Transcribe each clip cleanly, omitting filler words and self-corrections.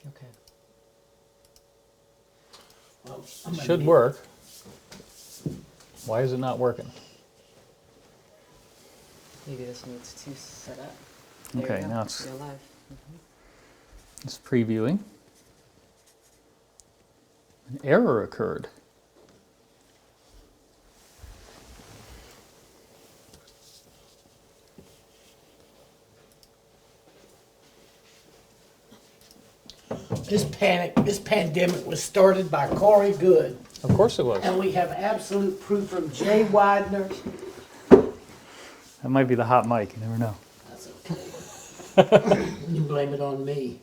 Okay. Well, Should work. Why is it not working? Maybe this needs to set up. There Okay, you go. now it's You're live. It's previewing. An error occurred. This pandemic was started by Corey Good, Of course it was. and we have absolute proof from Jay Widener. That might be the hot mic. You never know. That's okay. You blame it on me.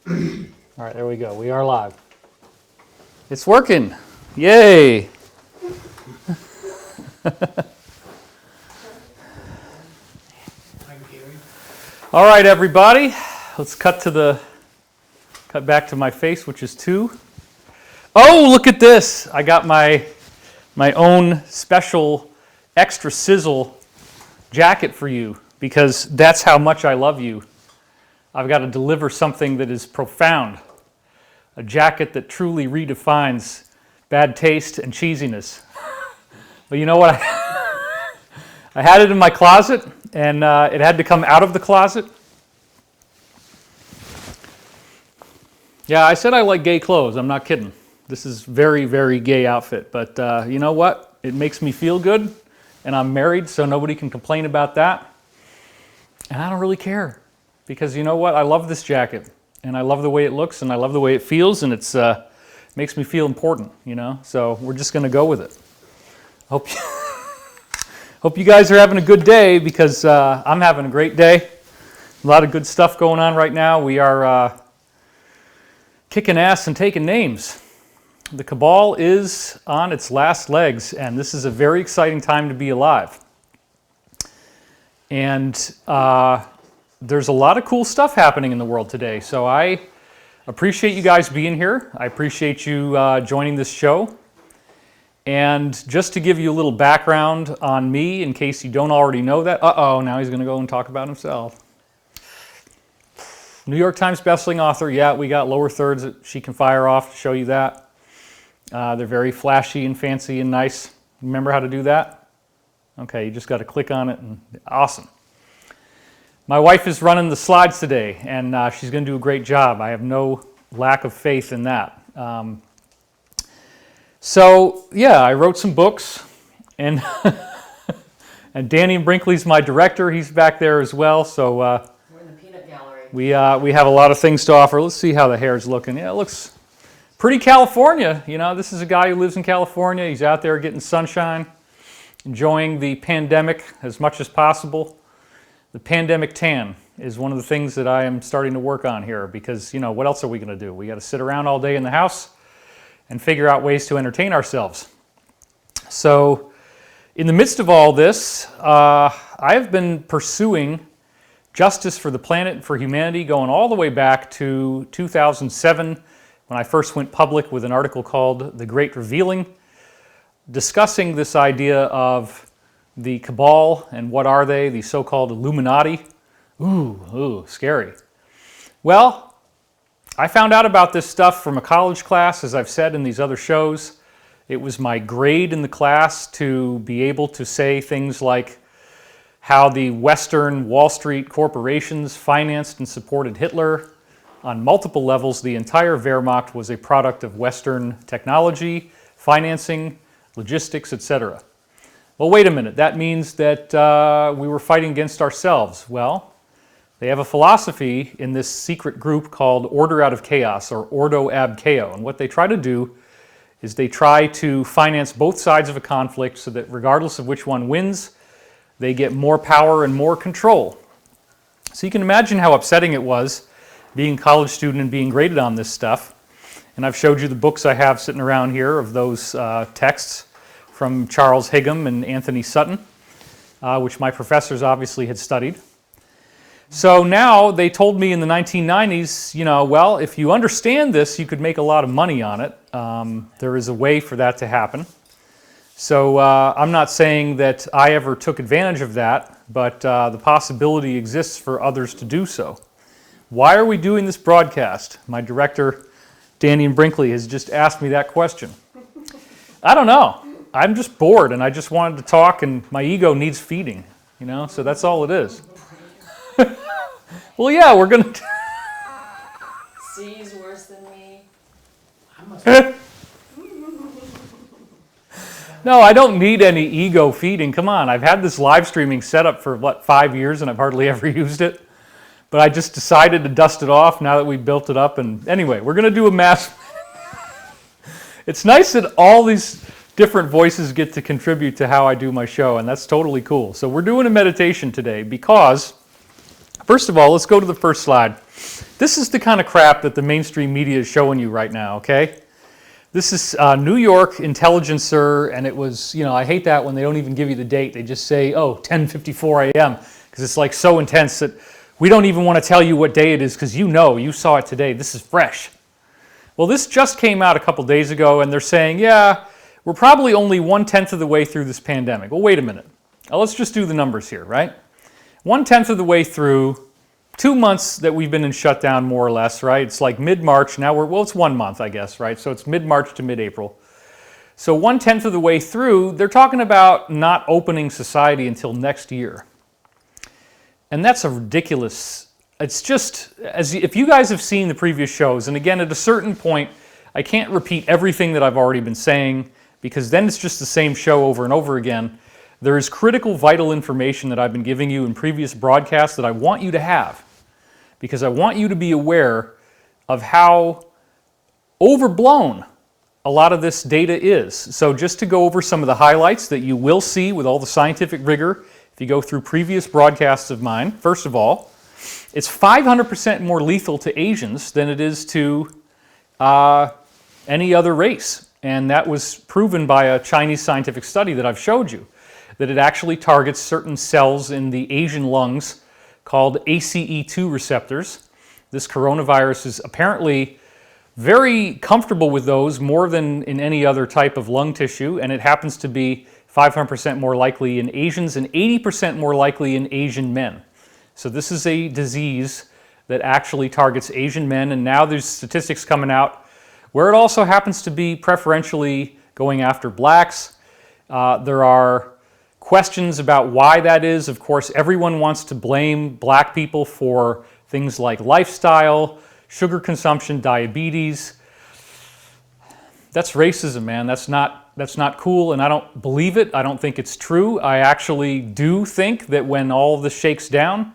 All right, there we go. We are live. It's working. Yay! All right, everybody. Let's cut back to my face, which is 2. Oh, look at this! I got my own special extra sizzle jacket for you because that's how much I love you. I've got to deliver something that is profound. A jacket that truly redefines bad taste and cheesiness. But you know what? I had it in my closet, and it had to come out of the closet. Yeah, I said I like gay clothes. I'm not kidding. This is very, very gay outfit. But you know what? It makes me feel good, and I'm married, so nobody can complain about that. And I don't really care. Because you know what? I love this jacket, and I love the way it looks, and I love the way it feels, and it's makes me feel important, you know? So we're just going to go with it. Hope you guys are having a good day, because I'm having a great day. A lot of good stuff going on right now. We are kicking ass and taking names. The cabal is on its last legs, and this is a very exciting time to be alive. And there's a lot of cool stuff happening in the world today. So I appreciate you guys being here. I appreciate you joining this show. And just to give you a little background on me, in case you don't already know that. Uh-oh, now he's going to go and talk about himself. New York Times bestselling author. Yeah, we got lower thirds that she can fire off to show you that. They're very flashy and fancy and nice. Remember how to do that? Okay, you just got to click on it and awesome. My wife is running the slides today, and she's going to do a great job. I have no lack of faith in that. So, yeah, I wrote some books, and and Danny Brinkley's my director. He's back there as well. So We're in the peanut gallery. we have a lot of things to offer. Let's see how the hair's looking. Yeah, it looks pretty California. You know, this is a guy who lives in California. He's out there getting sunshine, enjoying the pandemic as much as possible. The pandemic tan is one of the things that I am starting to work on here because, you know, what else are we going to do? We got to sit around all day in the house and figure out ways to entertain ourselves. So, in the midst of all this, I have been pursuing justice for the planet and for humanity going all the way back to 2007 when I first went public with an article called The Great Revealing, discussing this idea of the cabal, and what are they? The so-called Illuminati. Ooh, scary. Well, I found out about this stuff from a college class, as I've said in these other shows. It was my grade in the class to be able to say things like how the Western Wall Street corporations financed and supported Hitler. On multiple levels, the entire Wehrmacht was a product of Western technology, financing, logistics, etc. Well, wait a minute. That means that we were fighting against ourselves. Well, they have a philosophy in this secret group called Order Out of Chaos, or Ordo Ab Chao. And what they try to do is they try to finance both sides of a conflict so that regardless of which one wins, they get more power and more control. So you can imagine how upsetting it was being a college student and being graded on this stuff. And I've showed you the books I have sitting around here of those texts from Charles Higham and Anthony Sutton, which my professors obviously had studied. So now they told me in the 1990s, you know, well, if you understand this, you could make a lot of money on it. There is a way for that to happen. So I'm not saying that I ever took advantage of that, but the possibility exists for others to do so. Why are we doing this broadcast? My director, Danny and Brinkley, has just asked me that question. I don't know. I'm just bored, and I just wanted to talk, and my ego needs feeding, so that's all it is. Well, yeah, we're going to... C's worse than me. No, I don't need any ego feeding. Come on, I've had this live streaming set up for, 5 years, and I've hardly ever used it. But I just decided to dust it off now that we built it up. And anyway, we're going to do a mass... It's nice that all these different voices get to contribute to how I do my show, and that's totally cool. So we're doing a meditation today because, first of all, let's go to the first slide. This is the kind of crap that the mainstream media is showing you right now, okay? This is New York Intelligencer, and it was, I hate that when they don't even give you the date. They just say, 10:54 a.m., because it's like so intense that we don't even want to tell you what day it is because you saw it today. This is fresh. Well, this just came out a couple days ago, and they're saying, we're probably only 1/10 of the way through this pandemic. Well, wait a minute. Now, let's just do the numbers here, right? 1/10 of the way through, 2 months that we've been in shutdown, more or less, right? It's like mid-March. Now it's 1 month, I guess, right? So it's mid-March to mid-April. So 1/10 of the way through, they're talking about not opening society until next year. And that's a ridiculous... It's just, if you guys have seen the previous shows, and again, at a certain point, I can't repeat everything that I've already been saying, because then it's just the same show over and over again. There is critical, vital information that I've been giving you in previous broadcasts that I want you to have, because I want you to be aware of how overblown a lot of this data is. So just to go over some of the highlights that you will see with all the scientific rigor, if you go through previous broadcasts of mine, first of all, it's 500% more lethal to Asians than it is to any other race. And that was proven by a Chinese scientific study that I've showed you, that it actually targets certain cells in the Asian lungs called ACE2 receptors. This coronavirus is apparently very comfortable with those, more than in any other type of lung tissue, and it happens to be 500% more likely in Asians and 80% more likely in Asian men. So this is a disease that actually targets Asian men, and now there's statistics coming out where it also happens to be preferentially going after blacks. There are questions about why that is. Of course, everyone wants to blame black people for things like lifestyle, sugar consumption, diabetes. That's racism, man. That's not cool, and I don't believe it. I don't think it's true. I actually do think that when all of this shakes down,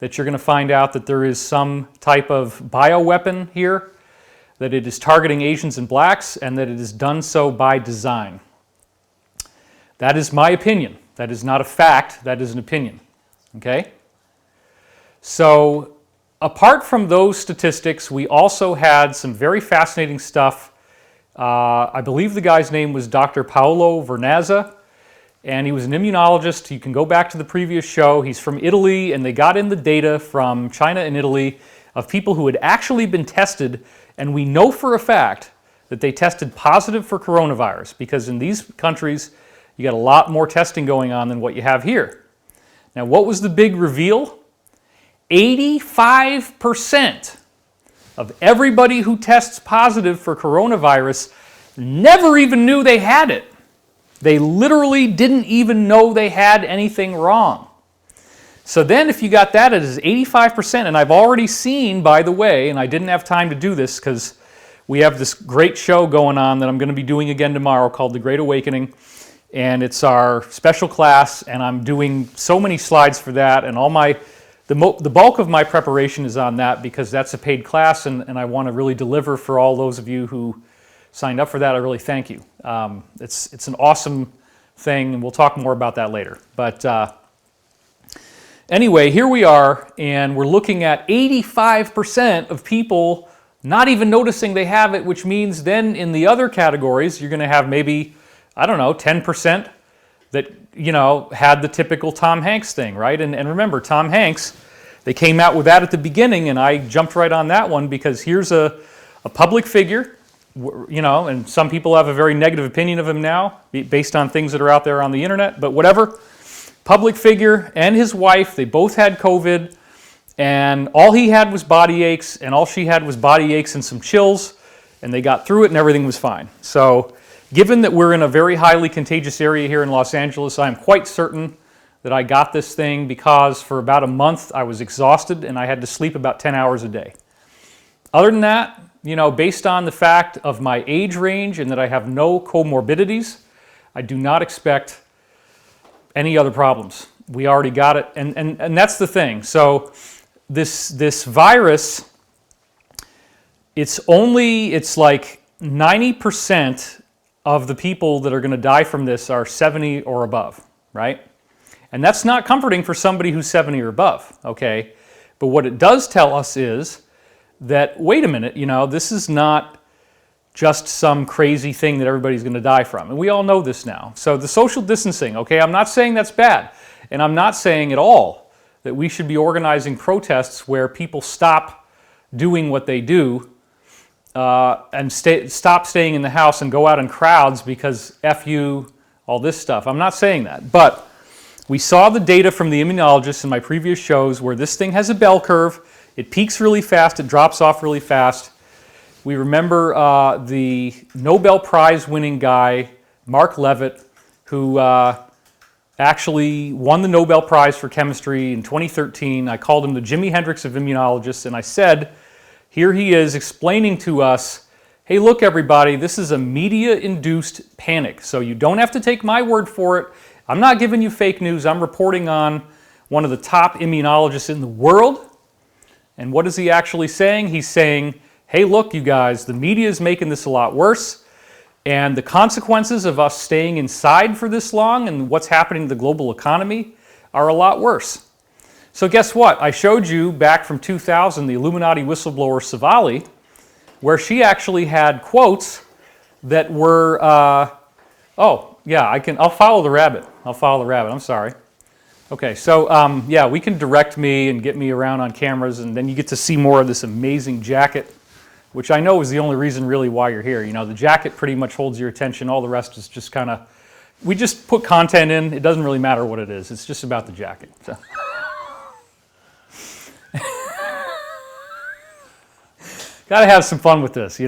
that you're going to find out that there is some type of bioweapon here, that it is targeting Asians and blacks, and that it is done so by design. That is my opinion. That is not a fact. That is an opinion. Okay? So, apart from those statistics, we also had some very fascinating stuff. I believe the guy's name was Dr. Paolo Vernazza, and he was an immunologist. You can go back to the previous show. He's from Italy, and they got in the data from China and Italy of people who had actually been tested, and we know for a fact that they tested positive for coronavirus, because in these countries, you got a lot more testing going on than what you have here. Now, what was the big reveal? 85% of everybody who tests positive for coronavirus never even knew they had it. They literally didn't even know they had anything wrong. So then if you got that, it is 85%, and I've already seen, by the way, and I didn't have time to do this because we have this great show going on that I'm going to be doing again tomorrow called The Great Awakening, and it's our special class, and I'm doing so many slides for that, and all the bulk of my preparation is on that because that's a paid class, and I want to really deliver for all those of you who signed up for that. I really thank you. It's an awesome thing, and we'll talk more about that later. But anyway, here we are, and we're looking at 85% of people not even noticing they have it, which means then in the other categories, you're going to have maybe, 10% that, had the typical Tom Hanks thing, right? And remember, Tom Hanks, they came out with that at the beginning, and I jumped right on that one because here's a public figure, and some people have a very negative opinion of him now based on things that are out there on the internet, but whatever. Public figure and his wife, they both had COVID, And all he had was body aches, and all she had was body aches and some chills, and they got through it and everything was fine. So given that we're in a very highly contagious area here in Los Angeles, I'm quite certain that I got this thing because for about a month I was exhausted and I had to sleep about 10 hours a day. Other than that, based on the fact of my age range and that I have no comorbidities, I do not expect any other problems. We already got it, and that's the thing. So this virus, it's like 90% of the people that are going to die from this are 70 or above, right? And that's not comforting for somebody who's 70 or above, okay? But what it does tell us is that, wait a minute, this is not just some crazy thing that everybody's going to die from. And we all know this now. So the social distancing, okay, I'm not saying that's bad. And I'm not saying at all that we should be organizing protests where people stop doing what they do and stop staying in the house and go out in crowds because F you, all this stuff. I'm not saying that. But we saw the data from the immunologists in my previous shows where this thing has a bell curve. It peaks really fast. It drops off really fast. We remember the Nobel Prize winning guy, Mark Levitt, who actually won the Nobel Prize for chemistry in 2013. I called him the Jimi Hendrix of immunologists, and I said, here he is explaining to us, hey, look, everybody, this is a media-induced panic, so you don't have to take my word for it. I'm not giving you fake news. I'm reporting on one of the top immunologists in the world. And what is he actually saying? He's saying, hey, look, you guys, the media is making this a lot worse. And the consequences of us staying inside for this long and what's happening to the global economy are a lot worse. So guess what? I showed you back from 2000 the Illuminati whistleblower Savali, where she actually had quotes that were, oh, yeah, I'll follow the rabbit. I'm sorry. Okay, so yeah, we can direct me and get me around on cameras, and then you get to see more of this amazing jacket, which I know is the only reason really why you're here. The jacket pretty much holds your attention. All the rest is just kind of, we just put content in. It doesn't really matter what it is. It's just about the jacket. So. Got to have some fun with this,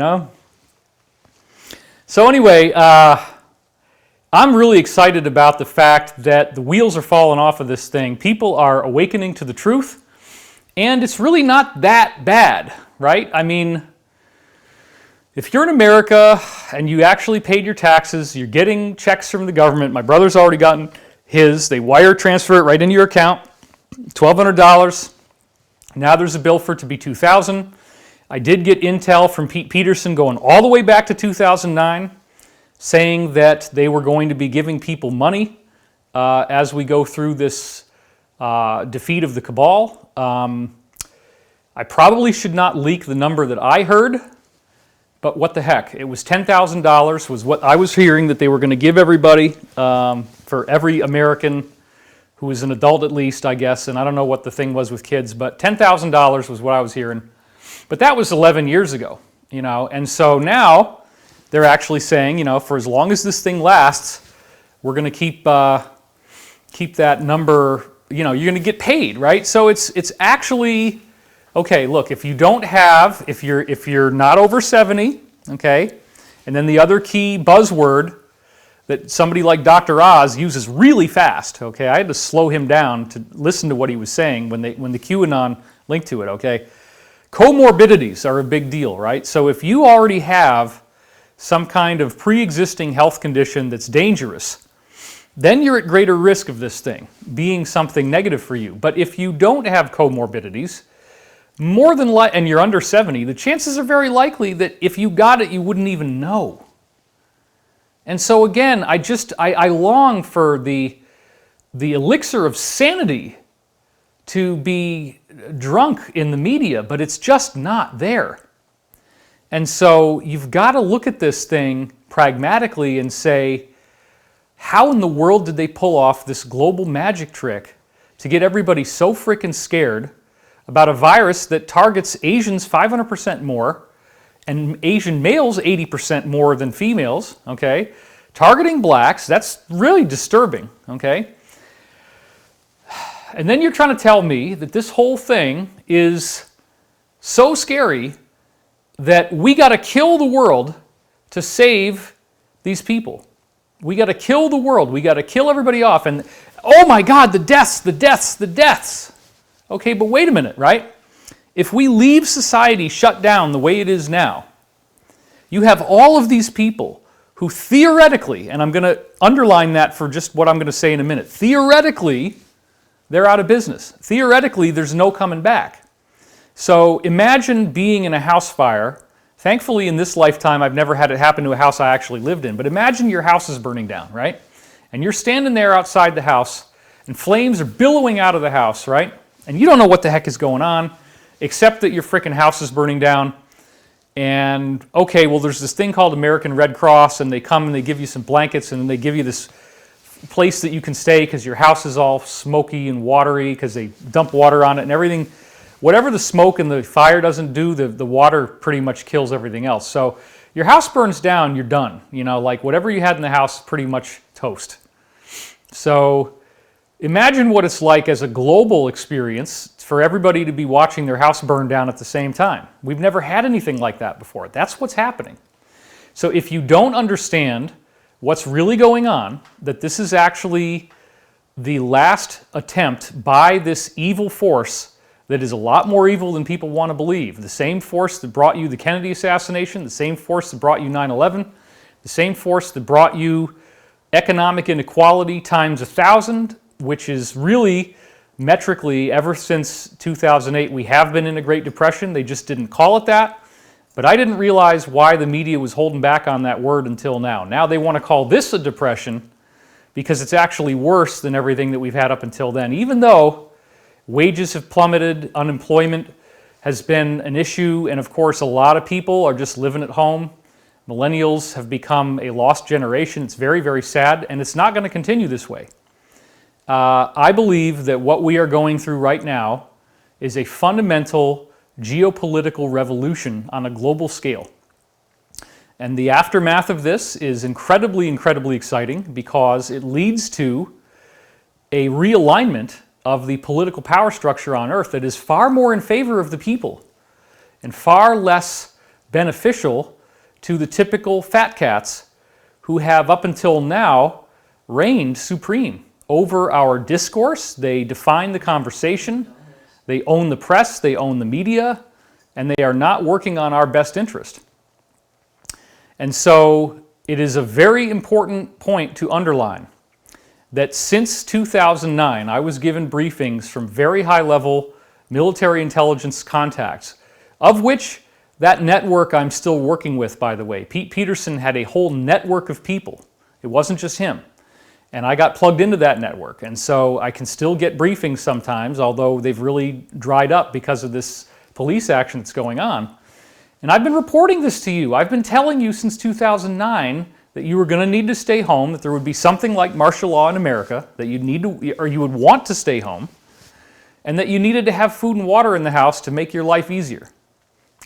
So anyway, I'm really excited about the fact that the wheels are falling off of this thing. People are awakening to the truth, and it's really not that bad, right? I mean, if you're in America and you actually paid your taxes, you're getting checks from the government. My brother's already gotten his. They wire transfer it right into your account, $1,200. Now there's a bill for it to be $2,000. I did get intel from Pete Peterson going all the way back to 2009, saying that they were going to be giving people money as we go through this defeat of the cabal. I probably should not leak the number that I heard, but what the heck. It was $10,000 was what I was hearing that they were going to give everybody for every American who was an adult at least, I guess, and I don't know what the thing was with kids, but $10,000 was what I was hearing. But that was 11 years ago, and so now they're actually saying, for as long as this thing lasts, we're going to keep that number, you're going to get paid, right? So it's actually, okay, look, if you're not over 70, okay, and then the other key buzzword that somebody like Dr. Oz uses really fast, okay, I had to slow him down to listen to what he was saying when the QAnon linked to it, okay. Comorbidities are a big deal, right? So if you already have some kind of pre-existing health condition that's dangerous, then you're at greater risk of this thing being something negative for you. But if you don't have comorbidities, and you're under 70, the chances are very likely that if you got it, you wouldn't even know. And so again, I long for the elixir of sanity to be drunk in the media, but it's just not there. And so you've got to look at this thing pragmatically and say, how in the world did they pull off this global magic trick to get everybody so freaking scared about a virus that targets Asians 500% more and Asian males 80% more than females, okay? Targeting blacks, that's really disturbing, okay? And then you're trying to tell me that this whole thing is so scary that we got to kill the world to save these people. We got to kill the world. We got to kill everybody off. And oh my God, the deaths, the deaths, the deaths. Okay, but wait a minute, right? If we leave society shut down the way it is now, you have all of these people who theoretically, and I'm going to underline that for just what I'm going to say in a minute, theoretically, they're out of business. Theoretically, there's no coming back. So imagine being in a house fire. Thankfully, in this lifetime, I've never had it happen to a house I actually lived in. But imagine your house is burning down, right? And you're standing there outside the house, and flames are billowing out of the house, right? And you don't know what the heck is going on, except that your frickin' house is burning down. And, okay, well, there's this thing called American Red Cross, and they come and they give you some blankets, and then they give you this place that you can stay because your house is all smoky and watery because they dump water on it and everything. Whatever the smoke and the fire doesn't do, the water pretty much kills everything else. So your house burns down, you're done. You know, like whatever you had in the house, pretty much toast. So imagine what it's like as a global experience for everybody to be watching their house burn down at the same time. We've never had anything like that before. That's what's happening. So if you don't understand what's really going on, that this is actually the last attempt by this evil force that is a lot more evil than people want to believe. The same force that brought you the Kennedy assassination, the same force that brought you 9/11, the same force that brought you economic inequality times 1,000, which is really metrically, ever since 2008, we have been in a Great Depression. They just didn't call it that. But I didn't realize why the media was holding back on that word until now. Now they want to call this a depression because it's actually worse than everything that we've had up until then, even though wages have plummeted, unemployment has been an issue, and of course a lot of people are just living at home. Millennials have become a lost generation. It's very, very sad, and it's not going to continue this way. I believe that what we are going through right now is a fundamental geopolitical revolution on a global scale. And the aftermath of this is incredibly, incredibly exciting because it leads to a realignment of the political power structure on Earth that is far more in favor of the people and far less beneficial to the typical fat cats who have up until now reigned supreme over our discourse. They define the conversation, they own the press, they own the media, and they are not working on our best interest. And so it is a very important point to underline that since 2009, I was given briefings from very high-level military intelligence contacts, of which that network I'm still working with, by the way. Pete Peterson had a whole network of people. It wasn't just him. And I got plugged into that network. And so I can still get briefings sometimes, although they've really dried up because of this police action that's going on. And I've been reporting this to you. I've been telling you since 2009 that you were going to need to stay home, that there would be something like martial law in America, that you'd need to, or you would want to stay home, and that you needed to have food and water in the house to make your life easier.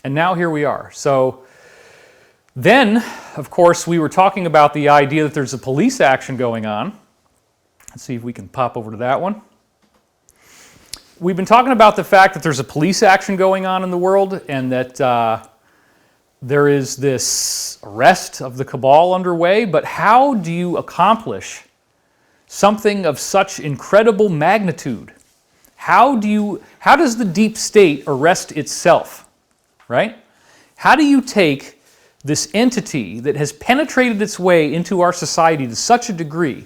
And now here we are. So then, of course, we were talking about the idea that there's a police action going on. Let's see if we can pop over to that one. We've been talking about the fact that there's a police action going on in the world and that there is this arrest of the cabal underway, but how do you accomplish something of such incredible magnitude? How does the deep state arrest itself, right? How do you take this entity that has penetrated its way into our society to such a degree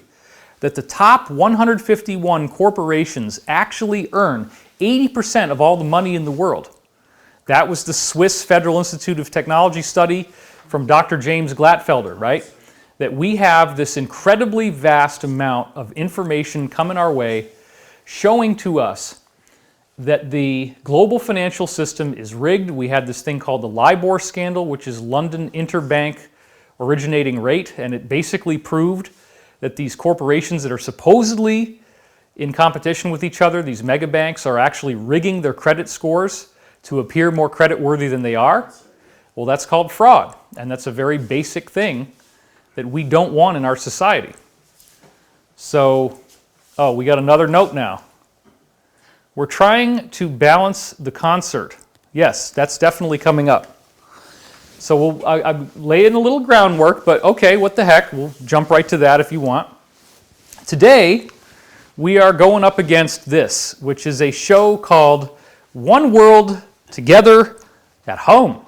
that the top 151 corporations actually earn 80% of all the money in the world? That was the Swiss Federal Institute of Technology study from Dr. James Glatfelder, right? That we have this incredibly vast amount of information coming our way showing to us that the global financial system is rigged. We had this thing called the Libor Scandal, which is London interbank originating rate, and it basically proved that these corporations that are supposedly in competition with each other, these mega banks, are actually rigging their credit scores to appear more creditworthy than they are. Well, that's called fraud, and that's a very basic thing that we don't want in our society. So, oh, we got another note now. We're trying to balance the concert. Yes, that's definitely coming up. So I'm laying a little groundwork, but okay, what the heck? We'll jump right to that if you want. Today, we are going up against this, which is a show called One World Together at Home.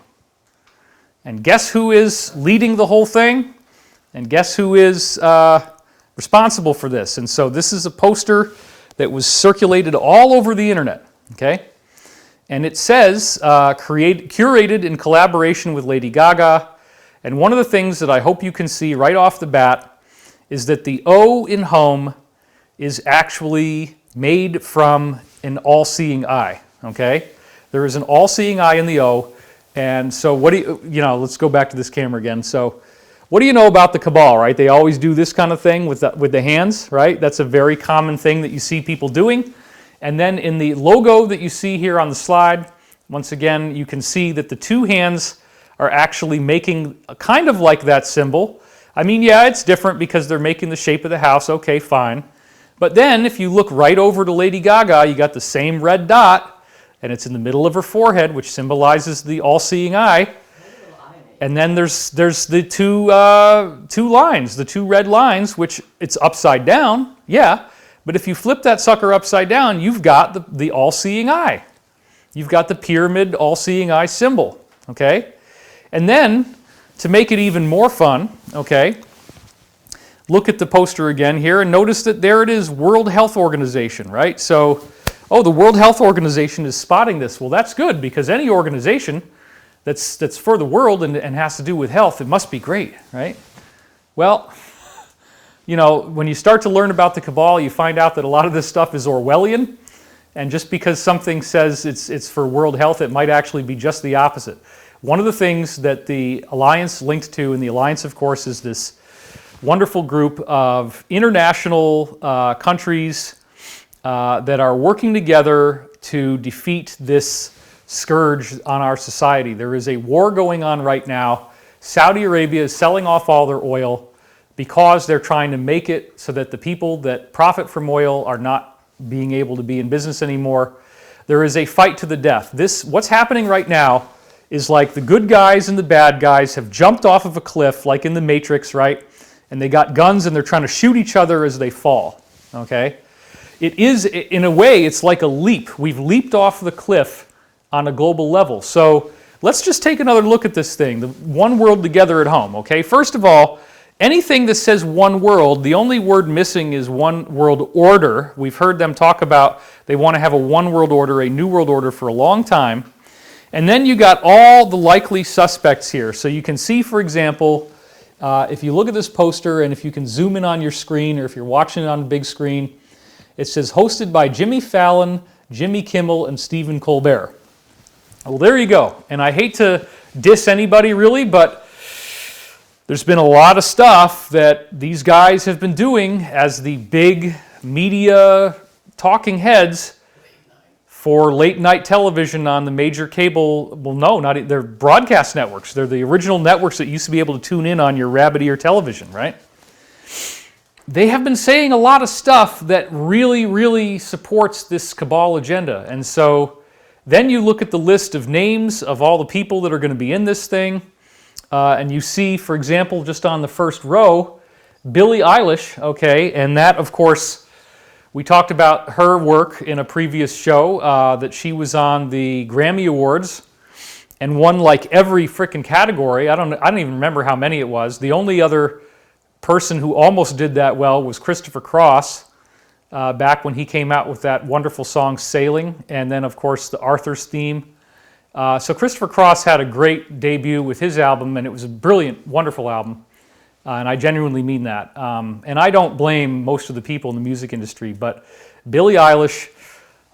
And guess who is leading the whole thing? And guess who is responsible for this? And so this is a poster that was circulated all over the internet, okay? And it says, curated in collaboration with Lady Gaga. And one of the things that I hope you can see right off the bat is that the O in home is actually made from an all-seeing eye, okay? There is an all-seeing eye in the O. And so what do you know, let's go back to this camera again. So what do you know about the cabal, right? They always do this kind of thing with the hands, right? That's a very common thing that you see people doing. And then in the logo that you see here on the slide, once again, you can see that the two hands are actually making a kind of like that symbol. I mean, yeah, it's different because they're making the shape of the house. Okay, fine. But then if you look right over to Lady Gaga, you got the same red dot, and it's in the middle of her forehead, which symbolizes the all-seeing eye. And then there's the two lines, the two red lines, which it's upside down, yeah. But if you flip that sucker upside down, you've got the all-seeing eye. You've got the pyramid all-seeing eye symbol, okay? And then, to make it even more fun, okay, look at the poster again here and notice that there it is, World Health Organization, right? So, oh, the World Health Organization is spotting this. Well, that's good because any organization that's for the world and has to do with health, it must be great, right? Well, you know, when you start to learn about the cabal, you find out that a lot of this stuff is Orwellian. And just because something says it's for world health, it might actually be just the opposite. One of the things that the Alliance linked to, and the Alliance, of course, is this wonderful group of international countries that are working together to defeat this scourge on our society. There is a war going on right now. Saudi Arabia is selling off all their oil because they're trying to make it so that the people that profit from oil are not being able to be in business anymore. There is a fight to the death. What's happening right now is like the good guys and the bad guys have jumped off of a cliff, like in the Matrix, right? And they got guns and they're trying to shoot each other as they fall, okay? It is, in a way, it's like a leap. We've leaped off the cliff on a global level. So let's just take another look at this thing, the one world together at home, okay? First of all, anything that says one world, the only word missing is one world order. We've heard them talk about they want to have a one world order, a new world order for a long time. And then you got all the likely suspects here. So you can see, for example, if you look at this poster and if you can zoom in on your screen or if you're watching it on the big screen, it says hosted by Jimmy Fallon, Jimmy Kimmel, and Stephen Colbert. Well, there you go. And I hate to diss anybody really, but there's been a lot of stuff that these guys have been doing as the big media talking heads for late night television on the major cable, well, no, they're broadcast networks. They're the original networks that used to be able to tune in on your rabbit ear television, right? They have been saying a lot of stuff that really, really supports this cabal agenda. And so then you look at the list of names of all the people that are going to be in this thing. And you see, for example, just on the first row, Billie Eilish, okay, and that, of course, we talked about her work in a previous show, that she was on the Grammy Awards and won like every frickin' category. I don't even remember how many it was. The only other person who almost did that well was Christopher Cross, back when he came out with that wonderful song, Sailing, and then, of course, the Arthur's Theme. So Christopher Cross had a great debut with his album, and it was a brilliant, wonderful album, and I genuinely mean that. And I don't blame most of the people in the music industry, but Billie Eilish,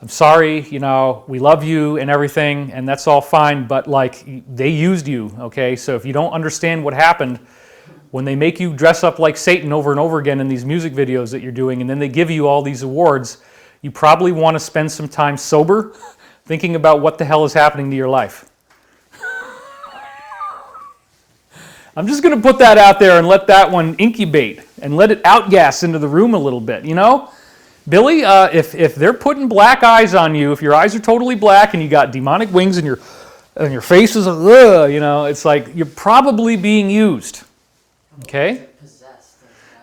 I'm sorry, you know, we love you and everything, and that's all fine, but like, they used you, okay? So if you don't understand what happened, when they make you dress up like Satan over and over again in these music videos that you're doing, and then they give you all these awards, you probably want to spend some time sober, thinking about what the hell is happening to your life. I'm just going to put that out there and let that one incubate and let it outgas into the room a little bit, you know? Billy, if they're putting black eyes on you, if your eyes are totally black and you got demonic wings and your face is, it's like you're probably being used. Okay? Possessed.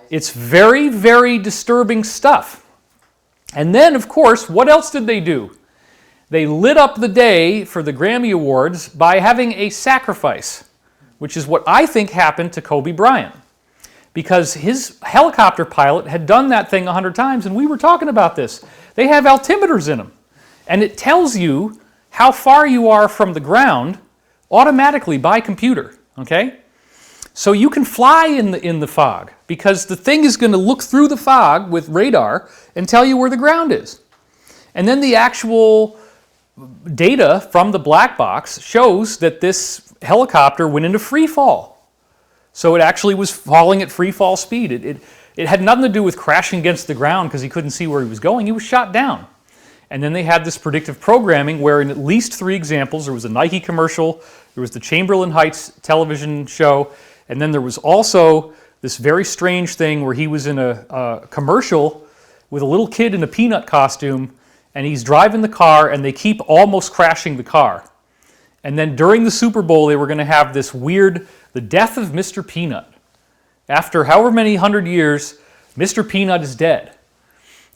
It's very, very disturbing stuff. And then, of course, what else did they do? They lit up the day for the Grammy Awards by having a sacrifice, which is what I think happened to Kobe Bryant. Because his helicopter pilot had done that thing 100 times, and we were talking about this. They have altimeters in them, and it tells you how far you are from the ground automatically by computer, okay? So you can fly in the fog, because the thing is going to look through the fog with radar and tell you where the ground is. And then the actual data from the black box shows that this helicopter went into free fall. So it actually was falling at free fall speed. It had nothing to do with crashing against the ground because he couldn't see where he was going. He was shot down. And then they had this predictive programming where in at least 3 examples, there was a Nike commercial, there was the Chamberlain Heights television show, and then there was also this very strange thing where he was in a commercial with a little kid in a peanut costume, and he's driving the car, and they keep almost crashing the car. And then during the Super Bowl, they were going to have this weird, the death of Mr. Peanut. After however many 100 years, Mr. Peanut is dead.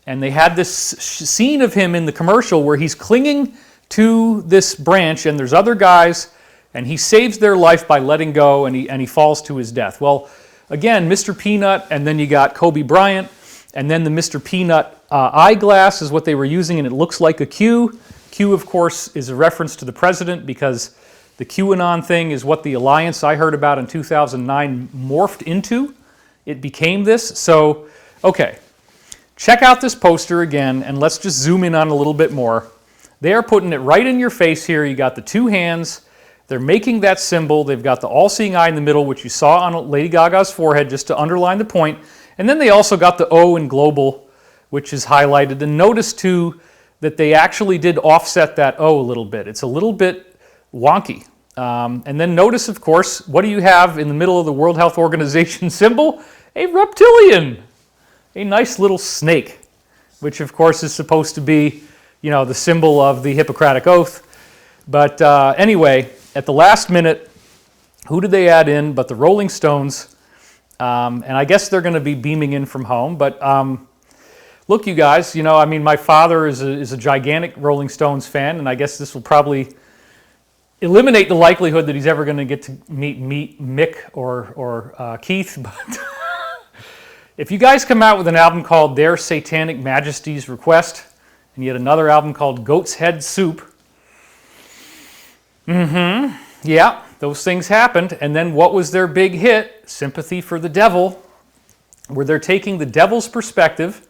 And they had this scene of him in the commercial where he's clinging to this branch, and there's other guys, and he saves their life by letting go, and he falls to his death. Well, again, Mr. Peanut, and then you got Kobe Bryant, and then the Mr. Peanut eyeglass is what they were using, and it looks like a Q. Q, of course, is a reference to the president because the QAnon thing is what the alliance I heard about in 2009 morphed into. It became this. So, okay, check out this poster again, and let's just zoom in on a little bit more. They are putting it right in your face here. You got the 2 hands. They're making that symbol. They've got the all-seeing eye in the middle, which you saw on Lady Gaga's forehead, just to underline the point. And then they also got the O in global, which is highlighted. And notice, too, that they actually did offset that O a little bit. It's a little bit wonky. And then notice, of course, what do you have in the middle of the World Health Organization symbol? A reptilian, a nice little snake, which, of course, is supposed to be, the symbol of the Hippocratic Oath. But anyway, at the last minute, who did they add in but the Rolling Stones? And I guess they're going to be beaming in from home, but look, you guys, my father is a gigantic Rolling Stones fan, and I guess this will probably eliminate the likelihood that he's ever going to get to meet Mick or Keith. But if you guys come out with an album called Their Satanic Majesty's Request, and yet another album called Goat's Head Soup, yeah, those things happened. And then what was their big hit? Sympathy for the Devil, where they're taking the devil's perspective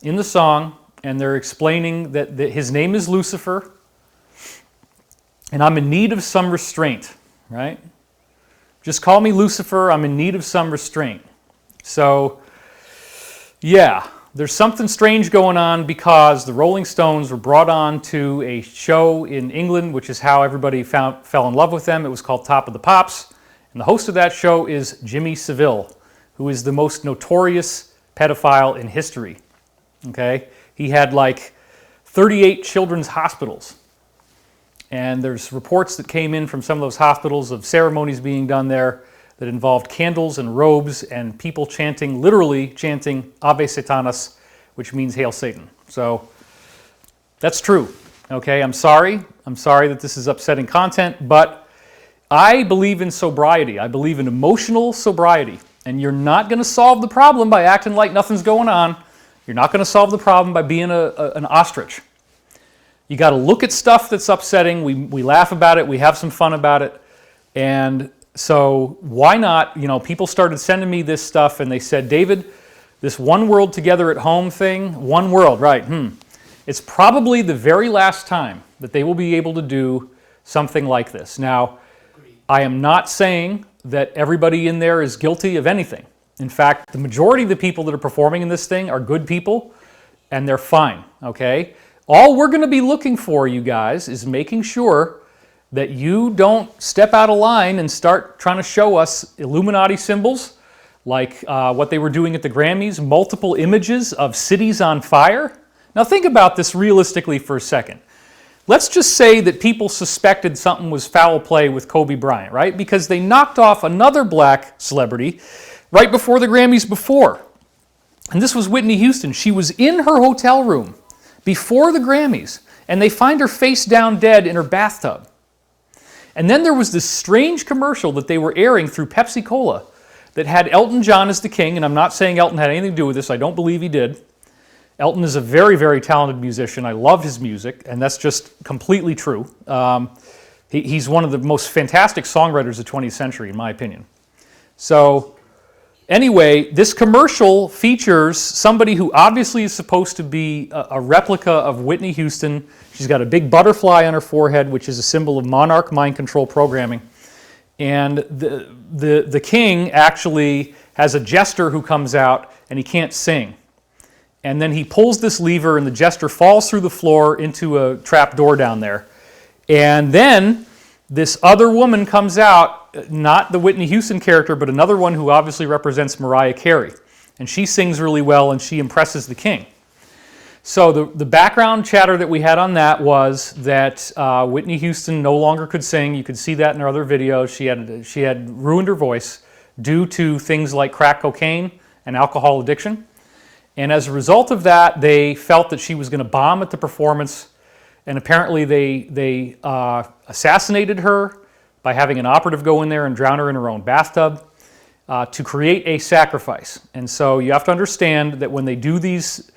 in the song, and they're explaining that his name is Lucifer, and I'm in need of some restraint, right? Just call me Lucifer, I'm in need of some restraint. So, yeah, there's something strange going on because the Rolling Stones were brought on to a show in England, which is how everybody fell in love with them. It was called Top of the Pops, and the host of that show is Jimmy Savile, who is the most notorious pedophile in history. Okay, he had like 38 children's hospitals, and there's reports that came in from some of those hospitals of ceremonies being done there that involved candles and robes and people literally chanting Ave Satanas, which means Hail Satan. So that's true. Okay, I'm sorry that this is upsetting content, but I believe in sobriety. I believe in emotional sobriety, and you're not going to solve the problem by acting like nothing's going on. You're not going to solve the problem by being an ostrich. You got to look at stuff that's upsetting. We laugh about it. We have some fun about it. And so why not? People started sending me this stuff, and they said, David, this one world together at home thing, one world, right? It's probably the very last time that they will be able to do something like this. Now, I am not saying that everybody in there is guilty of anything. In fact, the majority of the people that are performing in this thing are good people, and they're fine, okay? All we're going to be looking for, you guys, is making sure that you don't step out of line and start trying to show us Illuminati symbols like what they were doing at the Grammys, multiple images of cities on fire. Now think about this realistically for a second. Let's just say that people suspected something was foul play with Kobe Bryant, right? Because they knocked off another black celebrity right before the Grammys before. And this was Whitney Houston. She was in her hotel room before the Grammys, and they find her face down dead in her bathtub. And then there was this strange commercial that they were airing through Pepsi Cola that had Elton John as the king, and I'm not saying Elton had anything to do with this. I don't believe he did. Elton is a very, very talented musician. I love his music, and that's just completely true. He's one of the most fantastic songwriters of the 20th century, in my opinion. So anyway, this commercial features somebody who obviously is supposed to be a replica of Whitney Houston. She's got a big butterfly on her forehead, which is a symbol of monarch mind control programming. And the king actually has a jester who comes out, and he can't sing. And then he pulls this lever, and the jester falls through the floor into a trap door down there. And then this other woman comes out, not the Whitney Houston character, but another one who obviously represents Mariah Carey. And she sings really well, and she impresses the king. So the background chatter that we had on that was that Whitney Houston no longer could sing. You could see that in her other videos. She had ruined her voice due to things like crack cocaine and alcohol addiction. And as a result of that, they felt that she was going to bomb at the performance. And apparently they assassinated her by having an operative go in there and drown her in her own bathtub to create a sacrifice. And so you have to understand that when they do these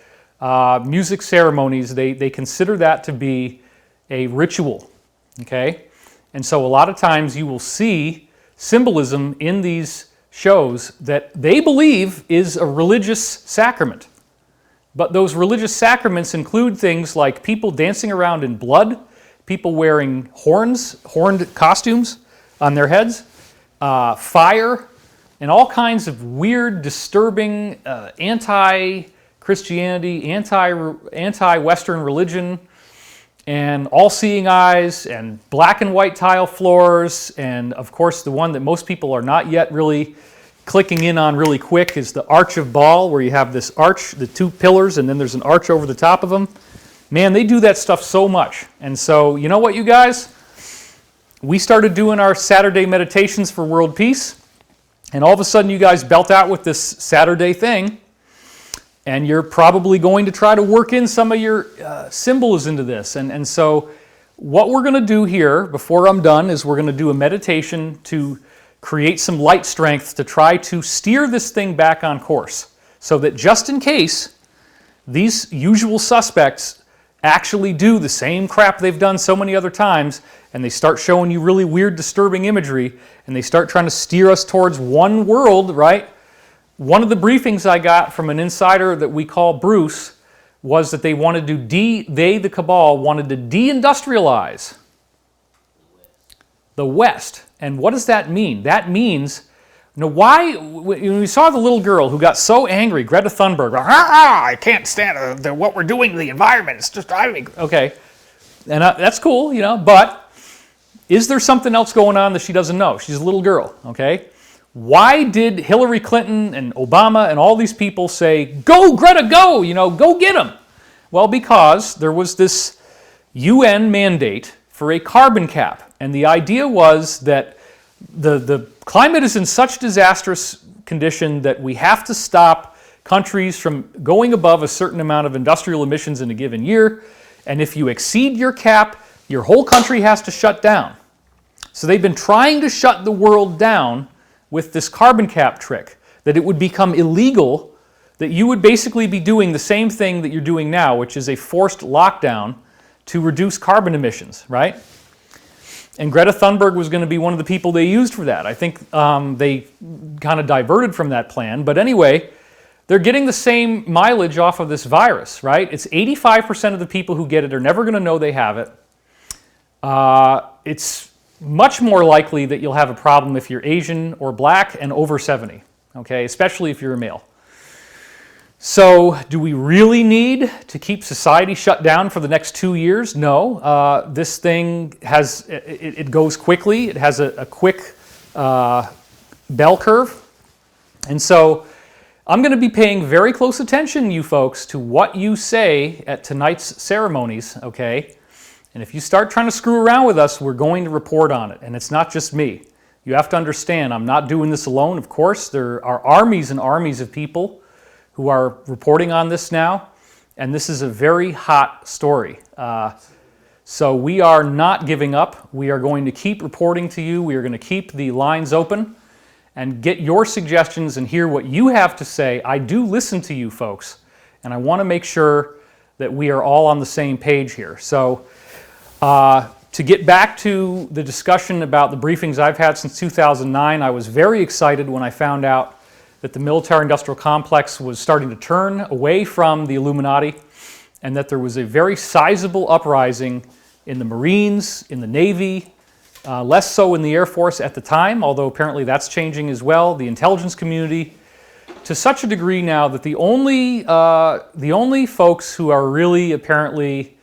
music ceremonies, they consider that to be a ritual, okay? And so a lot of times you will see symbolism in these shows that they believe is a religious sacrament. But those religious sacraments include things like people dancing around in blood, people wearing horned costumes on their heads, fire, and all kinds of weird, disturbing, anti-Christianity, anti-Western religion, and all-seeing eyes, and black and white tile floors, and of course the one that most people are not yet really clicking in on really quick is the Arch of Baal, where you have this arch, the two pillars, and then there's an arch over the top of them. Man, they do that stuff so much. And so, you know what, you guys? We started doing our Saturday meditations for world peace, and all of a sudden you guys belt out with this Saturday thing, and you're probably going to try to work in some of your symbols into this. And so what we're going to do here, before I'm done, is we're going to do a meditation to create some light strength to try to steer this thing back on course, so that just in case these usual suspects actually do the same crap they've done so many other times, and they start showing you really weird, disturbing imagery, and they start trying to steer us towards one world, right? One of the briefings I got from an insider that we call Bruce was that they wanted to the cabal wanted to deindustrialize the West. And what does that mean? That means, why, when we saw the little girl who got so angry, Greta Thunberg, I can't stand what we're doing to the environment, it's just driving me. Okay, and that's cool, but is there something else going on that she doesn't know? She's a little girl, okay? Why did Hillary Clinton and Obama and all these people say, go Greta, go, go get them? Well, because there was this UN mandate for a carbon cap. And the idea was that the climate is in such disastrous condition that we have to stop countries from going above a certain amount of industrial emissions in a given year. And if you exceed your cap, your whole country has to shut down. So they've been trying to shut the world down with this carbon cap trick, that it would become illegal, that you would basically be doing the same thing that you're doing now, which is a forced lockdown to reduce carbon emissions, right? And Greta Thunberg was going to be one of the people they used for that. I think they kind of diverted from that plan. But anyway, they're getting the same mileage off of this virus, right? It's 85% of the people who get it are never going to know they have it. It's much more likely that you'll have a problem if you're Asian or black and over 70, okay? Especially if you're a male. So do we really need to keep society shut down for the next 2 years? No. This thing has, it goes quickly. It has a quick bell curve. And so I'm going to be paying very close attention, you folks, to what you say at tonight's ceremonies, okay? And if you start trying to screw around with us, we're going to report on it. And it's not just me. You have to understand, I'm not doing this alone. Of course, there are armies and armies of people who are reporting on this now. And this is a very hot story. So we are not giving up. We are going to keep reporting to you. We are going to keep the lines open and get your suggestions and hear what you have to say. I do listen to you folks, and I want to make sure that we are all on the same page here. So to get back to the discussion about the briefings I've had since 2009, I was very excited when I found out that the military-industrial complex was starting to turn away from the Illuminati and that there was a very sizable uprising in the Marines, in the Navy, less so in the Air Force at the time, although apparently that's changing as well, the intelligence community, to such a degree now that the only folks who are really apparently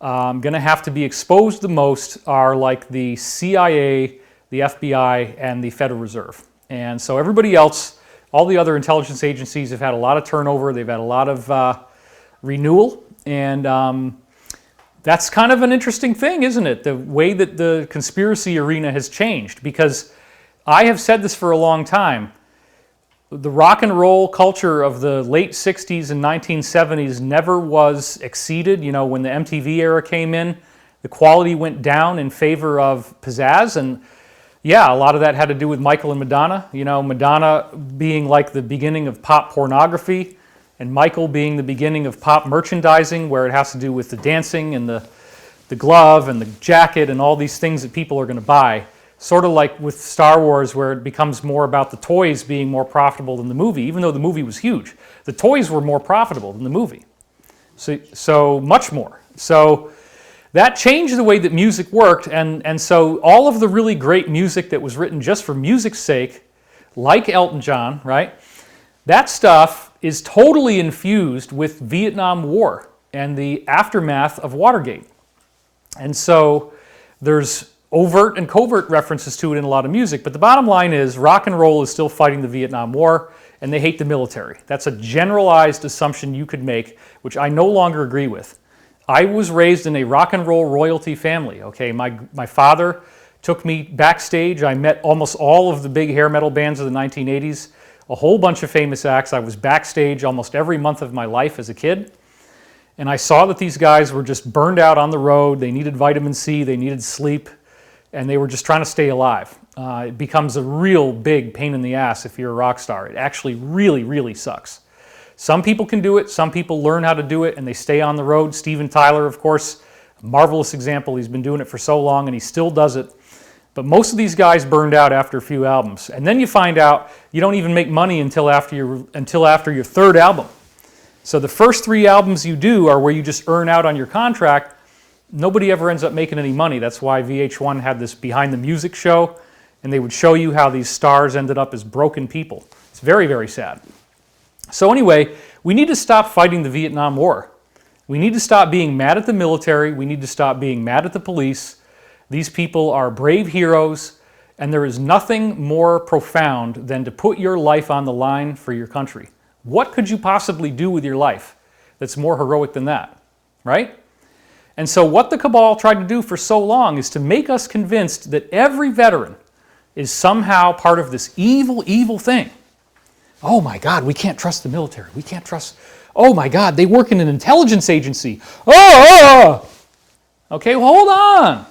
going to have to be exposed the most are like the CIA, the FBI, and the Federal Reserve. And so everybody else, all the other intelligence agencies have had a lot of turnover, they've had a lot of renewal, and that's kind of an interesting thing, isn't it? The way that the conspiracy arena has changed, because I have said this for a long time. The rock and roll culture of the late 60s and 1970s never was exceeded. You know, when the MTV era came in, the quality went down in favor of pizzazz, and yeah, a lot of that had to do with Michael and Madonna. You know, Madonna being like the beginning of pop pornography, and Michael being the beginning of pop merchandising, where it has to do with the dancing and the glove and the jacket and all these things that people are going to buy. Sort of like with Star Wars, where it becomes more about the toys being more profitable than the movie, even though the movie was huge. The toys were more profitable than the movie. So much more. So that changed the way that music worked, and so all of the really great music that was written just for music's sake, like Elton John, right? That stuff is totally infused with Vietnam War and the aftermath of Watergate. And so there's overt and covert references to it in a lot of music, but the bottom line is rock and roll is still fighting the Vietnam War, and they hate the military. That's a generalized assumption you could make, which I no longer agree with. I was raised in a rock and roll royalty family, okay? My father took me backstage. I met almost all of the big hair metal bands of the 1980s, a whole bunch of famous acts. I was backstage almost every month of my life as a kid. And I saw that these guys were just burned out on the road. They needed vitamin C, they needed sleep, and they were just trying to stay alive. It becomes a real big pain in the ass if you're a rock star. It actually really, really sucks. Some people can do it, some people learn how to do it, and they stay on the road. Steven Tyler, of course, a marvelous example. He's been doing it for so long, and he still does it. But most of these guys burned out after a few albums. And then you find out you don't even make money until after your third album. So the first 3 albums you do are where you just earn out on your contract. Nobody ever ends up making any money. That's why VH1 had this Behind the Music show, and they would show you how these stars ended up as broken people. It's very, very sad. So anyway, we need to stop fighting the Vietnam War. We need to stop being mad at the military. We need to stop being mad at the police. These people are brave heroes, and there is nothing more profound than to put your life on the line for your country. What could you possibly do with your life that's more heroic than that, right? And so what the cabal tried to do for so long is to make us convinced that every veteran is somehow part of this evil, evil thing. Oh my God, we can't trust the military. We can't trust, oh my God, they work in an intelligence agency. Okay, well, hold on.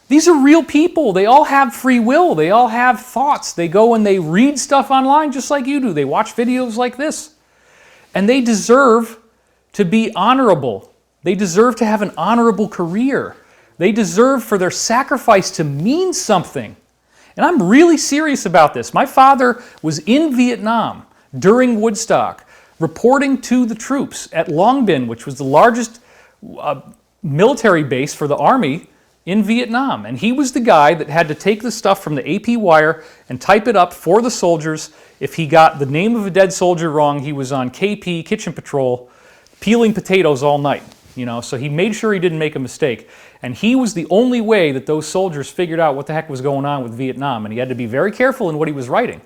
These are real people. They all have free will. They all have thoughts. They go and they read stuff online just like you do. They watch videos like this. And they deserve to be honorable. They deserve to have an honorable career. They deserve for their sacrifice to mean something. And I'm really serious about this. My father was in Vietnam during Woodstock, reporting to the troops at Long Binh, which was the largest military base for the Army in Vietnam. And he was the guy that had to take the stuff from the AP wire and type it up for the soldiers. If he got the name of a dead soldier wrong, he was on KP, Kitchen Patrol, peeling potatoes all night. You know, so he made sure he didn't make a mistake. And he was the only way that those soldiers figured out what the heck was going on with Vietnam. And he had to be very careful in what he was writing.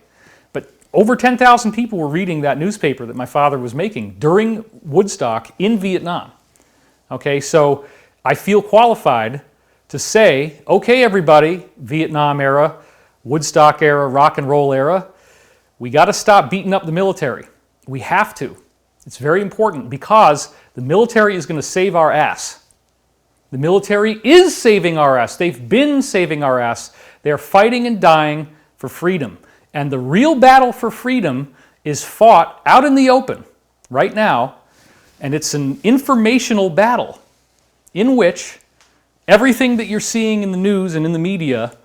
But over 10,000 people were reading that newspaper that my father was making during Woodstock in Vietnam. Okay, so I feel qualified to say, okay, everybody, Vietnam era, Woodstock era, rock and roll era, we got to stop beating up the military. We have to. It's very important because the military is going to save our ass. The military is saving our ass. They've been saving our ass. They're fighting and dying for freedom. And the real battle for freedom is fought out in the open right now, and it's an informational battle in which everything that you're seeing in the news and in the media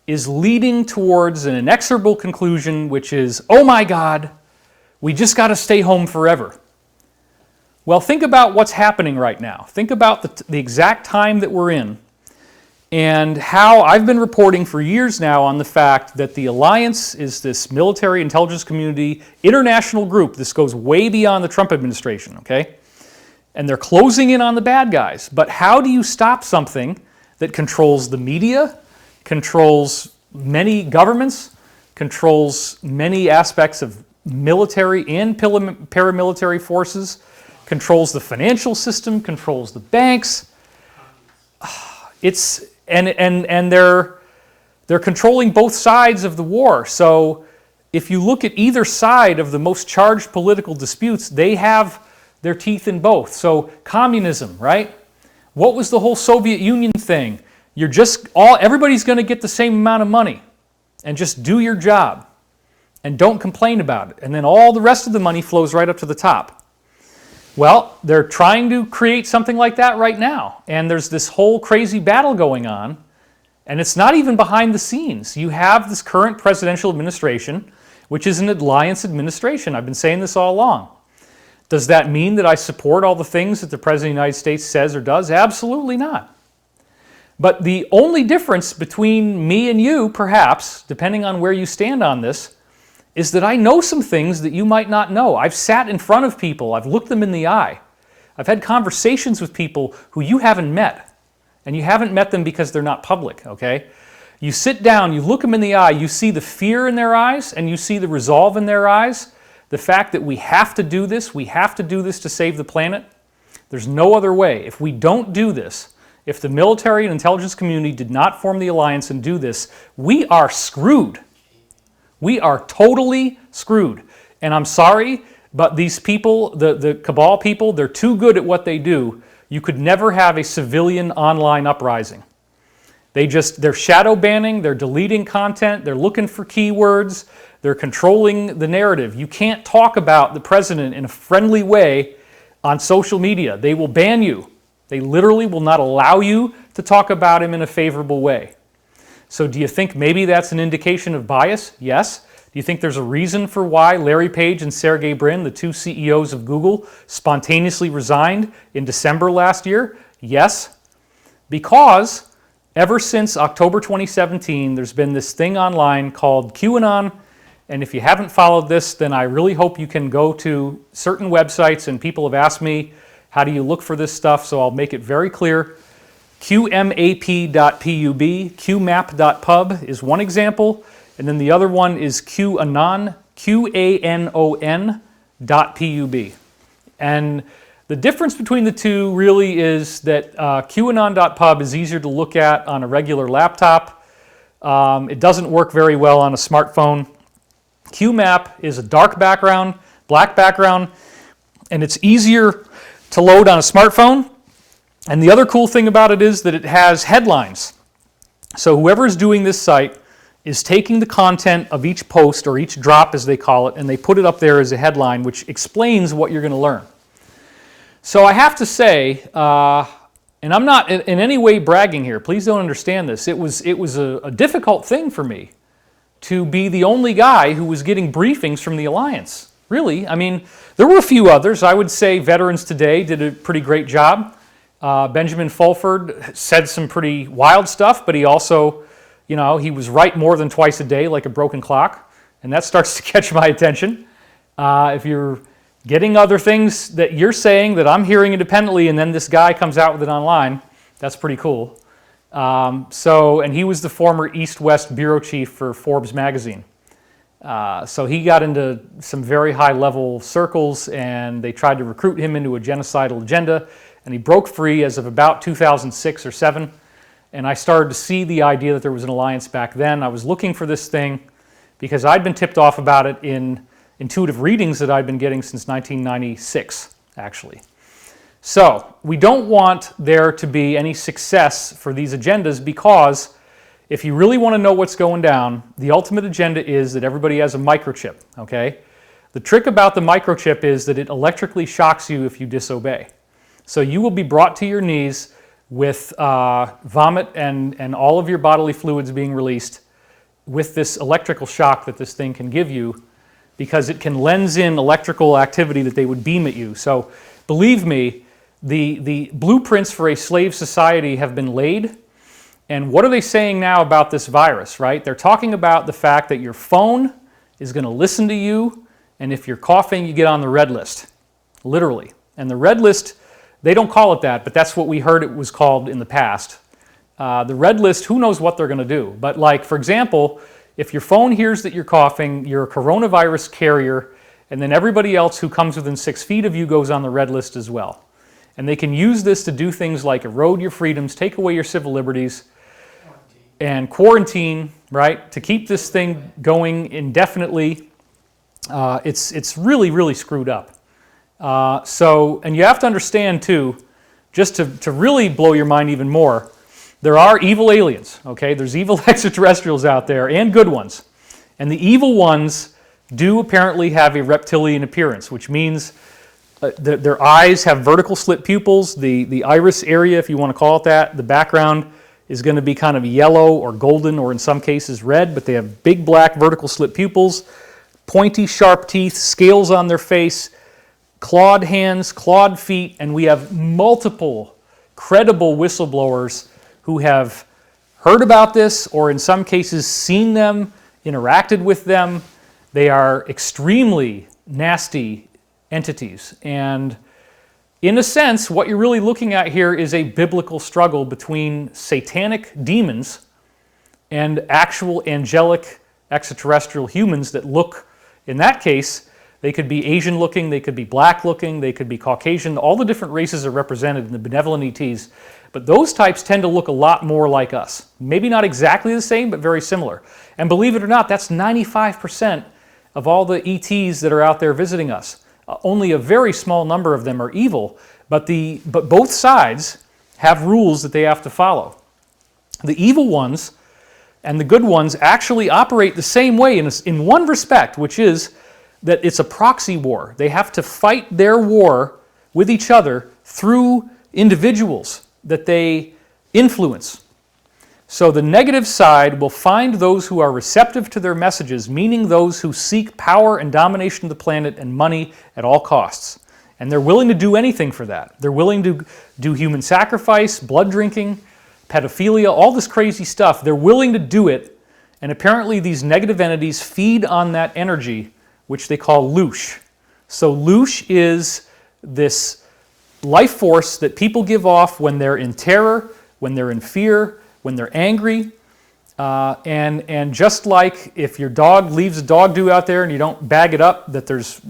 is leading towards an inexorable conclusion, which is, oh my God, we just got to stay home forever. Well, think about what's happening right now. Think about the exact time that we're in and how I've been reporting for years now on the fact that the Alliance is this military intelligence community international group. This goes way beyond the Trump administration, okay? And they're closing in on the bad guys. But how do you stop something that controls the media, controls many governments, controls many aspects of military and paramilitary forces, controls the financial system, controls the banks? And they're controlling both sides of the war. So if you look at either side of the most charged political disputes, they have their teeth in both. So communism, right? What was the whole Soviet Union thing? Everybody's going to get the same amount of money and just do your job and don't complain about it. And then all the rest of the money flows right up to the top. Well, they're trying to create something like that right now. And there's this whole crazy battle going on. And it's not even behind the scenes. You have this current presidential administration, which is an alliance administration. I've been saying this all along. Does that mean that I support all the things that the President of the United States says or does? Absolutely not. But the only difference between me and you, perhaps, depending on where you stand on this, is that I know some things that you might not know. I've sat in front of people. I've looked them in the eye. I've had conversations with people who you haven't met. And you haven't met them because they're not public, okay? You sit down, you look them in the eye, you see the fear in their eyes, and you see the resolve in their eyes. The fact that we have to do this to save the planet. There's no other way. If we don't do this, if the military and intelligence community did not form the alliance and do this, we are screwed. We are totally screwed. And I'm sorry, but these people, the cabal people, they're too good at what they do. You could never have a civilian online uprising. They're shadow banning, they're deleting content, they're looking for keywords, they're controlling the narrative. You can't talk about the president in a friendly way on social media. They will ban you. They literally will not allow you to talk about him in a favorable way. So do you think maybe that's an indication of bias? Yes. Do you think there's a reason for why Larry Page and Sergey Brin, the two CEOs of Google, spontaneously resigned in December last year? Yes. Because ever since October 2017, there's been this thing online called QAnon. And if you haven't followed this, then I really hope you can go to certain websites, and people have asked me, how do you look for this stuff? So I'll make it very clear. QMAP.pub, QMAP.pub is one example, and then the other one is QAnon, QANON.pub. And the difference between the two really is that QAnon.pub is easier to look at on a regular laptop. It doesn't work very well on a smartphone. QMAP is a dark background, black background, and it's easier to load on a smartphone. And the other cool thing about it is that it has headlines. So whoever is doing this site is taking the content of each post, or each drop as they call it, and they put it up there as a headline which explains what you're going to learn. So I have to say, and I'm not in any way bragging here, please don't understand this, it was a difficult thing for me to be the only guy who was getting briefings from the Alliance. Really, I mean, there were a few others. I would say Veterans Today did a pretty great job. Benjamin Fulford said some pretty wild stuff, but he also, he was right more than twice a day like a broken clock, and that starts to catch my attention. If you're getting other things that you're saying that I'm hearing independently, and then this guy comes out with it online, that's pretty cool. And he was the former East-West bureau chief for Forbes magazine. So he got into some very high-level circles, and they tried to recruit him into a genocidal agenda, and he broke free as of about 2006 or 7. And I started to see the idea that there was an alliance back then. I was looking for this thing because I'd been tipped off about it in intuitive readings that I'd been getting since 1996, actually. So we don't want there to be any success for these agendas, because if you really want to know what's going down, the ultimate agenda is that everybody has a microchip, okay? The trick about the microchip is that it electrically shocks you if you disobey. So you will be brought to your knees with vomit and all of your bodily fluids being released with this electrical shock that this thing can give you, because it can lens in electrical activity that they would beam at you. So believe me, the blueprints for a slave society have been laid. And what are they saying now about this virus, right? They're talking about the fact that your phone is going to listen to you, and if you're coughing, you get on the red list, literally. And the red list, they don't call it that, but that's what we heard it was called in the past. The red list, who knows what they're going to do. But like, for example, if your phone hears that you're coughing, you're a coronavirus carrier, and then everybody else who comes within 6 feet of you goes on the red list as well. And they can use this to do things like erode your freedoms, take away your civil liberties, and quarantine, right, to keep this thing going indefinitely. It's really, really screwed up. And you have to understand too, just to really blow your mind even more, there are evil aliens, okay? There's evil extraterrestrials out there, and good ones. And the evil ones do apparently have a reptilian appearance, which means their eyes have vertical slit pupils. The iris area, if you want to call it that, the background is going to be kind of yellow or golden, or in some cases red, but they have big black vertical slit pupils, pointy sharp teeth, scales on their face, clawed hands, clawed feet, and we have multiple credible whistleblowers who have heard about this, or in some cases seen them, interacted with them. They are extremely nasty entities, and in a sense, what you're really looking at here is a biblical struggle between satanic demons and actual angelic extraterrestrial humans that look, in that case, they could be Asian looking, they could be black looking, they could be Caucasian. All the different races are represented in the benevolent ETs, but those types tend to look a lot more like us. Maybe not exactly the same, but very similar. And believe it or not, that's 95% of all the ETs that are out there visiting us. Only a very small number of them are evil, but both sides have rules that they have to follow. The evil ones and the good ones actually operate the same way in one respect, which is that it's a proxy war. They have to fight their war with each other through individuals that they influence. So the negative side will find those who are receptive to their messages, meaning those who seek power and domination of the planet and money at all costs. And they're willing to do anything for that. They're willing to do human sacrifice, blood drinking, pedophilia, all this crazy stuff. They're willing to do it, and apparently these negative entities feed on that energy, which they call loosh. So loosh is this life force that people give off when they're in terror, when they're in fear, when they're angry, and just like if your dog leaves a dog do out there and you don't bag it up, that there's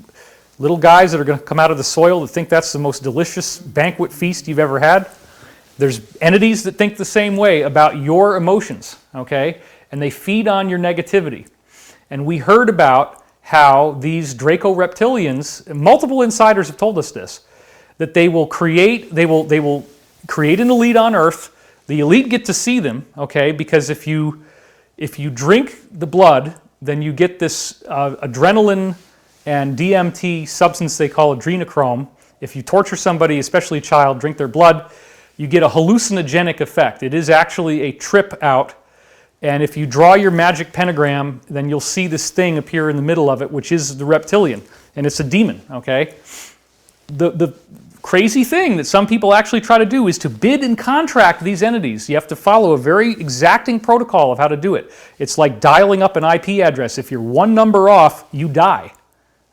little guys that are going to come out of the soil that think that's the most delicious banquet feast you've ever had. There's entities that think the same way about your emotions, okay? And they feed on your negativity. And we heard about how these Draco reptilians, multiple insiders have told us this, that they will create an elite on Earth. The elite get to see them, okay, because if you drink the blood, then you get this adrenaline and DMT substance they call adrenochrome. If you torture somebody, especially a child, drink their blood, you get a hallucinogenic effect. It is actually a trip out, and if you draw your magic pentagram, then you'll see this thing appear in the middle of it, which is the reptilian, and it's a demon, okay? The crazy thing that some people actually try to do is to bid and contract these entities. You have to follow a very exacting protocol of how to do it. It's like dialing up an IP address. If you're one number off, you die,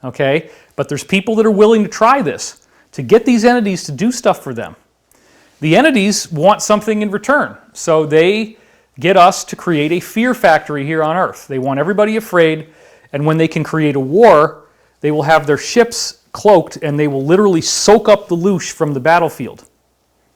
okay? But there's people that are willing to try this, to get these entities to do stuff for them. The entities want something in return, so they get us to create a fear factory here on Earth. They want everybody afraid, And when they can create a war, they will have their ships cloaked and they will literally soak up the loosh from the battlefield.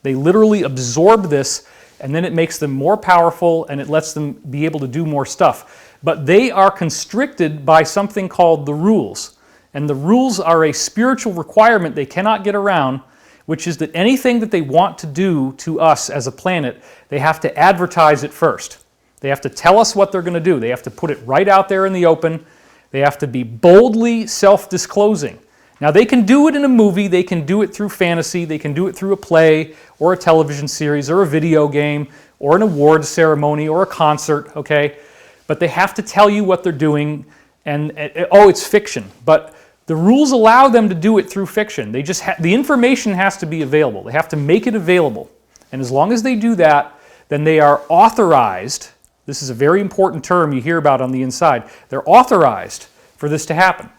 They literally absorb this, and then it makes them more powerful and it lets them be able to do more stuff. But they are constricted by something called the rules. And the rules are a spiritual requirement they cannot get around, which is that anything that they want to do to us as a planet, they have to advertise it first. They have to tell us what they're going to do. They have to put it right out there in the open. They have to be boldly self-disclosing. Now, they can do it in a movie, they can do it through fantasy, they can do it through a play or a television series or a video game or an awards ceremony or a concert, okay? But they have to tell you what they're doing, and it's fiction. But the rules allow them to do it through fiction. They just the information has to be available. They have to make it available. And as long as they do that, then they are authorized. This is a very important term you hear about on the inside. They're authorized for this to happen.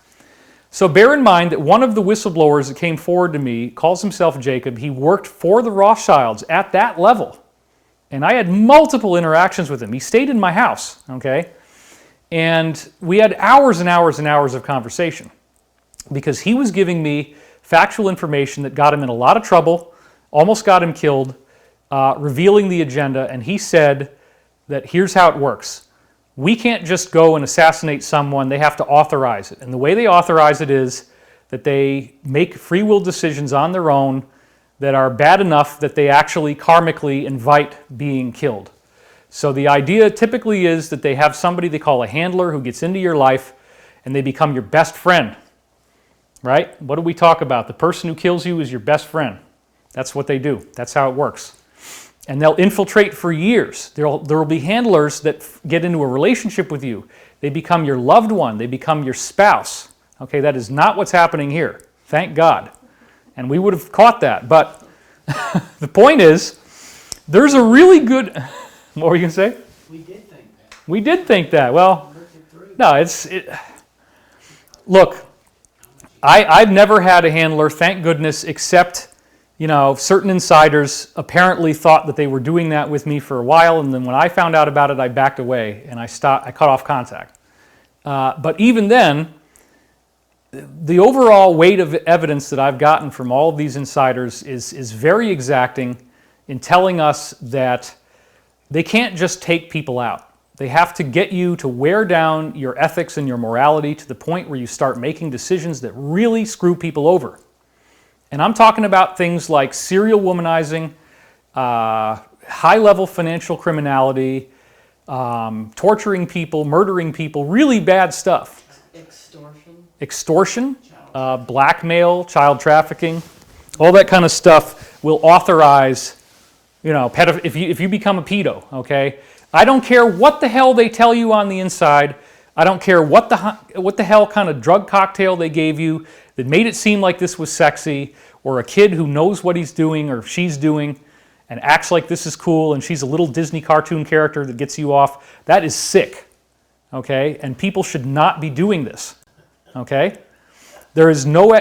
So bear in mind that one of the whistleblowers that came forward to me calls himself Jacob. He worked for the Rothschilds at that level. And I had multiple interactions with him. He stayed in my house, okay? And we had hours and hours and hours of conversation because he was giving me factual information that got him in a lot of trouble, almost got him killed, revealing the agenda. And he said that here's how it works. We can't just go and assassinate someone. They have to authorize it. And the way they authorize it is that they make free will decisions on their own that are bad enough that they actually karmically invite being killed. So the idea typically is that they have somebody they call a handler who gets into your life and they become your best friend, right? What do we talk about? The person who kills you is your best friend. That's what they do. That's how it works. And they'll infiltrate for years. There will be handlers that get into a relationship with you. They become your loved one. They become your spouse. Okay, that is not what's happening here. Thank God. And we would have caught that. But the point is, there's a really good... What were you going to say? We did think that. We did think that. Well, no, Look, I've never had a handler, thank goodness, except... certain insiders apparently thought that they were doing that with me for a while, and then when I found out about it, I backed away and I cut off contact. But even then, the overall weight of evidence that I've gotten from all of these insiders is very exacting in telling us that they can't just take people out. They have to get you to wear down your ethics and your morality to the point where you start making decisions that really screw people over. And I'm talking about things like serial womanizing, high-level financial criminality, torturing people, murdering people, really bad stuff. Extortion, blackmail, child trafficking, all that kind of stuff will authorize, if you become a pedo, okay? I don't care what the hell they tell you on the inside. I don't care what the hell kind of drug cocktail they gave you that made it seem like this was sexy, or a kid who knows what he's doing or she's doing and acts like this is cool and she's a little Disney cartoon character that gets you off. That is sick, okay? And people should not be doing this, okay? There is no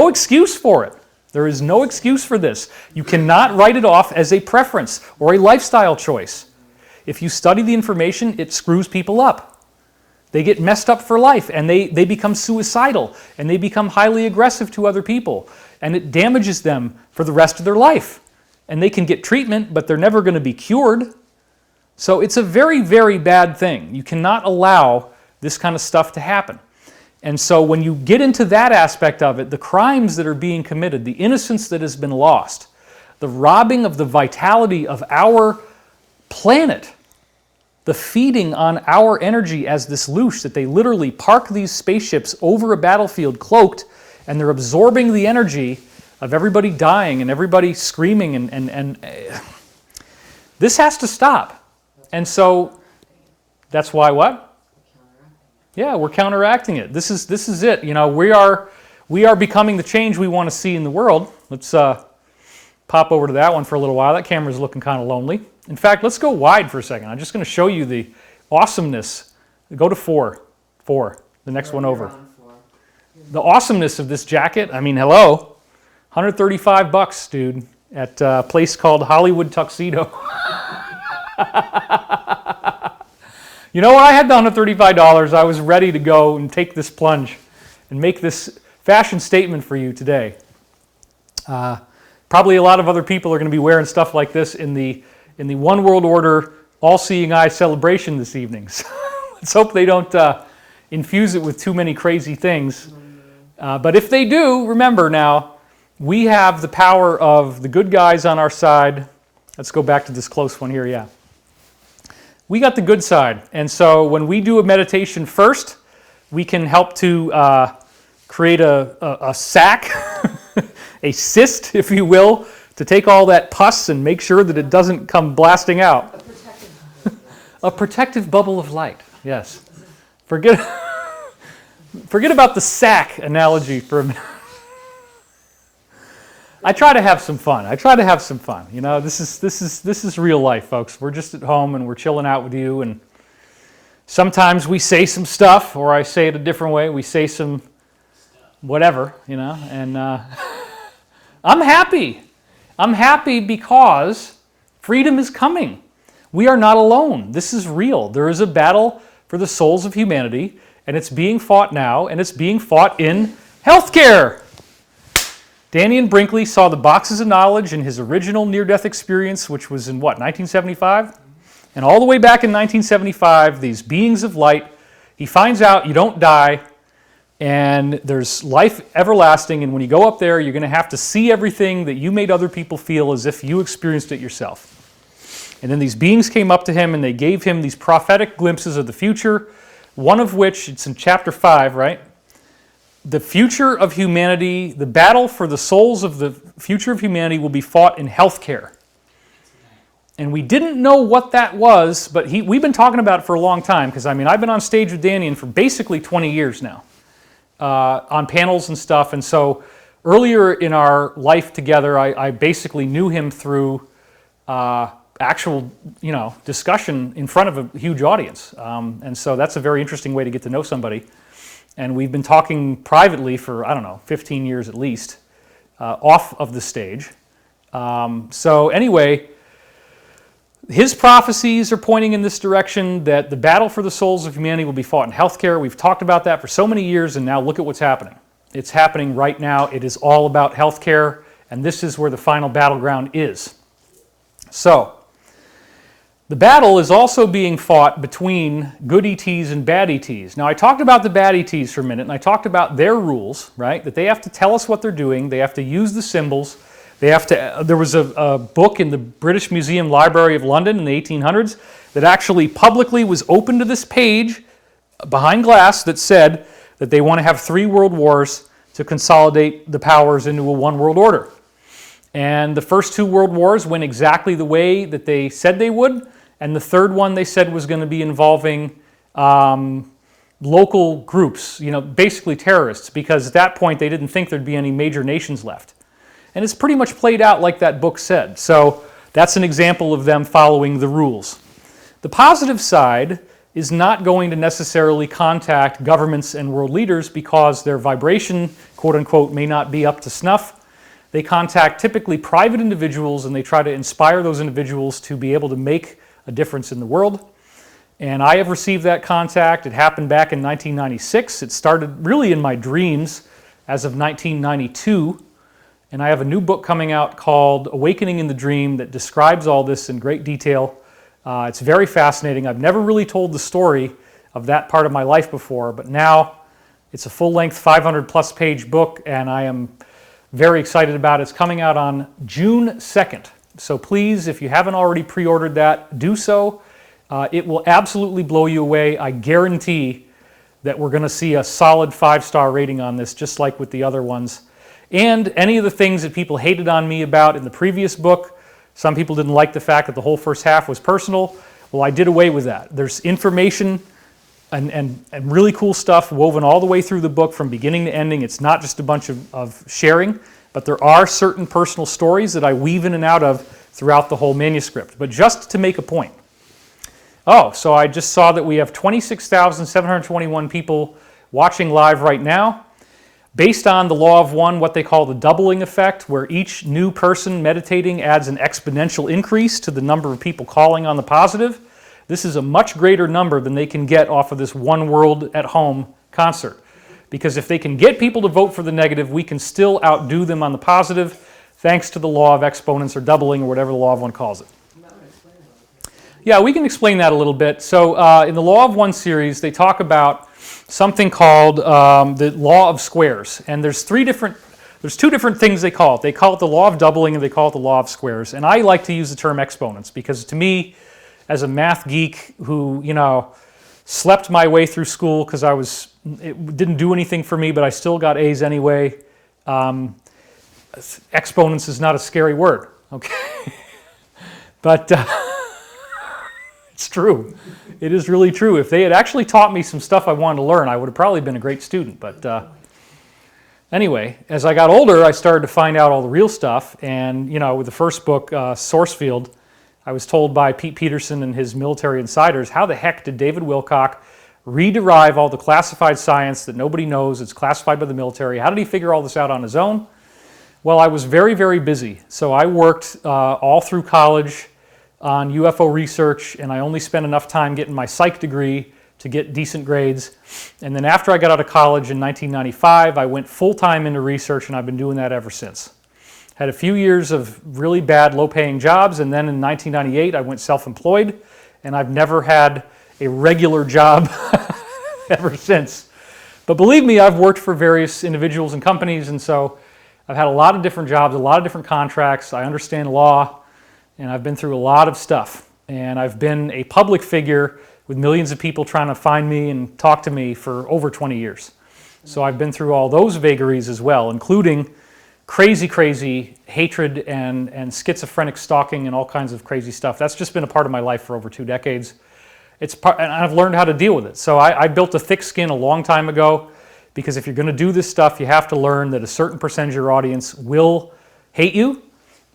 excuse for it. There is no excuse for this. You cannot write it off as a preference or a lifestyle choice. If you study the information, it screws people up. They get messed up for life, and they become suicidal, and they become highly aggressive to other people, and it damages them for the rest of their life. And they can get treatment, but they're never going to be cured. So it's a very, very bad thing. You cannot allow this kind of stuff to happen. And so when you get into that aspect of it, the crimes that are being committed, the innocence that has been lost, the robbing of the vitality of our planet, the feeding on our energy as this loosh, that they literally park these spaceships over a battlefield cloaked, and they're absorbing the energy of everybody dying and everybody screaming, and this has to stop. And so that's why what? Yeah, we're counteracting it. This is it. We are becoming the change we want to see in the world. Let's pop over to that one for a little while. That camera's looking kind of lonely. In fact, let's go wide for a second. I'm just going to show you the awesomeness. Go to 4, the next one over. The awesomeness of this jacket. I mean, hello, $135, dude, at a place called Hollywood Tuxedo. You know, when I had the $135, I was ready to go and take this plunge and make this fashion statement for you today. Probably a lot of other people are going to be wearing stuff like this in the One World Order All-Seeing Eye celebration this evening. So let's hope they don't infuse it with too many crazy things. But if they do, remember now, we have the power of the good guys on our side. Let's go back to this close one here, yeah. We got the good side. And so when we do a meditation first, we can help to create a sac, a cyst, if you will, to take all that pus and make sure that it doesn't come blasting out. A protective bubble of light, yes. Forget about the sack analogy for a minute. I try to have some fun. You know, this is real life, folks. We're just at home and we're chilling out with you, and sometimes we say some stuff, or I say it a different way. We say some whatever, you know, and I'm happy. I'm happy because freedom is coming. We are not alone. This is real. There is a battle for the souls of humanity, and it's being fought now, and it's being fought in healthcare. Danny and Brinkley saw the boxes of knowledge in his original near-death experience, which was in what, 1975? And all the way back in 1975, these beings of light, he finds out you don't die, and there's life everlasting, and when you go up there, you're going to have to see everything that you made other people feel as if you experienced it yourself. And then these beings came up to him, and they gave him these prophetic glimpses of the future, one of which, it's in chapter 5, right? The future of humanity, the battle for the souls of the future of humanity will be fought in healthcare. And we didn't know what that was, but we've been talking about it for a long time, because I mean, I've been on stage with Danny for basically 20 years now, on panels and stuff. And so earlier in our life together, I basically knew him through actual, you know, discussion in front of a huge audience. And so that's a very interesting way to get to know somebody. And we've been talking privately for, I don't know, 15 years at least, off of the stage. So anyway, his prophecies are pointing in this direction, that the battle for the souls of humanity will be fought in healthcare. We've talked about that for so many years, and now look at what's happening. It's happening right now. It is all about healthcare, and this is where the final battleground is. So, the battle is also being fought between good ETs and bad ETs. Now, I talked about the bad ETs for a minute, and I talked about their rules, right? That they have to tell us what they're doing. They have to use the symbols. They have to. There was a book in the British Museum Library of London in the 1800s that actually publicly was open to this page behind glass that said that they want to have 3 world wars to consolidate the powers into a one world order. And the first 2 world wars went exactly the way that they said they would. And the third one they said was going to be involving local groups, you know, basically terrorists, because at that point they didn't think there'd be any major nations left. And it's pretty much played out like that book said. So that's an example of them following the rules. The positive side is not going to necessarily contact governments and world leaders because their vibration, quote unquote, may not be up to snuff. They contact typically private individuals, and they try to inspire those individuals to be able to make a difference in the world. And I have received that contact. It happened back in 1996. It started really in my dreams as of 1992. And I have a new book coming out called Awakening in the Dream that describes all this in great detail. It's very fascinating. I've never really told the story of that part of my life before, but now it's a full-length 500-plus page book, and I am very excited about it. It's coming out on June 2nd. So please, if you haven't already pre-ordered that, do so. It will absolutely blow you away. I guarantee that we're going to see a solid 5-star rating on this, just like with the other ones. And any of the things that people hated on me about in the previous book, some people didn't like the fact that the whole first half was personal. Well, I did away with that. There's information and really cool stuff woven all the way through the book from beginning to ending. It's not just a bunch of sharing, but there are certain personal stories that I weave in and out of throughout the whole manuscript. But just to make a point. Oh, so I just saw that we have 26,721 people watching live right now. Based on the law of one, what they call the doubling effect, where each new person meditating adds an exponential increase to the number of people calling on the positive, This is a much greater number than they can get off of this one world at home concert. Because if they can get people to vote for the negative, we can still outdo them on the positive, thanks to the law of exponents or doubling or whatever the law of one calls it. Yeah, we can explain that a little bit. So in the Law of One series, they talk about something called the law of squares. And there's two different things they call it. They call it the law of doubling and they call it the law of squares. And I like to use the term exponents because to me, as a math geek who, slept my way through school because it didn't do anything for me, but I still got A's anyway, exponents is not a scary word, okay? But it's true. It is really true. If they had actually taught me some stuff I wanted to learn, I would have probably been a great student. But anyway, as I got older, I started to find out all the real stuff. And, with the first book, Source Field, I was told by Pete Peterson and his military insiders, how the heck did David Wilcock rederive all the classified science that nobody knows, it's classified by the military? How did he figure all this out on his own? Well, I was very, very busy. So I worked all through college on UFO research, and I only spent enough time getting my psych degree to get decent grades. And then after I got out of college in 1995, I went full-time into research, and I've been doing that ever since. Had a few years of really bad, low-paying jobs, and then in 1998, I went self-employed, and I've never had a regular job ever since. But believe me, I've worked for various individuals and companies, and so I've had a lot of different jobs, a lot of different contracts. I understand law, and I've been through a lot of stuff. And I've been a public figure with millions of people trying to find me and talk to me for over 20 years. So I've been through all those vagaries as well, including crazy, crazy hatred and schizophrenic stalking and all kinds of crazy stuff. That's just been a part of my life for over 2 decades. And I've learned how to deal with it. So I built a thick skin a long time ago, because if you're going to do this stuff, you have to learn that a certain percentage of your audience will hate you,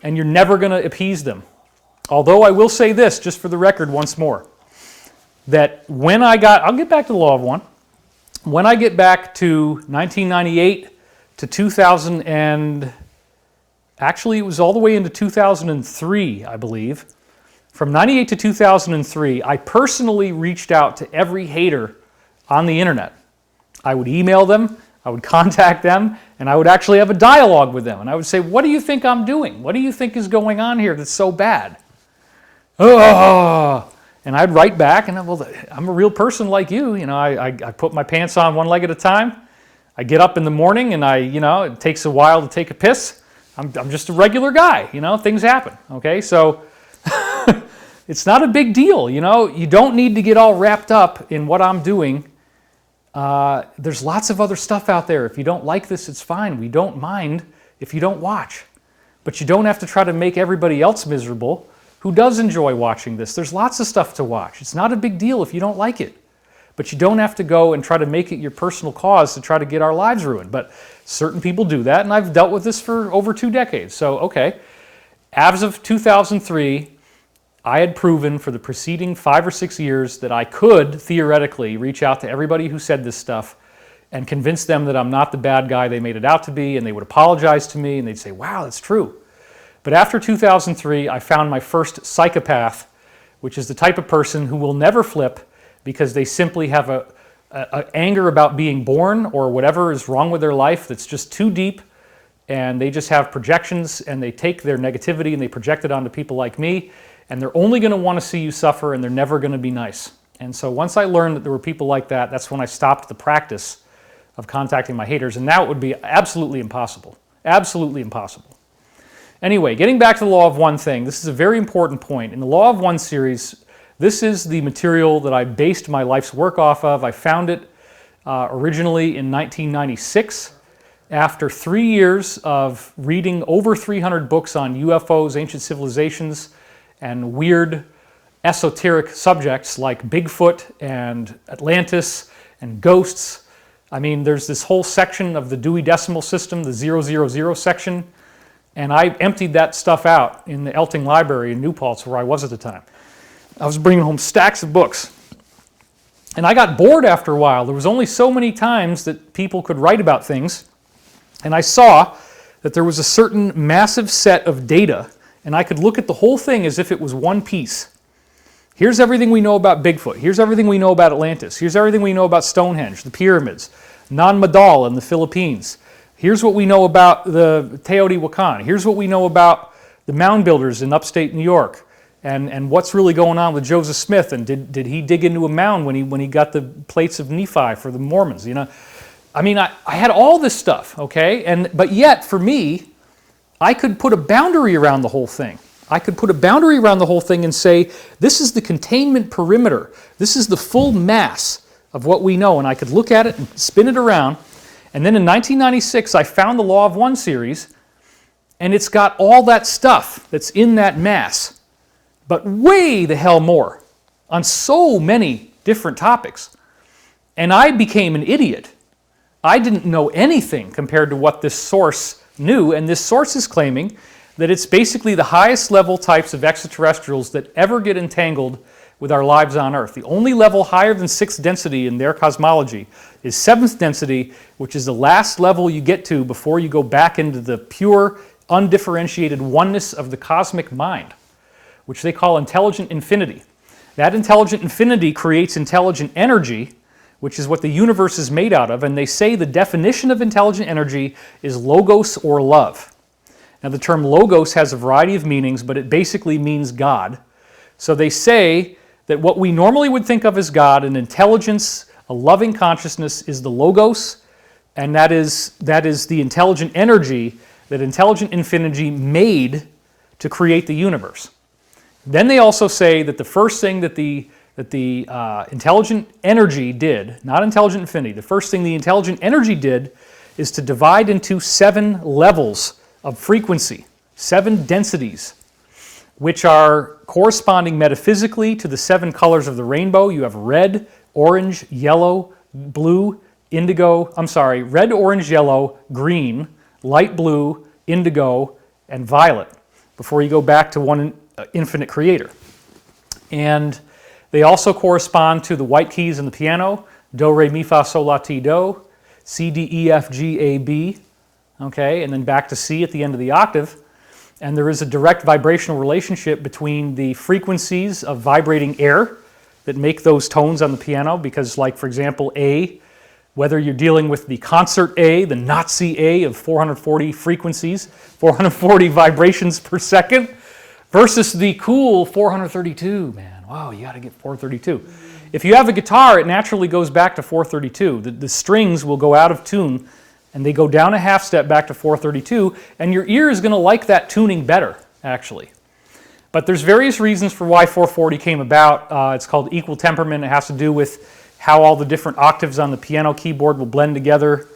and you're never going to appease them. Although I will say this, just for the record once more, that I'll get back to the Law of One. When I get back to 1998 to 2000 and actually it was all the way into 2003, I believe. From 98 to 2003, I personally reached out to every hater on the internet. I would email them, I would contact them, and I would actually have a dialogue with them. And I would say, what do you think I'm doing? What do you think is going on here that's so bad? Oh, and I'd write back, and I'm a real person like you. I put my pants on one leg at a time. I get up in the morning, and it takes a while to take a piss. I'm just a regular guy. Things happen. Okay, so it's not a big deal. You don't need to get all wrapped up in what I'm doing. There's lots of other stuff out there. If you don't like this, it's fine. We don't mind if you don't watch. But you don't have to try to make everybody else miserable who does enjoy watching this. There's lots of stuff to watch. It's not a big deal if you don't like it. But you don't have to go and try to make it your personal cause to try to get our lives ruined. But certain people do that, and I've dealt with this for over 2 decades. So, okay, as of 2003, I had proven for the preceding 5 or 6 years that I could theoretically reach out to everybody who said this stuff and convince them that I'm not the bad guy they made it out to be, and they would apologize to me, and they'd say, wow, that's true. But after 2003, I found my first psychopath, which is the type of person who will never flip because they simply have a anger about being born or whatever is wrong with their life that's just too deep, and they just have projections, and they take their negativity and they project it onto people like me, and they're only going to want to see you suffer, and they're never going to be nice. And so once I learned that there were people like that, that's when I stopped the practice of contacting my haters, and now it would be absolutely impossible. Absolutely impossible. Anyway, getting back to the Law of One thing, this is a very important point. In the Law of One series, this is the material that I based my life's work off of. I found it originally in 1996 after 3 years of reading over 300 books on UFOs, ancient civilizations, and weird esoteric subjects like Bigfoot and Atlantis and ghosts. I mean, there's this whole section of the Dewey Decimal System, the 000 section, and I emptied that stuff out in the Elting Library in New Paltz, where I was at the time. I was bringing home stacks of books. And I got bored after a while. There was only so many times that people could write about things, and I saw that there was a certain massive set of data, and I could look at the whole thing as if it was one piece. Here's everything we know about Bigfoot. Here's everything we know about Atlantis. Here's everything we know about Stonehenge, the pyramids, Nan Madol in the Philippines. Here's what we know about the Teotihuacan. Here's what we know about the mound builders in upstate New York. And what's really going on with Joseph Smith, and did he dig into a mound when he got the plates of Nephi for the Mormons? You know, I mean, I had all this stuff, okay, but yet for me, I could put a boundary around the whole thing. I could put a boundary around the whole thing and say, this is the containment perimeter. This is the full mass of what we know, and I could look at it and spin it around. And then in 1996, I found the Law of One series, and it's got all that stuff that's in that mass, but way the hell more on so many different topics. And I became an idiot. I didn't know anything compared to what this source knew, and this source is claiming that it's basically the highest level types of extraterrestrials that ever get entangled with our lives on Earth. The only level higher than 6th density in their cosmology is 7th density, which is the last level you get to before you go back into the pure, undifferentiated oneness of the cosmic mind, which they call intelligent infinity. That intelligent infinity creates intelligent energy, which is what the universe is made out of, and they say the definition of intelligent energy is logos or love. Now the term logos has a variety of meanings, but it basically means God. So they say that what we normally would think of as God, an intelligence, a loving consciousness, is the logos, and that is the intelligent energy that intelligent infinity made to create the universe. Then they also say that the first thing that the intelligent energy did, not intelligent infinity, the first thing the intelligent energy did is to divide into 7 levels of frequency, 7 densities, which are corresponding metaphysically to the 7 colors of the rainbow. You have red, orange, yellow, blue, red, orange, yellow, green, light blue, indigo, and violet, before you go back to one infinite creator. And they also correspond to the white keys in the piano, do, re, mi, fa, sol, la, ti, do, C, D, E, F, G, A, B, okay, and then back to C at the end of the octave. And there is a direct vibrational relationship between the frequencies of vibrating air that make those tones on the piano, because, like, for example, A, whether you're dealing with the concert A, the Nazi A of 440 frequencies, 440 vibrations per second, versus the cool 432, man. Wow, you got to get 432. If you have a guitar, it naturally goes back to 432. The strings will go out of tune, and they go down a half step back to 432, and your ear is going to like that tuning better, actually. But there's various reasons for why 440 came about. It's called equal temperament. It has to do with how all the different octaves on the piano keyboard will blend together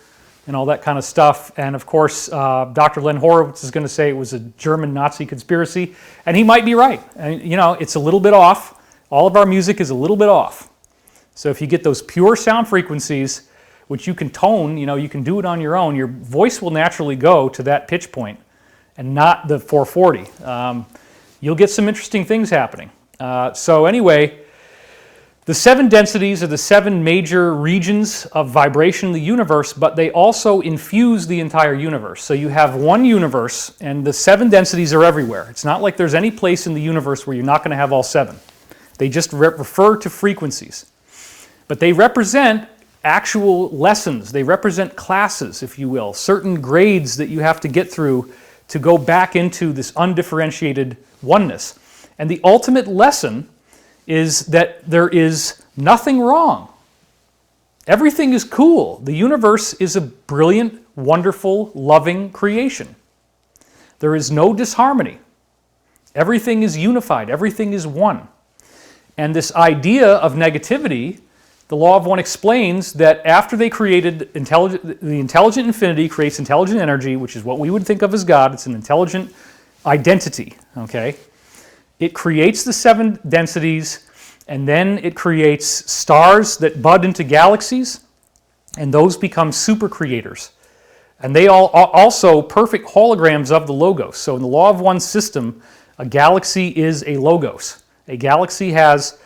and all that kind of stuff. And of course, Dr. Len Horowitz is going to say it was a German Nazi conspiracy, and he might be right. And, you know, it's a little bit off. All of our music is a little bit off. So if you get those pure sound frequencies, which you can tone, you know, you can do it on your own, your voice will naturally go to that pitch point and not the 440. You'll get some interesting things happening. So anyway, the 7 densities are the 7 major regions of vibration in the universe, but they also infuse the entire universe. So you have one universe, and the 7 densities are everywhere. It's not like there's any place in the universe where you're not going to have all 7. They just refer to frequencies. But they represent actual lessons. They represent classes, if you will, certain grades that you have to get through to go back into this undifferentiated oneness. And the ultimate lesson is that there is nothing wrong. Everything is cool. The universe is a brilliant, wonderful, loving creation. There is no disharmony. Everything is unified. Everything is one. And this idea of negativity, the Law of One explains that after they created the intelligent infinity creates intelligent energy, which is what we would think of as God. It's an intelligent identity, okay? It creates the 7 densities, and then it creates stars that bud into galaxies, and those become super creators. And they are also perfect holograms of the logos. So in the Law of One system, a galaxy is a logos. A galaxy has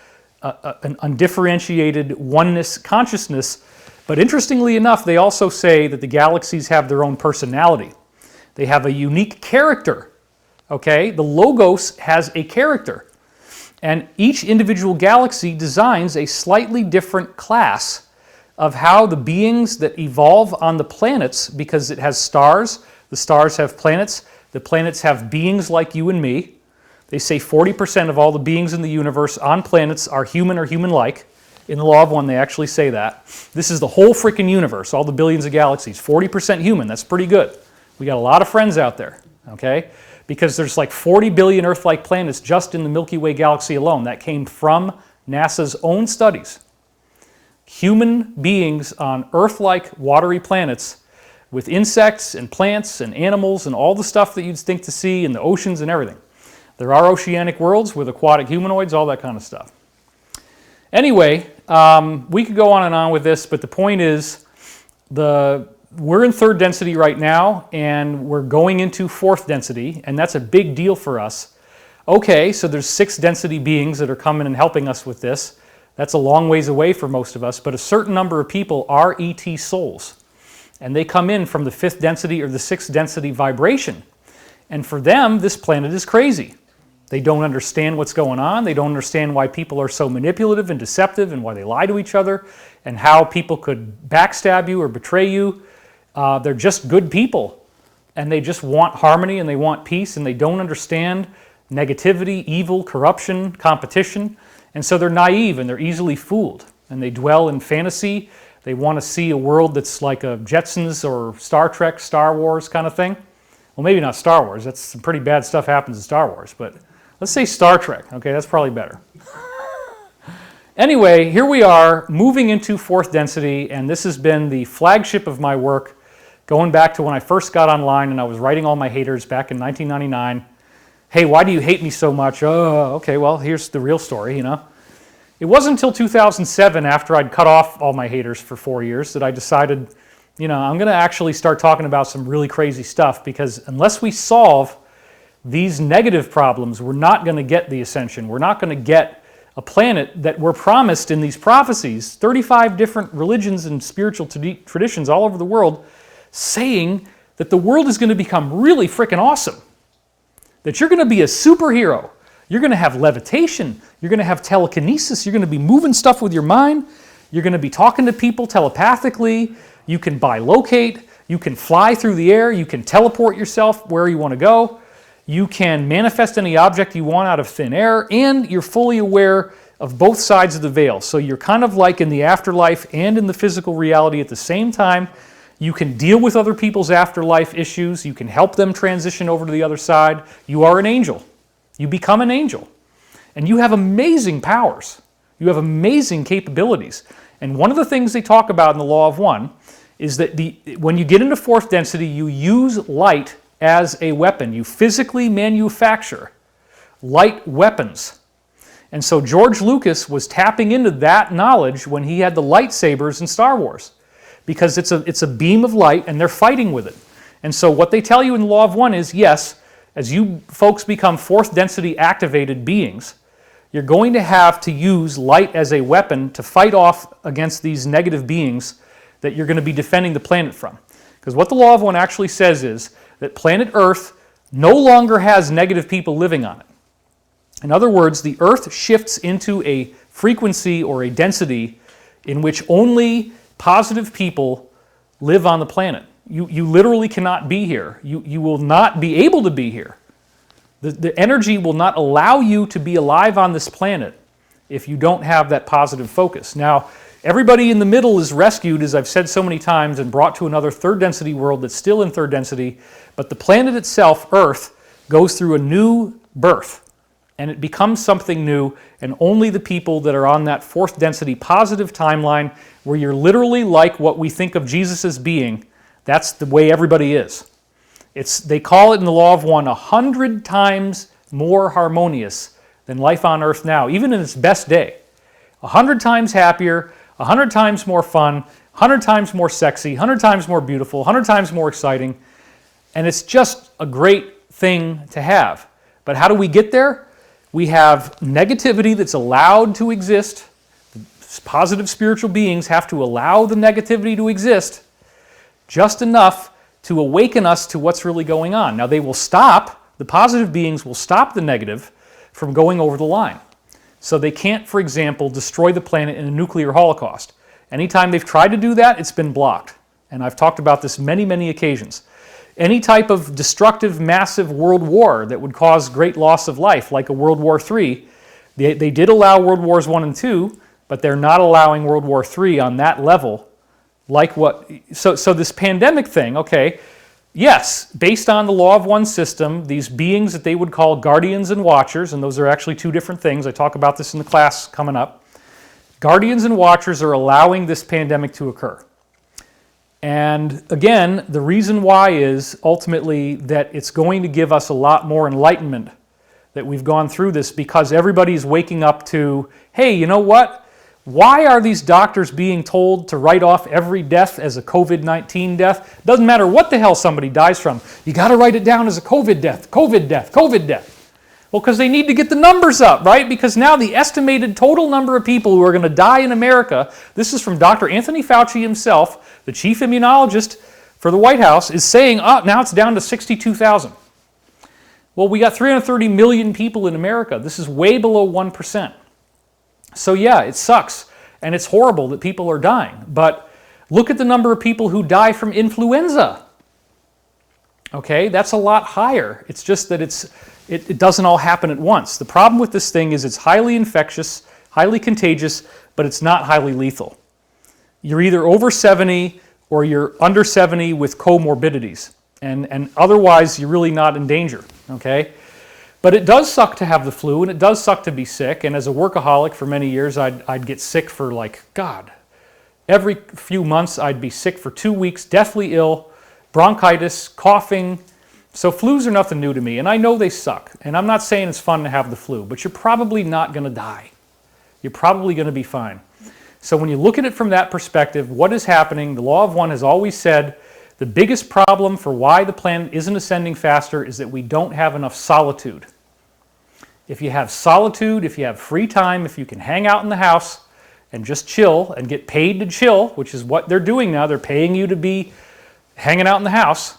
an undifferentiated oneness consciousness, but interestingly enough, they also say that the galaxies have their own personality. They have a unique character, okay? The logos has a character. And each individual galaxy designs a slightly different class of how the beings that evolve on the planets, because it has stars, the stars have planets, the planets have beings like you and me. They say 40% of all the beings in the universe on planets are human or human-like. In the Law of One, they actually say that. This is the whole freaking universe, all the billions of galaxies. 40% human, that's pretty good. We got a lot of friends out there, okay? Because there's like 40 billion Earth-like planets just in the Milky Way galaxy alone. That came from NASA's own studies. Human beings on Earth-like watery planets with insects and plants and animals and all the stuff that you'd think to see in the oceans and everything. There are oceanic worlds with aquatic humanoids, all that kind of stuff. Anyway, we could go on and on with this, but the point is we're in third density right now, and we're going into fourth density, and that's a big deal for us. Okay, so there's 6 density beings that are coming and helping us with this. That's a long ways away for most of us, but a certain number of people are ET souls. And they come in from the 5th density or the 6th density vibration. And for them, this planet is crazy. They don't understand what's going on. They don't understand why people are so manipulative and deceptive and why they lie to each other and how people could backstab you or betray you. They're just good people. And they just want harmony and they want peace, and they don't understand negativity, evil, corruption, competition. And so they're naive and they're easily fooled, and they dwell in fantasy. They want to see a world that's like a Jetsons or Star Trek, Star Wars kind of thing. Well, maybe not Star Wars. That's some pretty bad stuff happens in Star Wars, but let's say Star Trek. Okay, that's probably better. Anyway, here we are moving into fourth density, and this has been the flagship of my work going back to when I first got online and I was writing all my haters back in 1999. Hey, why do you hate me so much? Oh, okay, well, here's the real story, you know. It wasn't until 2007, after I'd cut off all my haters for 4 years, that I decided, you know, I'm going to actually start talking about some really crazy stuff, because unless we solve these negative problems, we're not going to get the ascension. We're not going to get a planet that we're promised in these prophecies, 35 different religions and spiritual traditions all over the world, saying that the world is going to become really freaking awesome. That you're going to be a superhero. You're going to have levitation. You're going to have telekinesis. You're going to be moving stuff with your mind. You're going to be talking to people telepathically. You can bilocate. You can fly through the air. You can teleport yourself where you want to go. You can manifest any object you want out of thin air. And you're fully aware of both sides of the veil. So you're kind of like in the afterlife and in the physical reality at the same time. You can deal with other people's afterlife issues. You can help them transition over to the other side. You are an angel. You become an angel. And you have amazing powers. You have amazing capabilities. And one of the things they talk about in the Law of One is that when you get into fourth density, you use light as a weapon. You physically manufacture light weapons. And so George Lucas was tapping into that knowledge when he had the lightsabers in Star Wars. Because it's a beam of light and they're fighting with it. And so what they tell you in the Law of One is, yes, as you folks become fourth density activated beings, you're going to have to use light as a weapon to fight off against these negative beings that you're going to be defending the planet from. Because what the Law of One actually says is that planet Earth no longer has negative people living on it. In other words, the Earth shifts into a frequency or a density in which only positive people live on the planet. You literally cannot be here. You will not be able to be here. The energy will not allow you to be alive on this planet if you don't have that positive focus. Now, everybody in the middle is rescued, as I've said so many times, and brought to another third density world that's still in third density, but the planet itself, Earth, goes through a new birth. And it becomes something new, and only the people that are on that fourth density positive timeline, where you're literally like what we think of Jesus as being, that's the way everybody is. They call it in the Law of One 100 times more harmonious than life on Earth now, even in its best day. 100 times happier, 100 times more fun, 100 times more sexy, 100 times more beautiful, 100 times more exciting, and it's just a great thing to have. But how do we get there? We have negativity that's allowed to exist. Positive spiritual beings have to allow the negativity to exist just enough to awaken us to what's really going on. Now, they will stop, the positive beings will stop the negative from going over the line. So they can't, for example, destroy the planet in a nuclear holocaust. Anytime they've tried to do that, it's been blocked. And I've talked about this many, many occasions. Any type of destructive, massive world war that would cause great loss of life, like a World War III, they did allow World Wars I and II, but they're not allowing World War III on that level. So this pandemic thing, okay, yes, based on the law of one system, these beings that they would call guardians and watchers, and those are actually two different things. I talk about this in the class coming up. Guardians and watchers are allowing this pandemic to occur. And again, the reason why is ultimately that it's going to give us a lot more enlightenment that we've gone through this, because everybody's waking up to, hey, you know what? Why are these doctors being told to write off every death as a COVID-19 death? Doesn't matter what the hell somebody dies from. You got to write it down as a COVID death, COVID death, COVID death. Well, because they need to get the numbers up, right? Because now the estimated total number of people who are going to die in America, this is from Dr. Anthony Fauci himself, the chief immunologist for the White House, is saying, now it's down to 62,000. Well, we got 330 million people in America. This is way below 1%. So yeah, it sucks, and it's horrible that people are dying. But look at the number of people who die from influenza. Okay, that's a lot higher. It's just that it doesn't all happen at once. The problem with this thing is it's highly infectious, highly contagious, but it's not highly lethal. You're either over 70 or you're under 70 with comorbidities. And otherwise, you're really not in danger, okay? But it does suck to have the flu, and it does suck to be sick. And as a workaholic for many years, I'd get sick for every few months I'd be sick for 2 weeks, deathly ill, bronchitis, coughing. So flus are nothing new to me, and I know they suck. And I'm not saying it's fun to have the flu, but you're probably not going to die. You're probably going to be fine. So when you look at it from that perspective, what is happening? The law of one has always said the biggest problem for why the planet isn't ascending faster is that we don't have enough solitude. If you have solitude, if you have free time, if you can hang out in the house and just chill and get paid to chill, which is what they're doing now, they're paying you to be hanging out in the house.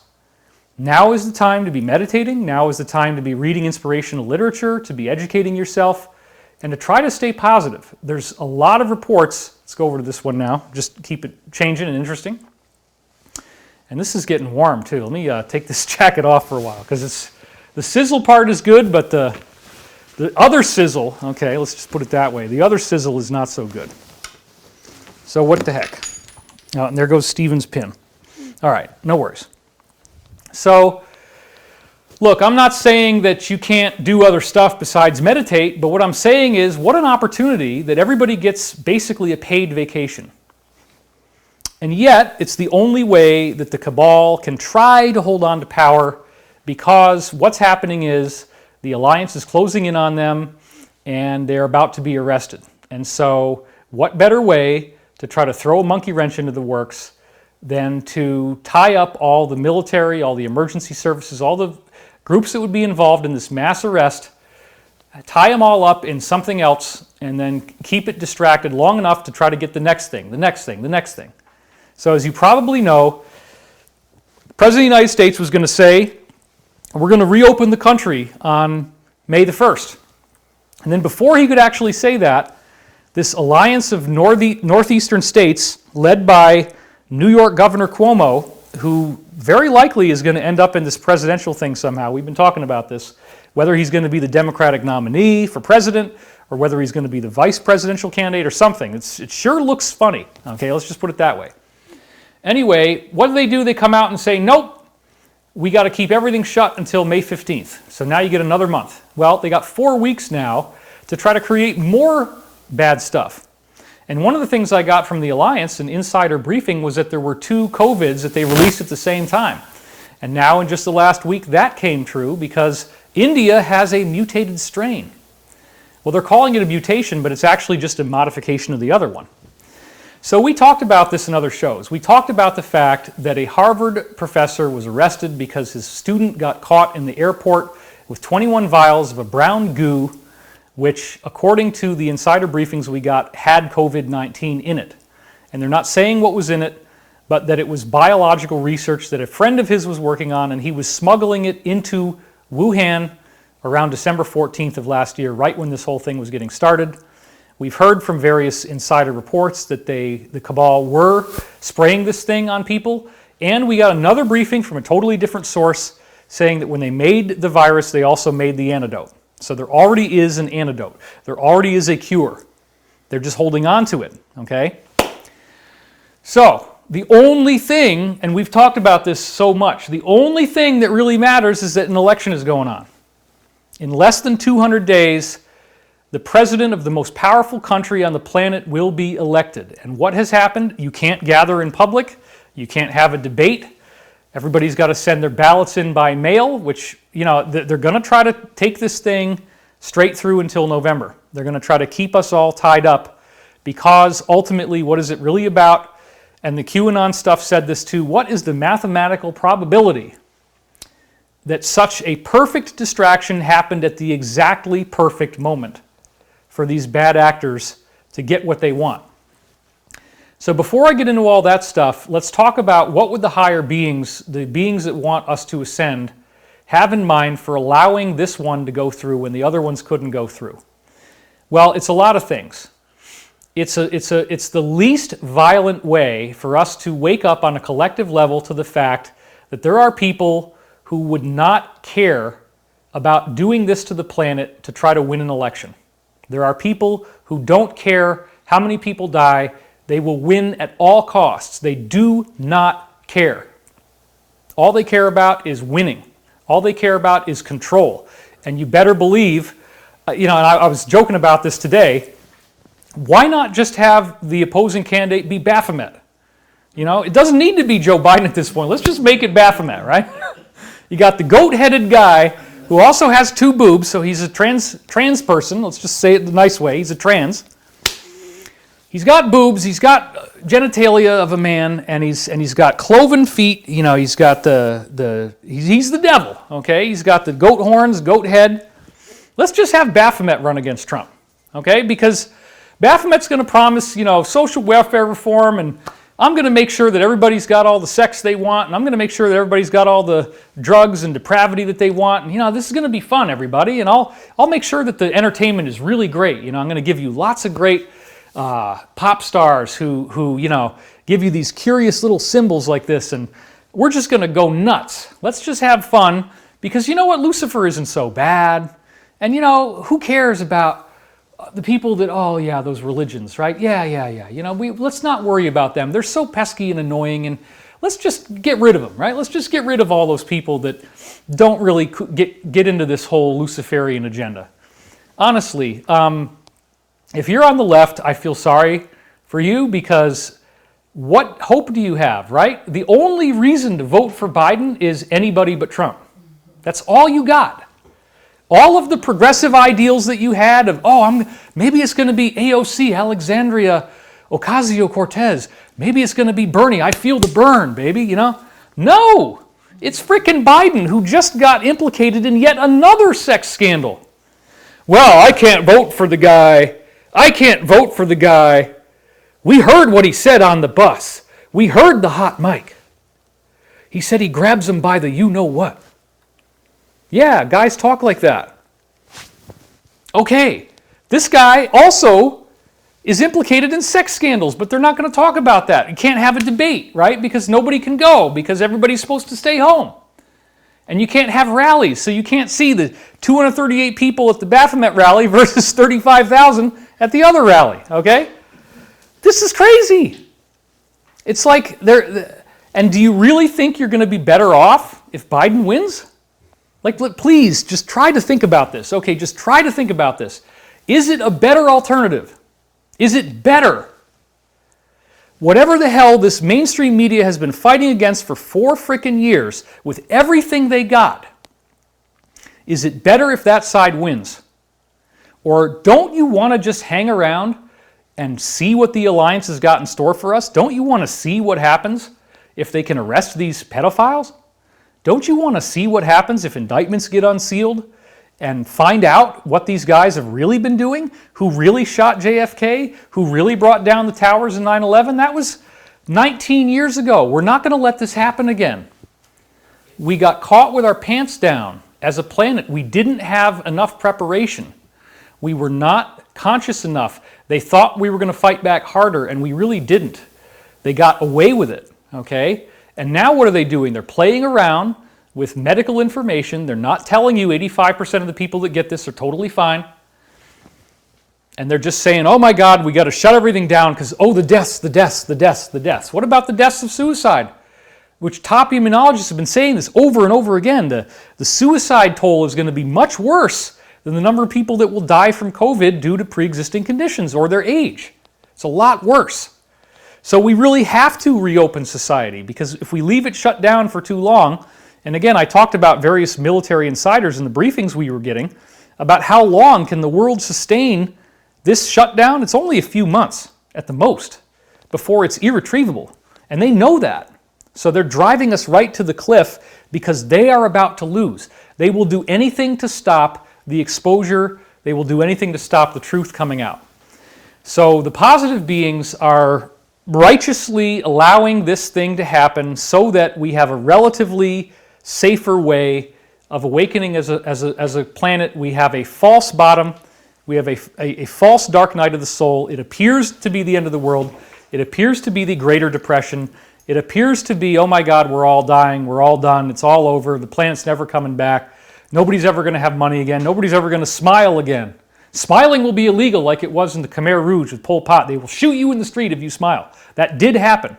Now is the time to be meditating. Now is the time to be reading inspirational literature, to be educating yourself, and to try to stay positive. There's a lot of reports. Let's go over to this one now. Just keep it changing and interesting. And this is getting warm too. Let me take this jacket off for a while, because the sizzle part is good, but the other sizzle, okay, let's just put it that way. The other sizzle is not so good. So what the heck? And there goes Steven's pin. All right, no worries. So, look, I'm not saying that you can't do other stuff besides meditate, but what I'm saying is, what an opportunity that everybody gets basically a paid vacation. And yet, it's the only way that the cabal can try to hold on to power, because what's happening is the alliance is closing in on them and they're about to be arrested. And so what better way to try to throw a monkey wrench into the works than to tie up all the military, all the emergency services, all the groups that would be involved in this mass arrest, tie them all up in something else, and then keep it distracted long enough to try to get the next thing, the next thing, the next thing. So as you probably know, the President of the United States was going to say, we're going to reopen the country on May the 1st. And then before he could actually say that, this alliance of northeastern states, led by New York Governor Cuomo, who very likely is going to end up in this presidential thing somehow. We've been talking about this, whether he's going to be the Democratic nominee for president or whether he's going to be the vice presidential candidate or something. It sure looks funny. Okay, let's just put it that way. Anyway, what do? They come out and say, nope, we got to keep everything shut until May 15th. So now you get another month. Well, they got 4 weeks now to try to create more bad stuff. And one of the things I got from the Alliance, an insider briefing, was that there were 2 COVIDs that they released at the same time. And now in just the last week, that came true because India has a mutated strain. Well, they're calling it a mutation, but it's actually just a modification of the other one. So we talked about this in other shows. We talked about the fact that a Harvard professor was arrested because his student got caught in the airport with 21 vials of a brown goo, which, according to the insider briefings we got, had COVID-19 in it. And they're not saying what was in it, but that it was biological research that a friend of his was working on, and he was smuggling it into Wuhan, around December 14th of last year, right when this whole thing was getting started. We've heard from various insider reports that the cabal were spraying this thing on people, and we got another briefing from a totally different source saying that when they made the virus, they also made the antidote. So there already is an antidote. There already is a cure. They're just holding on to it, okay? So the only thing, and we've talked about this so much, the only thing that really matters is that an election is going on. In less than 200 days, the president of the most powerful country on the planet will be elected. And what has happened? You can't gather in public. You can't have a debate. Everybody's got to send their ballots in by mail, which, you know, they're going to try to take this thing straight through until November. They're going to try to keep us all tied up because ultimately, what is it really about? And the QAnon stuff said this too. What is the mathematical probability that such a perfect distraction happened at the exactly perfect moment for these bad actors to get what they want? So before I get into all that stuff, let's talk about what would the higher beings, the beings that want us to ascend, have in mind for allowing this one to go through when the other ones couldn't go through. Well, it's a lot of things. It's the least violent way for us to wake up on a collective level to the fact that there are people who would not care about doing this to the planet to try to win an election. There are people who don't care how many people die. They will win at all costs. They do not care. All they care about is winning. All they care about is control. And you better believe, and I was joking about this today, why not just have the opposing candidate be Baphomet? It doesn't need to be Joe Biden at this point. Let's just make it Baphomet, right? You got the goat-headed guy who also has 2 boobs, so he's a trans person. Let's just say it the nice way. He's a trans. He's got boobs, he's got genitalia of a man, and he's got cloven feet. He's got he's the devil, okay? He's got the goat horns, goat head. Let's just have Baphomet run against Trump, okay? Because Baphomet's going to promise, social welfare reform, and I'm going to make sure that everybody's got all the sex they want, and I'm going to make sure that everybody's got all the drugs and depravity that they want. And this is going to be fun, everybody, and I'll make sure that the entertainment is really great. I'm going to give you lots of great pop stars who give you these curious little symbols like this, and we're just going to go nuts. Let's just have fun, because you know what? Lucifer isn't so bad, and who cares about the people that, those religions, right? Yeah. Let's not worry about them. They're so pesky and annoying, and let's just get rid of them, right? Let's just get rid of all those people that don't really get into this whole Luciferian agenda. Honestly, if you're on the left, I feel sorry for you, because what hope do you have, right? The only reason to vote for Biden is anybody but Trump. That's all you got. All of the progressive ideals that you had of, maybe it's going to be AOC, Alexandria Ocasio-Cortez. Maybe it's going to be Bernie. I feel the burn, baby, No! It's frickin' Biden, who just got implicated in yet another sex scandal. Well, I can't vote for the guy. We heard what he said on the bus. We heard the hot mic. He said he grabs him by the you-know-what. Yeah, guys talk like that. Okay, this guy also is implicated in sex scandals, but they're not going to talk about that. You can't have a debate, right? Because nobody can go, because everybody's supposed to stay home. And you can't have rallies, so you can't see the 238 people at the Baphomet rally versus 35,000 at the other rally, okay? This is crazy. It's like, and do you really think you're going to be better off if Biden wins? Please, just try to think about this. Okay, just try to think about this. Is it a better alternative? Is it better? Whatever the hell this mainstream media has been fighting against for 4 frickin' years with everything they got, is it better if that side wins? Or don't you want to just hang around and see what the alliance has got in store for us? Don't you want to see what happens if they can arrest these pedophiles? Don't you want to see what happens if indictments get unsealed and find out what these guys have really been doing? Who really shot JFK? Who really brought down the towers in 9/11? That was 19 years ago. We're not going to let this happen again. We got caught with our pants down as a planet, we didn't have enough preparation. We were not conscious enough. They thought we were going to fight back harder, and we really didn't. They got away with it, okay? And now what are they doing? They're playing around with medical information. They're not telling you 85% of the people that get this are totally fine. And they're just saying, oh my God, we got to shut everything down because, oh, the deaths, the deaths, the deaths, the deaths. What about the deaths of suicide? Which top immunologists have been saying this over and over again. The suicide toll is going to be much worse than the number of people that will die from COVID due to pre-existing conditions or their age. It's a lot worse. So we really have to reopen society, because if we leave it shut down for too long, and again, I talked about various military insiders in the briefings we were getting about how long can the world sustain this shutdown. It's only a few months at the most before it's irretrievable. And they know that. So they're driving us right to the cliff because they are about to lose. They will do anything to stop the exposure. They will do anything to stop the truth coming out. So the positive beings are righteously allowing this thing to happen so that we have a relatively safer way of awakening as a planet. We have a false bottom. We have a false dark night of the soul. It appears to be the end of the world. It appears to be the Greater Depression. It appears to be, oh my God, we're all dying. We're all done. It's all over. The planet's never coming back. Nobody's ever going to have money again. Nobody's ever going to smile again. Smiling will be illegal like it was in the Khmer Rouge with Pol Pot. They will shoot you in the street if you smile. That did happen.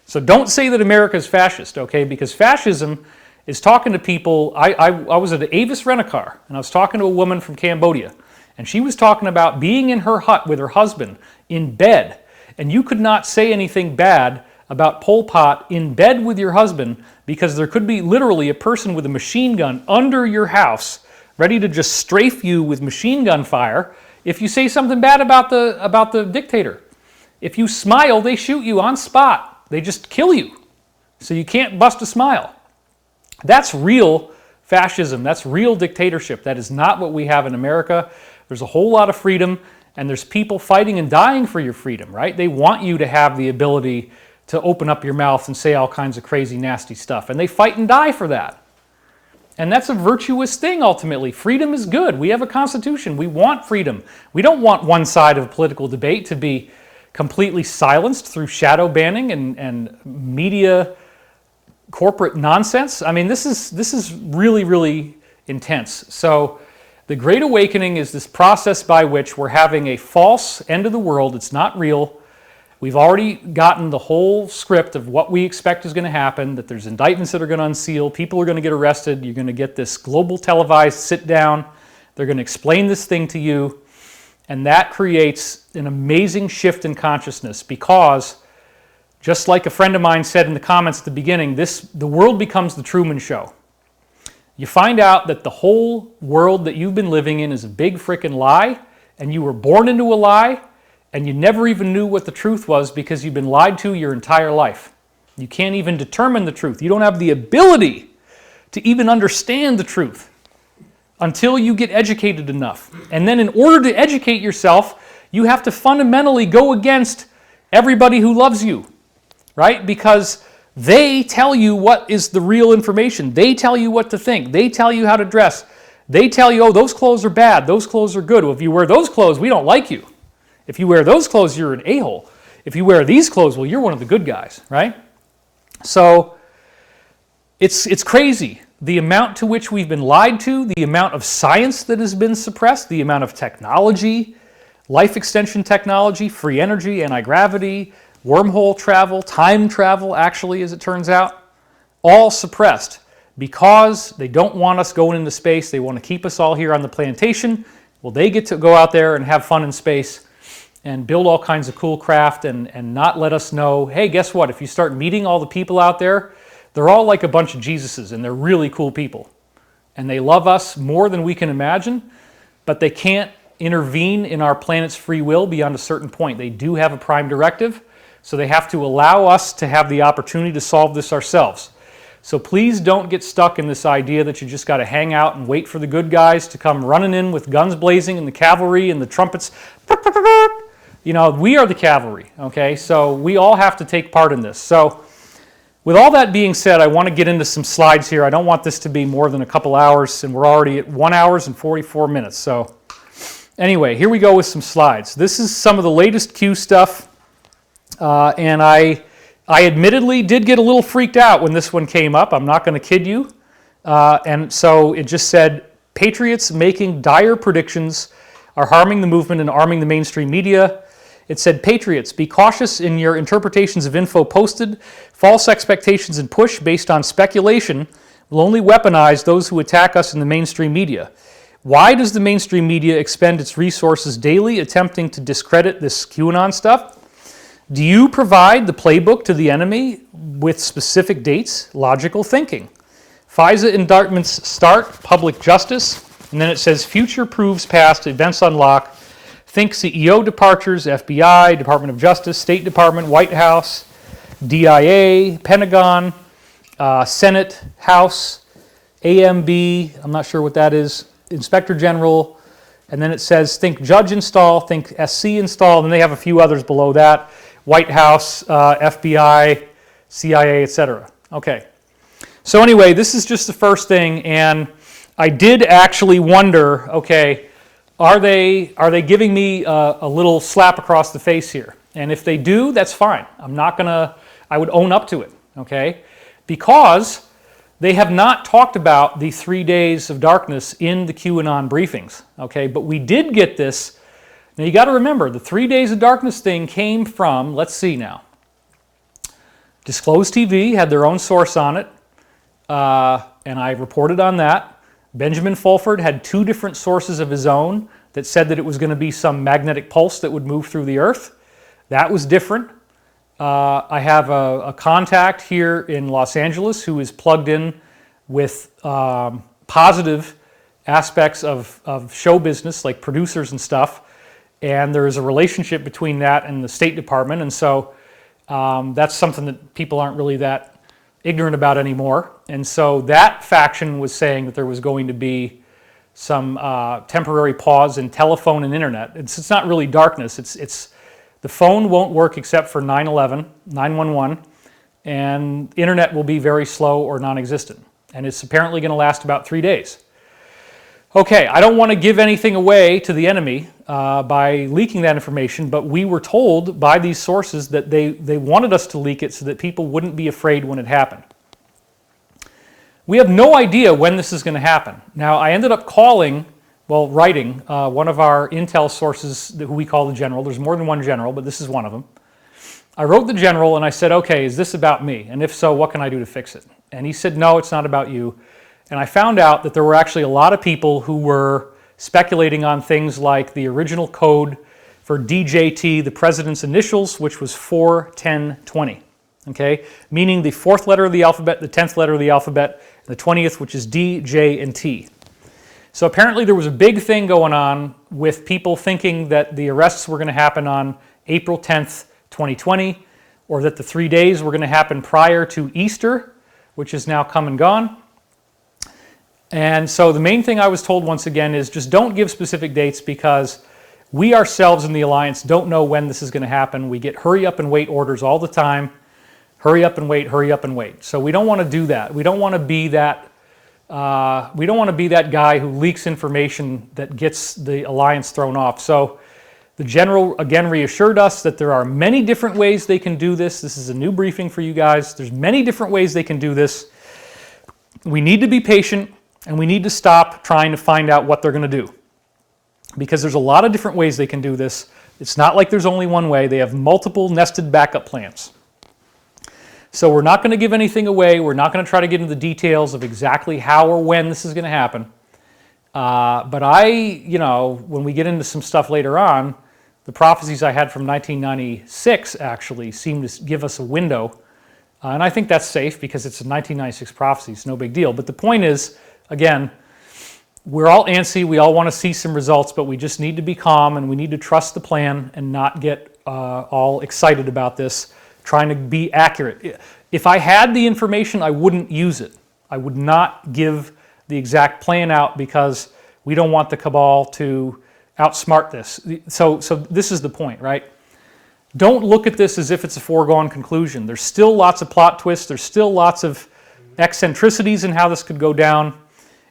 So don't say that America is fascist, okay? Because fascism is talking to people. I was at Avis Rent-A-Car, and I was talking to a woman from Cambodia, and she was talking about being in her hut with her husband in bed, and you could not say anything bad about Pol Pot in bed with your husband because there could be literally a person with a machine gun under your house ready to just strafe you with machine gun fire if you say something bad about the dictator. If you smile, they shoot you on spot. They just kill you. So you can't bust a smile. That's real fascism. That's real dictatorship. That is not what we have in America. There's a whole lot of freedom, and there's people fighting and dying for your freedom, right? They want you to have the ability to open up your mouth and say all kinds of crazy, nasty stuff, and they fight and die for that. And that's a virtuous thing, ultimately. Freedom is good. We have a constitution. We want freedom. We don't want one side of a political debate to be completely silenced through shadow banning and media corporate nonsense. I mean, this is really, really intense. So the Great Awakening is this process by which we're having a false end of the world. It's not real. We've already gotten the whole script of what we expect is going to happen, that there's indictments that are going to unseal, people are going to get arrested, you're going to get this global televised sit down, they're going to explain this thing to you, and that creates an amazing shift in consciousness because, just like a friend of mine said in the comments at the beginning, the world becomes the Truman Show. You find out that the whole world that you've been living in is a big frickin' lie, and you were born into a lie, and you never even knew what the truth was because you've been lied to your entire life. You can't even determine the truth. You don't have the ability to even understand the truth until you get educated enough. And then in order to educate yourself, you have to fundamentally go against everybody who loves you, right? Because they tell you what is the real information. They tell you what to think. They tell you how to dress. They tell you, oh, those clothes are bad. Those clothes are good. Well, if you wear those clothes, we don't like you. If you wear those clothes, you're an a-hole. If you wear these clothes, well, you're one of the good guys, right? So it's crazy. The amount to which we've been lied to, the amount of science that has been suppressed, the amount of technology, life extension technology, free energy, anti-gravity, wormhole travel, time travel, actually, as it turns out, all suppressed because they don't want us going into space. They want to keep us all here on the plantation. Well, they get to go out there and have fun in space and build all kinds of cool craft and not let us know, hey, guess what? If you start meeting all the people out there, they're all like a bunch of Jesuses, and they're really cool people. And they love us more than we can imagine, but they can't intervene in our planet's free will beyond a certain point. They do have a prime directive, so they have to allow us to have the opportunity to solve this ourselves. So please don't get stuck in this idea that you just got to hang out and wait for the good guys to come running in with guns blazing and the cavalry and the trumpets. You know, we are the cavalry, okay? So we all have to take part in this. So With all that being said, I want to get into some slides here. I don't want this to be more than a couple hours, and we're already at 1 hour and 44 minutes. So anyway, here we go with some slides. This is some of the latest Q stuff, and I admittedly did get a little freaked out when this one came up. I'm not going to kid you. And so it just said, patriots making dire predictions are harming the movement and arming the mainstream media. It said, patriots, be cautious in your interpretations of info posted. False expectations and push based on speculation will only weaponize those who attack us in the mainstream media. Why does the mainstream media expend its resources daily attempting to discredit this QAnon stuff? Do you provide the playbook to the enemy with specific dates? Logical thinking. FISA indictments start, public justice, and then it says future proves past, events unlock. Think CEO departures, FBI, Department of Justice, State Department, White House, DIA, Pentagon, Senate, House, AMB, I'm not sure what that is, Inspector General, and then it says think judge install, think SC install, and then they have a few others below that, White House, FBI, CIA, etc. Okay. So anyway, this is just the first thing, and I did actually wonder, okay, are they giving me a little slap across the face here? And if they do, that's fine. I would own up to it, okay? Because they have not talked about the 3 days of darkness in the QAnon briefings, okay? But we did get this. Now you got to remember, the 3 days of darkness thing came from, let's see now, Disclosed TV had their own source on it, and I reported on that. Benjamin Fulford had 2 different sources of his own that said that it was going to be some magnetic pulse that would move through the earth. That was different. I have a contact here in Los Angeles who is plugged in with positive aspects of show business, like producers and stuff, and there is a relationship between that and the State Department, and so that's something that people aren't really that ignorant about anymore. And so that faction was saying that there was going to be some temporary pause in telephone and internet. It's not really darkness. It's the phone won't work except for 911, 911, and internet will be very slow or non-existent. And it's apparently going to last about 3 days. Okay, I don't want to give anything away to the enemy by leaking that information, but we were told by these sources that they wanted us to leak it so that people wouldn't be afraid when it happened. We have no idea when this is going to happen. Now, I ended up writing one of our intel sources who we call the general. There's more than one general, but this is one of them. I wrote the general and I said, okay, is this about me? And if so, what can I do to fix it? And he said, no, it's not about you. And I found out that there were actually a lot of people who were speculating on things like the original code for DJT, the president's initials, which was 41020, okay? Meaning the 4th letter of the alphabet, the 10th letter of the alphabet, and the 20th, which is D, J, and T. So apparently there was a big thing going on with people thinking that the arrests were going to happen on April 10th, 2020, or that the 3 days were going to happen prior to Easter, which is now come and gone. And so the main thing I was told once again is just don't give specific dates because we ourselves in the Alliance don't know when this is going to happen. We get hurry up and wait orders all the time. Hurry up and wait, hurry up and wait. So we don't want to do that. We don't want to be that guy who leaks information that gets the Alliance thrown off. So the general again reassured us that there are many different ways they can do this. This is a new briefing for you guys. There's many different ways they can do this. We need to be patient. And we need to stop trying to find out what they're going to do. Because there's a lot of different ways they can do this. It's not like there's only one way. They have multiple nested backup plans. So we're not going to give anything away. We're not going to try to get into the details of exactly how or when this is going to happen. But when we get into some stuff later on, the prophecies I had from 1996 actually seem to give us a window. And I think that's safe because it's a 1996 prophecy. It's no big deal. But the point is, again, we're all antsy. We all want to see some results, but we just need to be calm and we need to trust the plan and not get all excited about this, trying to be accurate. If I had the information, I wouldn't use it. I would not give the exact plan out because we don't want the cabal to outsmart this. So this is the point, right? don't look at this as if it's a foregone conclusion. There's still lots of plot twists. There's still lots of eccentricities in how this could go down.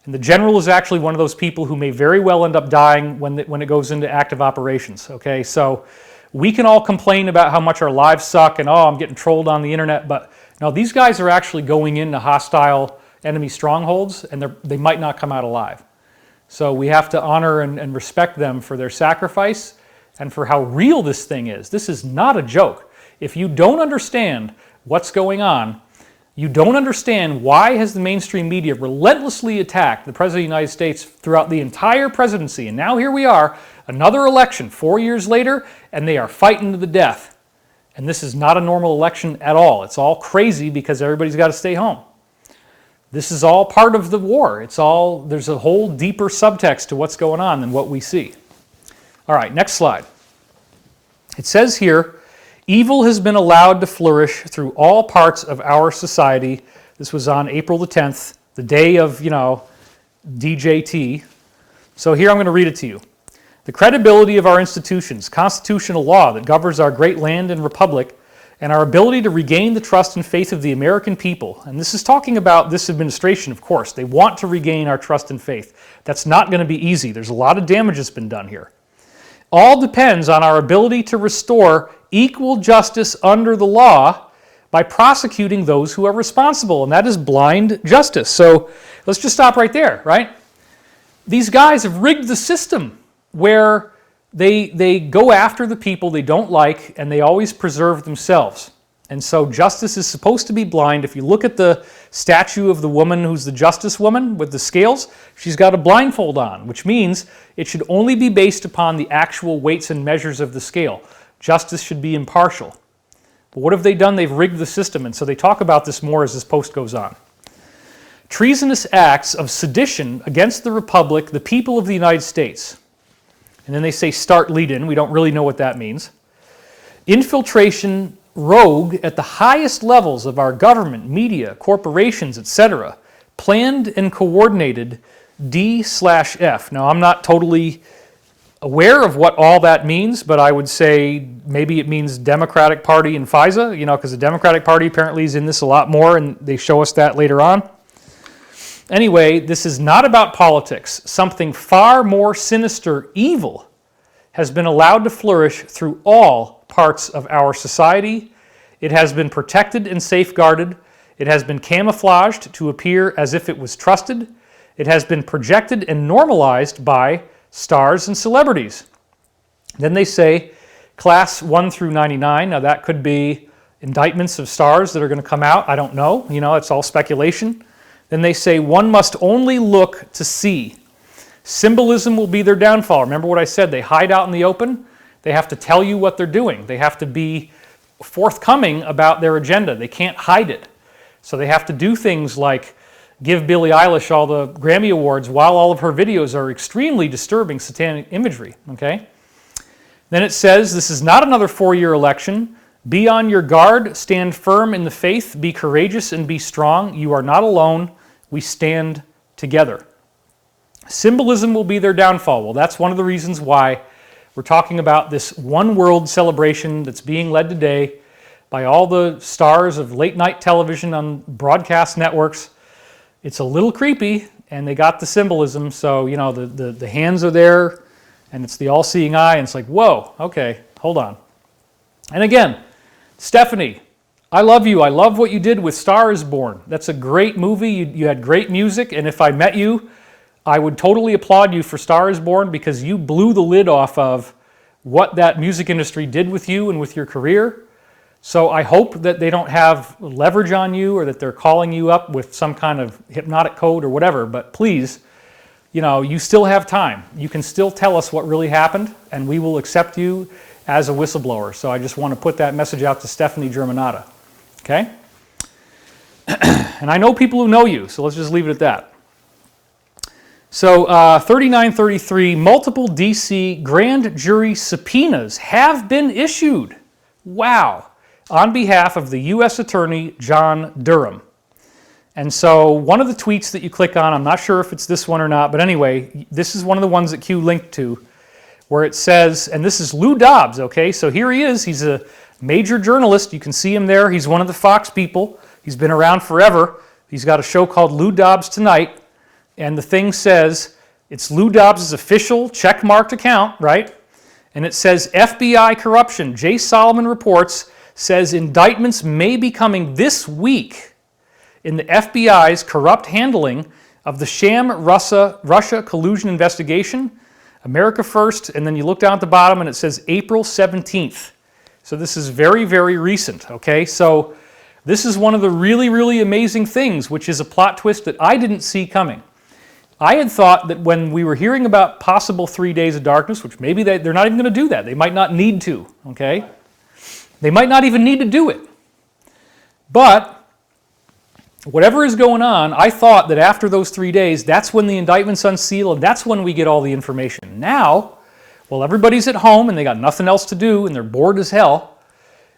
And the general is actually one of those people who may very well end up dying when it goes into active operations, okay? So we can all complain about how much our lives suck and, oh, I'm getting trolled on the internet, but no, these guys are actually going into hostile enemy strongholds, and they might not come out alive. So we have to honor and respect them for their sacrifice and for how real this thing is. This is not a joke. If you don't understand what's going on, you don't understand why has the mainstream media relentlessly attacked the President of the United States throughout the entire presidency. And now here we are, another election 4 years later, and they are fighting to the death. And this is not a normal election at all. It's all crazy because everybody's got to stay home. This is all part of the war. There's a whole deeper subtext to what's going on than what we see. All right, next slide. It says here, evil has been allowed to flourish through all parts of our society. This was on April the 10th, the day of, DJT. So here I'm going to read it to you. The credibility of our institutions, constitutional law that governs our great land and republic, and our ability to regain the trust and faith of the American people. And this is talking about this administration, of course. They want to regain our trust and faith. That's not going to be easy. There's a lot of damage that's been done here. All depends on our ability to restore equal justice under the law by prosecuting those who are responsible, and that is blind justice. So let's just stop right there, right? These guys have rigged the system where they go after the people they don't like, and they always preserve themselves. And so justice is supposed to be blind. If you look at the statue of the woman who's the justice woman with the scales, she's got a blindfold on, which means it should only be based upon the actual weights and measures of the scale. Justice should be impartial. But what have they done? They've rigged the system, and so they talk about this more as this post goes on. Treasonous acts of sedition against the Republic, the people of the United States. And then they say start lead-in. We don't really know what that means. Infiltration rogue at the highest levels of our government, media, corporations, etc. Planned and coordinated D/F. Now, I'm not totally aware of what all that means, but I would say maybe it means Democratic Party and FISA, because the Democratic Party apparently is in this a lot more, and they show us that later on. Anyway, this is not about politics. Something far more sinister, evil, has been allowed to flourish through all parts of our society. It has been protected and safeguarded. It has been camouflaged to appear as if it was trusted. It has been projected and normalized by stars and celebrities. Then they say class 1 through 99. Now that could be indictments of stars that are going to come out. I don't know. It's all speculation. Then they say one must only look to see. Symbolism will be their downfall. Remember what I said? They hide out in the open. They have to tell you what they're doing. They have to be forthcoming about their agenda. They can't hide it. So they have to do things like give Billie Eilish all the Grammy Awards while all of her videos are extremely disturbing satanic imagery. Okay? Then it says, this is not another 4-year election. Be on your guard, stand firm in the faith, be courageous and be strong. You are not alone. We stand together. Symbolism will be their downfall. Well, that's one of the reasons why we're talking about this one world celebration that's being led today by all the stars of late night television on broadcast networks. It's a little creepy, and they got the symbolism. So, the hands are there, and it's the all-seeing eye, and it's like, whoa, okay, hold on. And again, Stephanie, I love you. I love what you did with Star is Born. That's a great movie. You had great music, and if I met you, I would totally applaud you for Star is Born because you blew the lid off of what that music industry did with you and with your career. So I hope that they don't have leverage on you or that they're calling you up with some kind of hypnotic code or whatever, but please, you still have time. You can still tell us what really happened, and we will accept you as a whistleblower. So I just want to put that message out to Stephanie Germanata. Okay? And I know people who know you, so let's just leave it at that. So 3933, multiple DC grand jury subpoenas have been issued. Wow. On behalf of the U.S. Attorney John Durham. And so one of the tweets that you click on, I'm not sure if it's this one or not, but anyway, this is one of the ones that Q linked to, where it says, and this is Lou Dobbs, okay? So here he is. He's a major journalist. You can see him there. He's one of the Fox people. He's been around forever. He's got a show called Lou Dobbs Tonight, and the thing says, it's Lou Dobbs' official check-marked account, right? And it says, FBI corruption. Jay Solomon reports, says indictments may be coming this week in the FBI's corrupt handling of the sham Russia collusion investigation, America First, and then you look down at the bottom and it says April 17th. So this is very, very recent, okay? So this is one of the really, really amazing things, which is a plot twist that I didn't see coming. I had thought that when we were hearing about possible 3 days of darkness, which maybe they're not even going to do that. They might not need to, okay? They might not even need to do it. But whatever is going on, I thought that after those 3 days, that's when the indictments unseal and that's when we get all the information. Now, while everybody's at home and they got nothing else to do and they're bored as hell,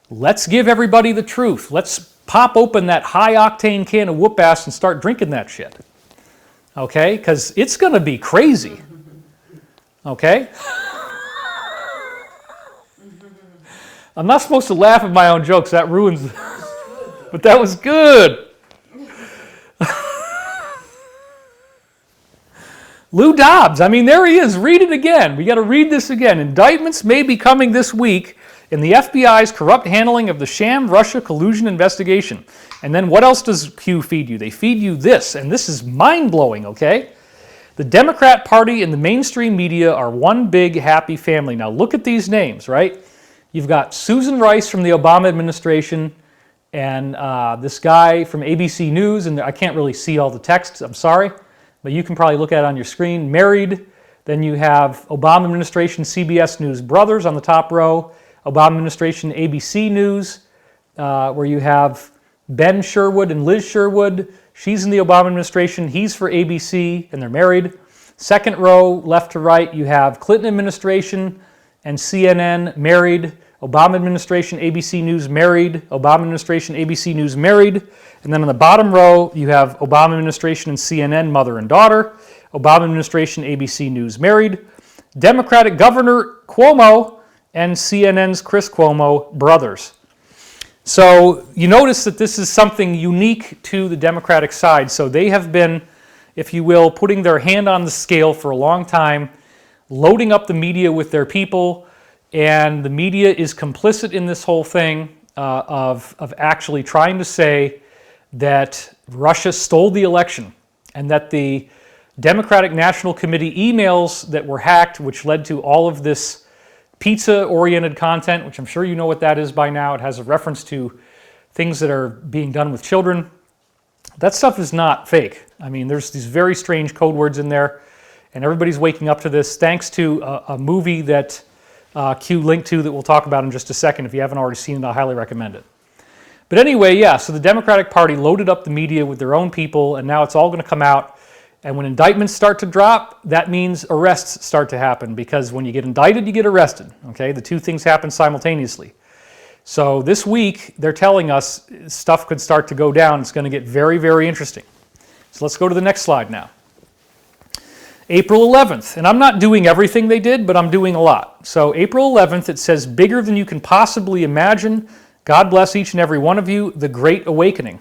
let's give everybody the truth. Let's pop open that high-octane can of whoop-ass and start drinking that shit. Okay? Because it's going to be crazy. Okay? I'm not supposed to laugh at my own jokes. That ruins... But that was good. Lou Dobbs, I mean, there he is. Read it again. We got to read this again. Indictments may be coming this week in the FBI's corrupt handling of the sham Russia collusion investigation. And then what else does Q feed you? They feed you this, and this is mind-blowing, okay? The Democrat Party and the mainstream media are one big happy family. Now look at these names, right? You've got Susan Rice from the Obama administration and this guy from ABC News, and I can't really see all the text, I'm sorry, but you can probably look at it on your screen. Married, then you have Obama administration CBS News brothers on the top row, Obama administration ABC News, where you have Ben Sherwood and Liz Sherwood. She's in the Obama administration, he's for ABC, and they're married. Second row, left to right, you have Clinton administration and CNN, married. Obama administration, ABC News, married. Obama administration, ABC News, married. And then on the bottom row, you have Obama administration and CNN, mother and daughter. Obama administration, ABC News, married. Democratic Governor Cuomo and CNN's Chris Cuomo, brothers. So you notice that this is something unique to the Democratic side. So they have been, if you will, putting their hand on the scale for a long time, loading up the media with their people, and the media is complicit in this whole thing of actually trying to say that Russia stole the election and that the Democratic National Committee emails that were hacked, which led to all of this pizza-oriented content, which I'm sure you know what that is by now. It has a reference to things that are being done with children. That stuff is not fake. I mean, there's these very strange code words in there, and everybody's waking up to this thanks to a movie that Q linked to that we'll talk about in just a second. If you haven't already seen it, I highly recommend it. But anyway, yeah, so the Democratic Party loaded up the media with their own people, and now it's all going to come out. And when indictments start to drop, that means arrests start to happen, because when you get indicted, you get arrested. Okay, the two things happen simultaneously. So this week, they're telling us stuff could start to go down. It's going to get very, very interesting. So let's go to the next slide now. April 11th, and I'm not doing everything they did, but I'm doing a lot. So April 11th, it says, bigger than you can possibly imagine. God bless each and every one of you, the Great Awakening.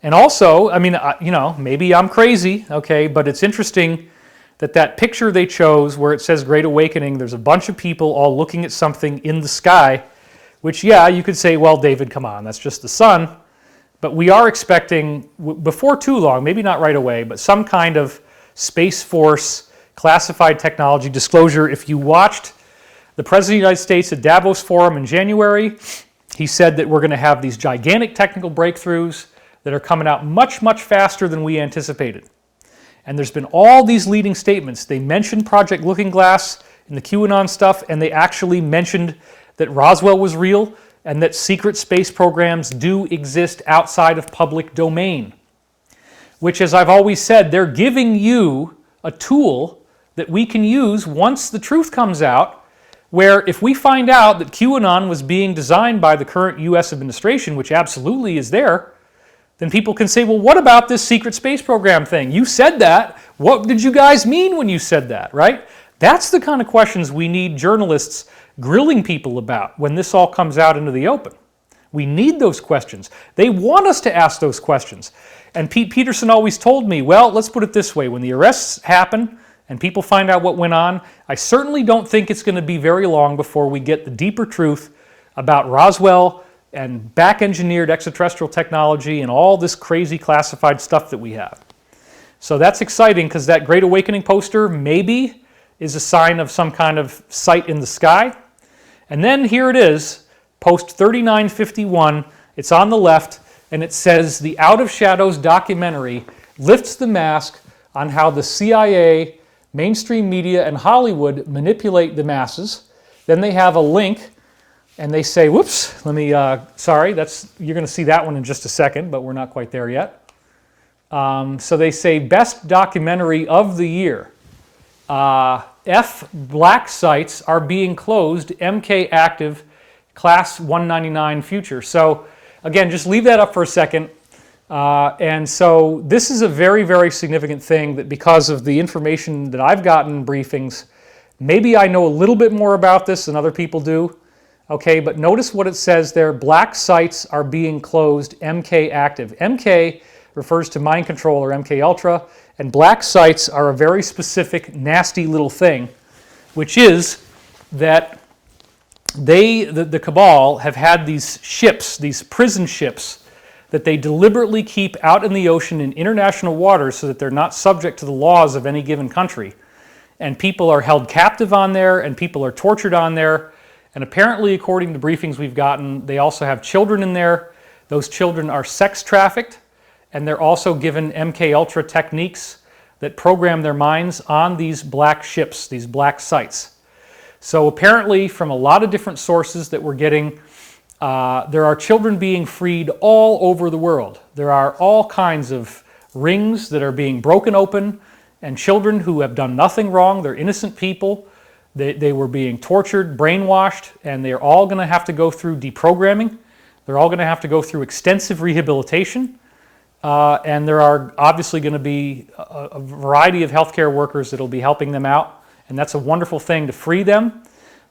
And also, I mean, you know, maybe I'm crazy, okay, but it's interesting that that picture they chose where it says Great Awakening, there's a bunch of people all looking at something in the sky, which, yeah, you could say, well, David, come on, that's just the sun. But we are expecting, before too long, maybe not right away, but some kind of Space Force classified technology disclosure. If you watched the President of the United States at Davos Forum in January, he said that we're going to have these gigantic technical breakthroughs that are coming out much, much faster than we anticipated. And there's been all these leading statements. They mentioned Project Looking Glass in the QAnon stuff, and they actually mentioned that Roswell was real and that secret space programs do exist outside of public domain. Which, as I've always said, they're giving you a tool that we can use once the truth comes out, where if we find out that QAnon was being designed by the current U.S. administration, which absolutely is there, then people can say, well, what about this secret space program thing? You said that. What did you guys mean when you said that, right? That's the kind of questions we need journalists grilling people about when this all comes out into the open. We need those questions. They want us to ask those questions. And Pete Peterson always told me, well, let's put it this way. When the arrests happen and people find out what went on, I certainly don't think it's going to be very long before we get the deeper truth about Roswell and back-engineered extraterrestrial technology and all this crazy classified stuff that we have. So that's exciting because that Great Awakening poster maybe is a sign of some kind of sight in the sky. And then here it is, post 3951. It's on the left, and it says the Out of Shadows documentary lifts the mask on how the CIA, mainstream media, and Hollywood manipulate the masses. Then they have a link, and they say, whoops, let me, sorry, you're going to see that one in just a second, but we're not quite there yet. So they say best documentary of the year. F black sites are being closed, MK active, class 199 future. So again, just leave that up for a second. And so this is a very, very significant thing that because of the information that I've gotten in briefings, maybe I know a little bit more about this than other people do. Okay, but notice what it says there. Black sites are being closed, MK active. MK refers to mind control or MK Ultra, and black sites are a very specific, nasty little thing, which is that the cabal have had these ships, these prison ships, that they deliberately keep out in the ocean in international waters so that they're not subject to the laws of any given country. And people are held captive on there, and people are tortured on there. And apparently, according to briefings we've gotten, they also have children in there. Those children are sex trafficked, and they're also given MK Ultra techniques that program their minds on these black ships, these black sites. So apparently, from a lot of different sources that we're getting, there are children being freed all over the world. There are all kinds of rings that are being broken open, and children who have done nothing wrong, they're innocent people, they were being tortured, brainwashed, and they're all going to have to go through deprogramming. They're all going to have to go through extensive rehabilitation. And there are obviously going to be a variety of healthcare workers that will be helping them out. And that's a wonderful thing to free them.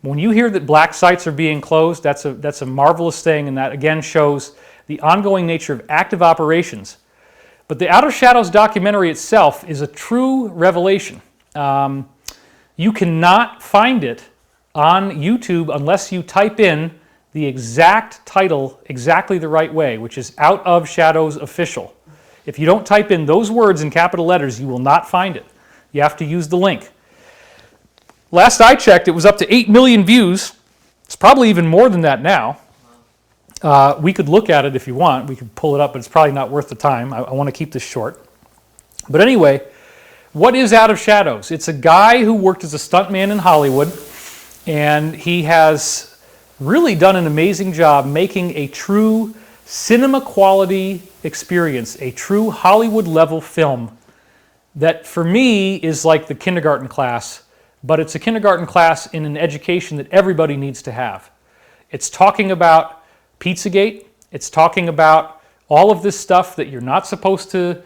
When you hear that black sites are being closed, that's a marvelous thing. And that again shows the ongoing nature of active operations. But the Out of Shadows documentary itself is a true revelation. You cannot find it on YouTube unless you type in the exact title exactly the right way, which is Out of Shadows Official. If you don't type in those words in capital letters, you will not find it. You have to use the link. Last I checked, it was up to 8 million views. It's probably even more than that now. We could look at it if you want. We could pull it up, but it's probably not worth the time. I want to keep this short. But anyway, what is Out of Shadows? It's a guy who worked as a stuntman in Hollywood, and he has really done an amazing job making a true cinema quality experience, a true Hollywood level film that for me is like the kindergarten class, but it's a kindergarten class in an education that everybody needs to have. It's talking about Pizzagate. It's talking about all of this stuff that you're not supposed to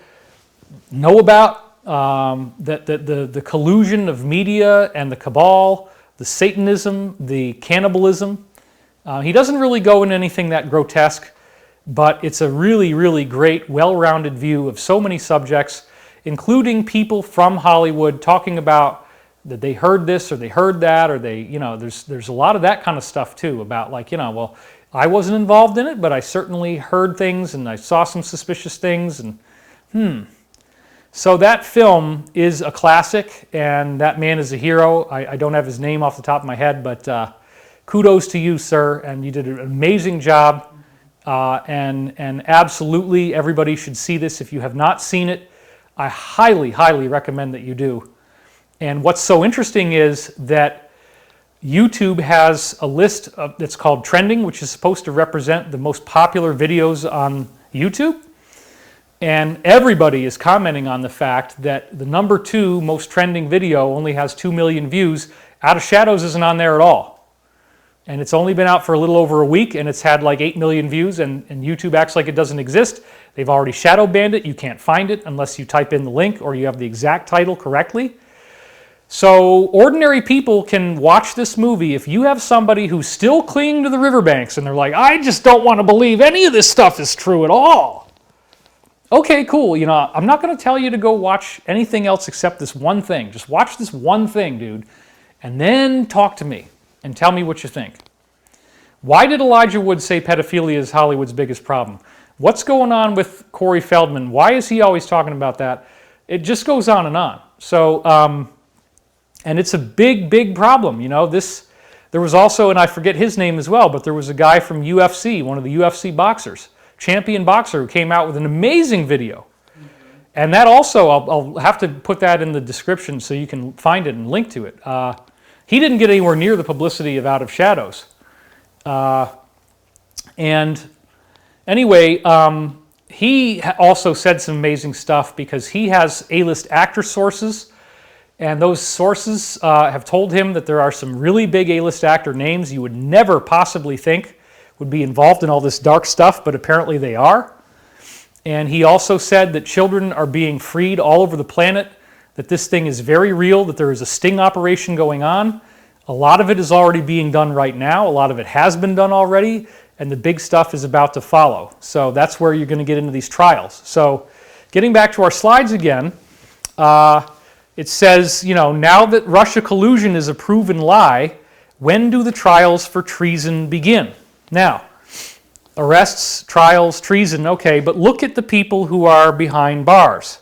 know about, the collusion of media and the cabal, the Satanism, the cannibalism. He doesn't really go into anything that grotesque, but it's a really, really great, well-rounded view of so many subjects, including people from Hollywood talking about that they heard this or they heard that, or they, there's a lot of that kind of stuff too about well, I wasn't involved in it, but I certainly heard things and I saw some suspicious things and So that film is a classic, and that man is a hero. I don't have his name off the top of my head, but kudos to you, sir, and you did an amazing job. And absolutely everybody should see this. If you have not seen it, I highly, highly recommend that you do. And what's so interesting is that YouTube has a list that's called Trending, which is supposed to represent the most popular videos on YouTube. And everybody is commenting on the fact that the number 2 most trending video only has 2 million views. Out of Shadows isn't on there at all. And it's only been out for a little over a week, and it's had like 8 million views, and YouTube acts like it doesn't exist. They've already shadow banned it. You can't find it unless you type in the link or you have the exact title correctly. So ordinary people can watch this movie. If you have somebody who's still clinging to the riverbanks and they're like, I just don't want to believe any of this stuff is true at all. Okay, cool. You know, I'm not going to tell you to go watch anything else except this one thing. Just watch this one thing, dude, and then talk to me and tell me what you think. Why did Elijah Wood say pedophilia is Hollywood's biggest problem? What's going on with Corey Feldman? Why is he always talking about that? It just goes on and on. So, and it's a big, big problem. You know, there was also, and I forget his name as well, but there was a guy from UFC, one of the UFC boxers, champion boxer, who came out with an amazing video. And that also, I'll have to put that in the description so you can find it and link to it. He didn't get anywhere near the publicity of Out of Shadows. And anyway, he also said some amazing stuff because he has A-list actor sources, and those sources have told him that there are some really big A-list actor names you would never possibly think would be involved in all this dark stuff, but apparently they are. And he also said that children are being freed all over the planet, that this thing is very real, that there is a sting operation going on. A lot of it is already being done right now. A lot of it has been done already, and the big stuff is about to follow. So that's where you're going to get into these trials. So getting back to our slides again, it says, you know, now that Russia collusion is a proven lie, when do the trials for treason begin? Now, arrests, trials, treason, okay, but look at the people who are behind bars.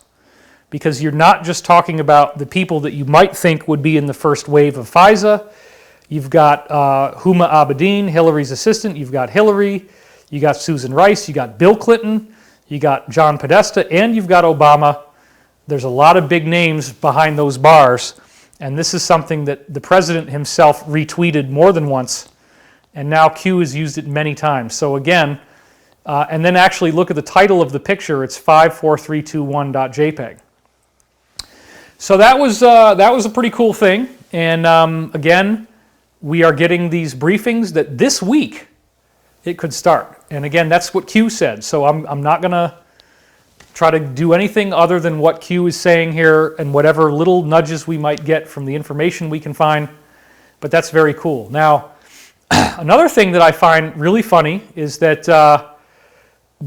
Because you're not just talking about the people that you might think would be in the first wave of FISA. You've got Huma Abedin, Hillary's assistant. You've got Hillary. You got Susan Rice. You got Bill Clinton. You got John Podesta. And you've got Obama. There's a lot of big names behind those bars. And this is something that the president himself retweeted more than once. And now Q has used it many times. So again, and then actually look at the title of the picture. It's 54321.jpg. So that was a pretty cool thing. And again, we are getting these briefings that this week it could start. And again, that's what Q said. So I'm not going to try to do anything other than what Q is saying here and whatever little nudges we might get from the information we can find. But that's very cool. Now, another thing that I find really funny is that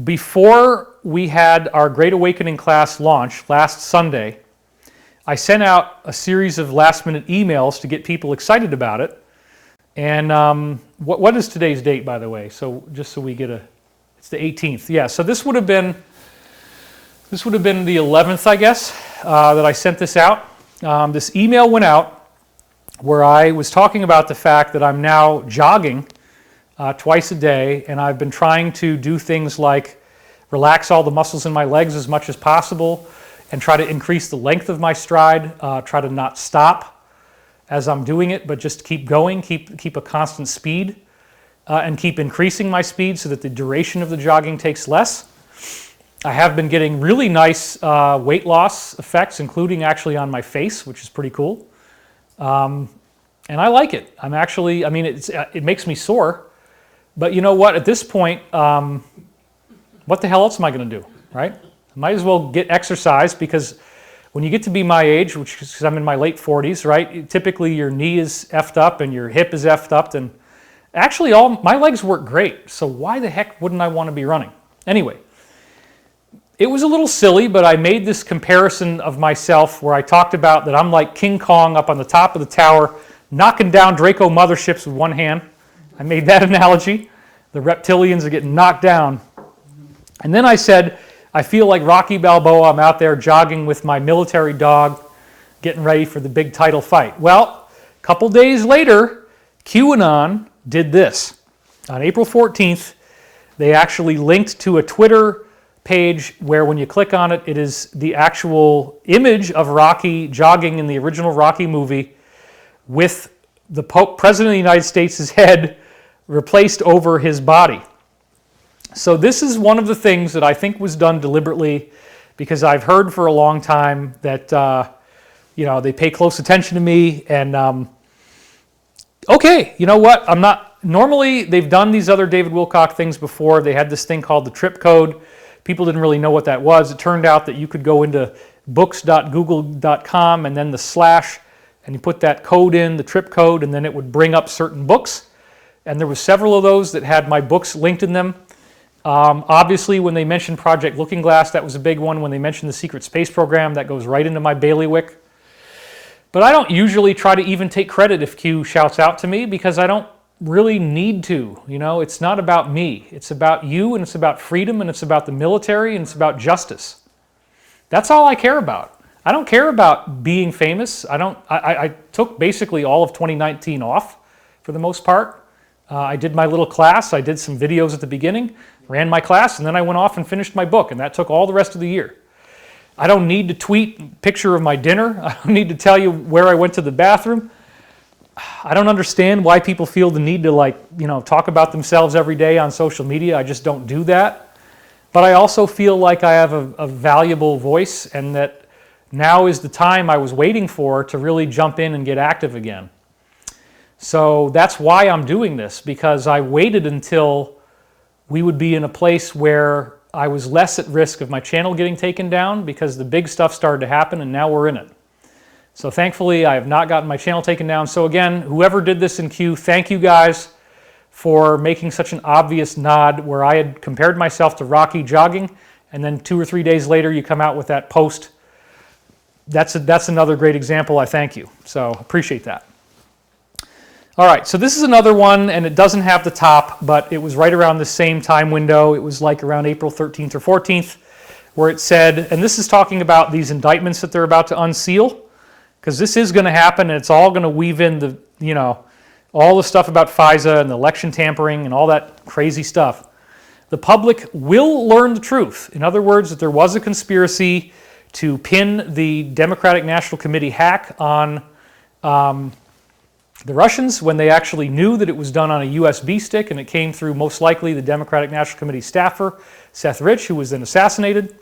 before we had our Great Awakening class launch last Sunday, I sent out a series of last-minute emails to get people excited about it. And what is today's date, by the way? So just so we get it's the 18th. Yeah, so this would have been the 11th, I guess, that I sent this out. This email went out where I was talking about the fact that I'm now jogging twice a day, and I've been trying to do things like relax all the muscles in my legs as much as possible, and try to increase the length of my stride, try to not stop as I'm doing it, but just keep going, keep a constant speed, and keep increasing my speed so that the duration of the jogging takes less. I have been getting really nice weight loss effects, including actually on my face, which is pretty cool. And I like it. It makes me sore, but you know what? At this point, what the hell else am I going to do, right? Might as well get exercise, because when you get to be my age, which is I'm in my late 40s, right? Typically your knee is effed up and your hip is effed up, and actually my legs work great. So why the heck wouldn't I want to be running? Anyway, it was a little silly, but I made this comparison of myself where I talked about that I'm like King Kong up on the top of the tower, knocking down Draco motherships with one hand. I made that analogy. The reptilians are getting knocked down. And then I said, I feel like Rocky Balboa. I'm out there jogging with my military dog, getting ready for the big title fight. Well, a couple days later, QAnon did this. On April 14th, they actually linked to a Twitter page where when you click on it, it is the actual image of Rocky jogging in the original Rocky movie with the President of the United States' head replaced over his body. So this is one of the things that I think was done deliberately, because I've heard for a long time that they pay close attention to me, and okay, you know what? Normally they've done these other David Wilcock things before. They had this thing called the trip code. People didn't really know what that was. It turned out that you could go into books.google.com and then the / and you put that code in, the trip code, and then it would bring up certain books. And there were several of those that had my books linked in them. Obviously, when they mentioned Project Looking Glass, that was a big one. When they mentioned the Secret Space Program, that goes right into my bailiwick. But I don't usually try to even take credit if Q shouts out to me because I don't really need to. You know, it's not about me. It's about you, and it's about freedom, and it's about the military, and it's about justice. That's all I care about. I don't care about being famous. I took basically all of 2019 off for the most part. I did my little class. I did some videos at the beginning, ran my class, and then I went off and finished my book, and that took all the rest of the year. I don't need to tweet a picture of my dinner. I don't need to tell you where I went to the bathroom. I don't understand why people feel the need to talk about themselves every day on social media. I just don't do that. But I also feel like I have a valuable voice, and that now is the time I was waiting for to really jump in and get active again. So that's why I'm doing this, because I waited until we would be in a place where I was less at risk of my channel getting taken down, because the big stuff started to happen, and now we're in it. So thankfully, I have not gotten my channel taken down. So again, whoever did this in Q, thank you guys for making such an obvious nod where I had compared myself to Rocky jogging, and then 2 or 3 days later you come out with that post. That's another great example. I thank you. So appreciate that. All right, so this is another one, and it doesn't have the top, but it was right around the same time window. It was like around April 13th or 14th, where it said, and this is talking about these indictments that they're about to unseal, because this is going to happen, and it's all going to weave in all the stuff about FISA and the election tampering and all that crazy stuff. The public will learn the truth. In other words, that there was a conspiracy to pin the Democratic National Committee hack on the Russians when they actually knew that it was done on a USB stick, and it came through most likely the Democratic National Committee staffer, Seth Rich, who was then assassinated.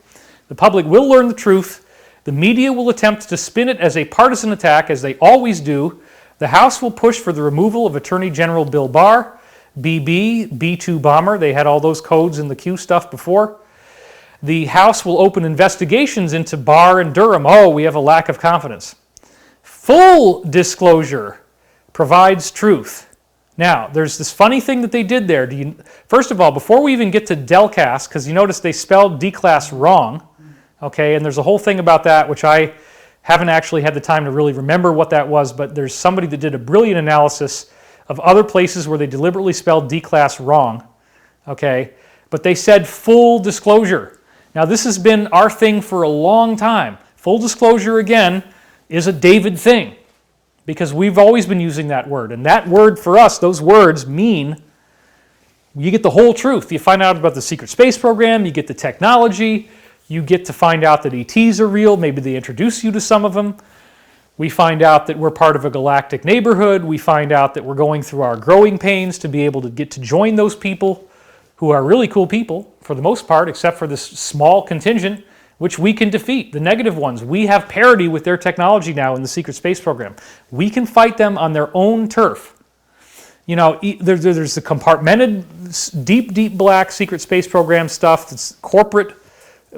The public will learn the truth. The media will attempt to spin it as a partisan attack, as they always do. The House will push for the removal of Attorney General Bill Barr, BB, B-2 bomber. They had all those codes in the Q stuff before. The House will open investigations into Barr and Durham. Oh, we have a lack of confidence. Full disclosure provides truth. Now, there's this funny thing that they did there. First of all, before we even get to Delcast, because you notice they spelled D-Class wrong, okay, and there's a whole thing about that, which I haven't actually had the time to really remember what that was, but there's somebody that did a brilliant analysis of other places where they deliberately spelled D-Class wrong, okay, but they said full disclosure. Now, this has been our thing for a long time. Full disclosure, again, is a David thing, because we've always been using that word. And that word for us, those words mean you get the whole truth. You find out about the secret space program, you get the technology, you get to find out that ETs are real, maybe they introduce you to some of them. We find out that we're part of a galactic neighborhood. We find out that we're going through our growing pains to be able to get to join those people who are really cool people, for the most part, except for this small contingent which we can defeat, the negative ones. We have parity with their technology now in the secret space program. We can fight them on their own turf. You know, there's the compartmented, deep black secret space program stuff that's corporate,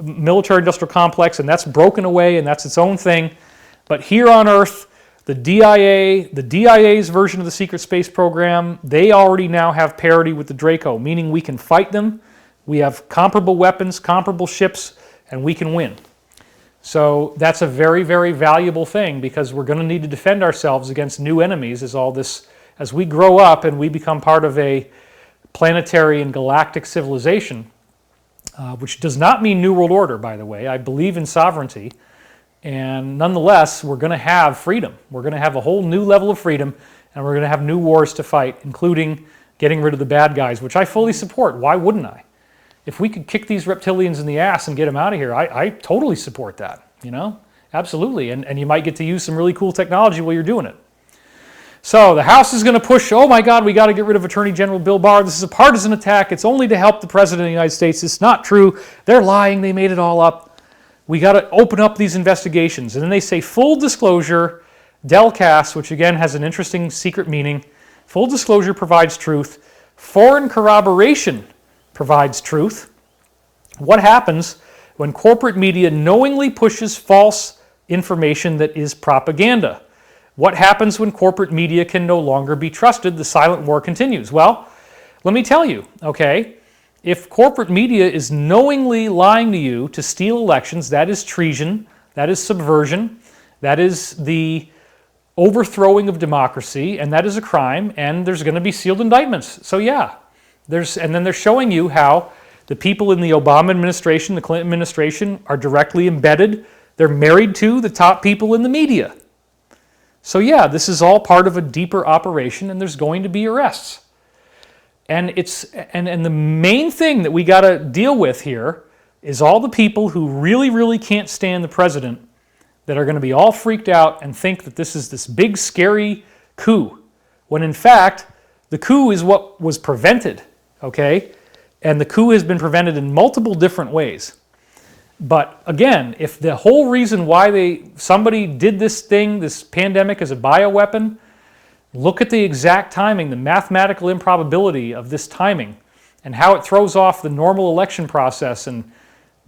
military industrial complex, and that's broken away, and that's its own thing. But here on Earth, the DIA's version of the secret space program, they already now have parity with the Draco, meaning we can fight them. We have comparable weapons, comparable ships, and we can win. So that's a very, very valuable thing, because we're going to need to defend ourselves against new enemies as we grow up and we become part of a planetary and galactic civilization, which does not mean New World Order, by the way. I believe in sovereignty, and nonetheless, we're going to have freedom. We're going to have a whole new level of freedom, and we're going to have new wars to fight, including getting rid of the bad guys, which I fully support. Why wouldn't I? If we could kick these reptilians in the ass and get them out of here, I totally support that, you know? Absolutely, and you might get to use some really cool technology while you're doing it. So the House is going to push, oh my God, we got to get rid of Attorney General Bill Barr. This is a partisan attack. It's only to help the President of the United States. It's not true. They're lying. They made it all up. We got to open up these investigations. And then they say full disclosure, Delcast, which again has an interesting secret meaning. Full disclosure provides truth. Foreign corroboration provides truth. What happens when corporate media knowingly pushes false information that is propaganda? What happens when corporate media can no longer be trusted? The silent war continues. Well, let me tell you, okay, if corporate media is knowingly lying to you to steal elections, that is treason, that is subversion, that is the overthrowing of democracy, and that is a crime, and there's going to be sealed indictments. So yeah, and then they're showing you how the people in the Obama administration, the Clinton administration, are directly embedded. They're married to the top people in the media. So yeah, this is all part of a deeper operation, and there's going to be arrests. And and the main thing that we got to deal with here is all the people who really, really can't stand the president that are going to be all freaked out and think that this is this big, scary coup, when in fact, the coup is what was prevented, okay? And the coup has been prevented in multiple different ways. But again, if the whole reason why somebody did this thing, this pandemic, as a bioweapon, look at the exact timing, the mathematical improbability of this timing, and how it throws off the normal election process and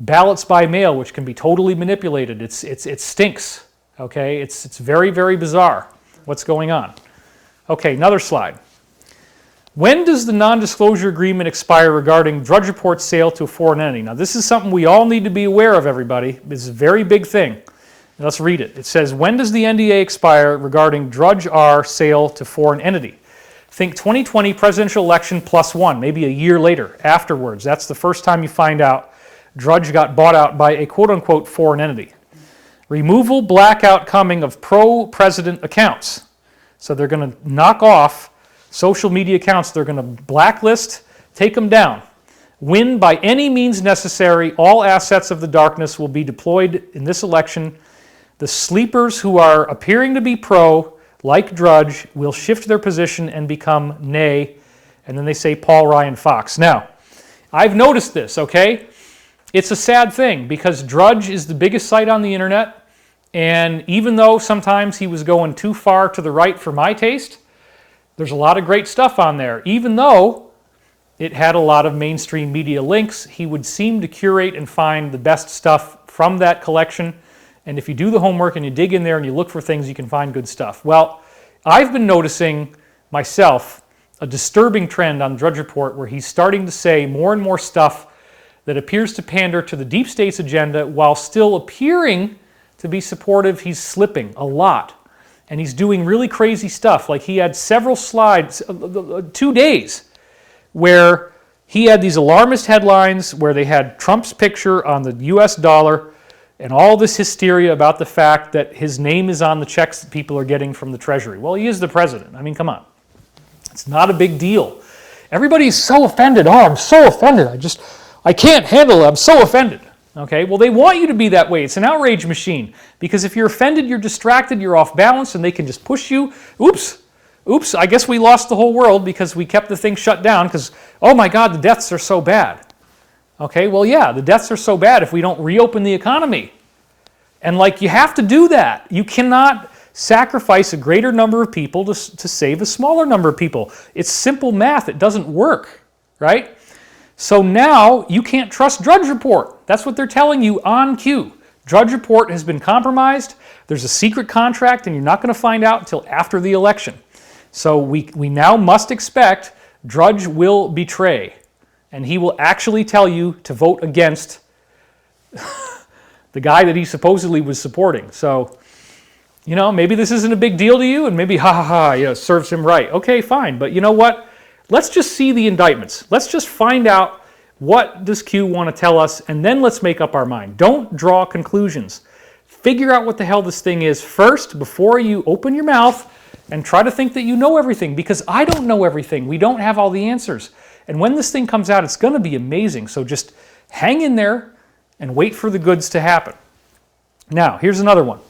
ballots by mail, which can be totally manipulated. It stinks, okay? It's very, very bizarre what's going on. Okay, another slide. When does the non-disclosure agreement expire regarding Drudge Report's sale to a foreign entity? Now, this is something we all need to be aware of, everybody. This is a very big thing. Let's read it. It says, when does the NDA expire regarding Drudge R sale to foreign entity? Think 2020 presidential election +1, maybe a year later, afterwards. That's the first time you find out Drudge got bought out by a quote-unquote foreign entity. Removal blackout coming of pro-president accounts. So they're going to knock off social media accounts. They're going to blacklist, take them down. When by any means necessary, all assets of the darkness will be deployed in this election. The sleepers who are appearing to be pro, like Drudge, will shift their position and become nay. And then they say Paul Ryan Fox. Now, I've noticed this, okay? It's a sad thing because Drudge is the biggest site on the internet. And even though sometimes he was going too far to the right for my taste, there's a lot of great stuff on there. Even though it had a lot of mainstream media links, he would seem to curate and find the best stuff from that collection. And if you do the homework and you dig in there and you look for things, you can find good stuff. Well, I've been noticing myself a disturbing trend on Drudge Report where he's starting to say more and more stuff that appears to pander to the deep state's agenda while still appearing to be supportive. He's slipping a lot. And he's doing really crazy stuff. Like he had several slides, 2 days, where he had these alarmist headlines where they had Trump's picture on the US dollar and all this hysteria about the fact that his name is on the checks that people are getting from the Treasury. Well, he is the president. I mean, come on. It's not a big deal. Everybody's so offended. Oh, I'm so offended. I can't handle it. I'm so offended. Okay, well, they want you to be that way. It's an outrage machine. Because if you're offended, you're distracted, you're off balance, and they can just push you. Oops, I guess we lost the whole world because we kept the thing shut down because, oh my God, the deaths are so bad. Okay, well, yeah, the deaths are so bad if we don't reopen the economy. And you have to do that. You cannot sacrifice a greater number of people to save a smaller number of people. It's simple math. It doesn't work, right? So now you can't trust Drudge Report. That's what they're telling you on cue. Drudge Report has been compromised. There's a secret contract, and you're not going to find out until after the election. So we now must expect Drudge will betray, and he will actually tell you to vote against the guy that he supposedly was supporting. So, maybe this isn't a big deal to you, and maybe, serves him right. Okay, fine. But you know what? Let's just see the indictments. Let's just find out what does Q want to tell us, and then let's make up our mind. Don't draw conclusions. Figure out what the hell this thing is first before you open your mouth and try to think that you know everything, because I don't know everything. We don't have all the answers. And when this thing comes out, it's going to be amazing. So just hang in there and wait for the goods to happen. Now, here's another one.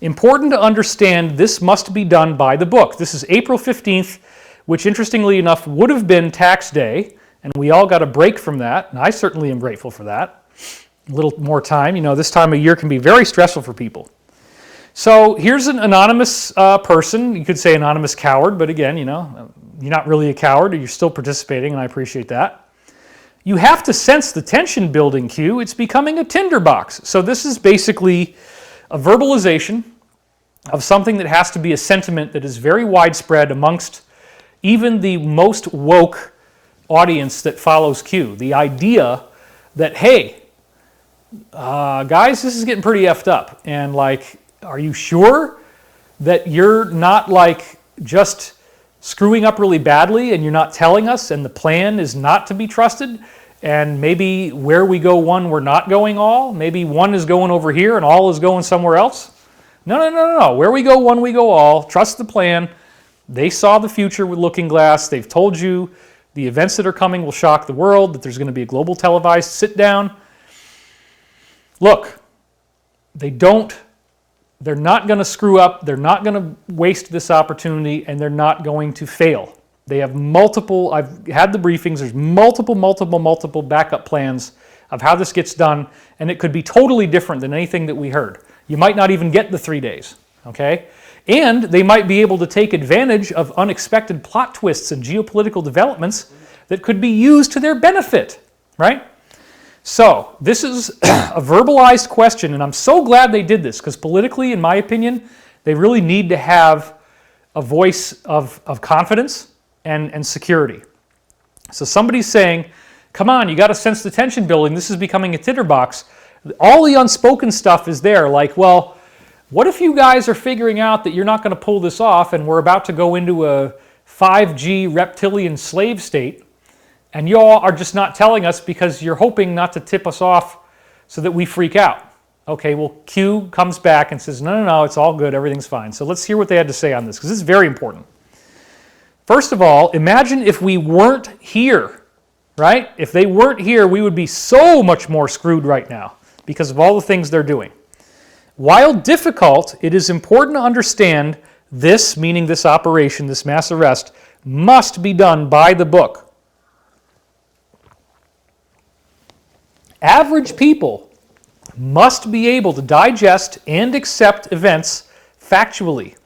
Important to understand, this must be done by the book. This is April 15th, which interestingly enough would have been tax day, and we all got a break from that, and I certainly am grateful for that. A little more time. This time of year can be very stressful for people. So here's an anonymous person. You could say anonymous coward, but again, you're not really a coward. You're still participating, and I appreciate that. You have to sense the tension building, Q. It's becoming a tinderbox. So this is basically a verbalization of something that has to be a sentiment that is very widespread amongst even the most woke audience that follows Q. The idea that, hey, guys, this is getting pretty effed up. And like, are you sure that you're not like just screwing up really badly and you're not telling us and the plan is not to be trusted? And maybe where we go one, we're not going all. Maybe one is going over here and all is going somewhere else. No. Where we go one, we go all. Trust the plan. They saw the future with Looking Glass. They've told you the events that are coming will shock the world, that there's going to be a global televised sit down. Look, they're not going to screw up. They're not going to waste this opportunity, and they're not going to fail. They have multiple, I've had the briefings, there's multiple backup plans of how this gets done, and it could be totally different than anything that we heard. You might not even get the 3 days, okay? And they might be able to take advantage of unexpected plot twists and geopolitical developments that could be used to their benefit, right? So this is a verbalized question, and I'm so glad they did this, because politically, in my opinion, they really need to have a voice of confidence and security. So somebody's saying, come on, you got to sense the tension building. This is becoming a titterbox. All the unspoken stuff is there, like, well, what if you guys are figuring out that you're not going to pull this off and we're about to go into a 5G reptilian slave state, and y'all are just not telling us because you're hoping not to tip us off so that we freak out. Okay, well, Q comes back and says, no, it's all good, everything's fine. So let's hear what they had to say on this, because this is very important. First of all, imagine if we weren't here, right? If they weren't here, we would be so much more screwed right now because of all the things they're doing. While difficult, it is important to understand this, meaning this operation, this mass arrest, must be done by the book. Average people must be able to digest and accept events factually.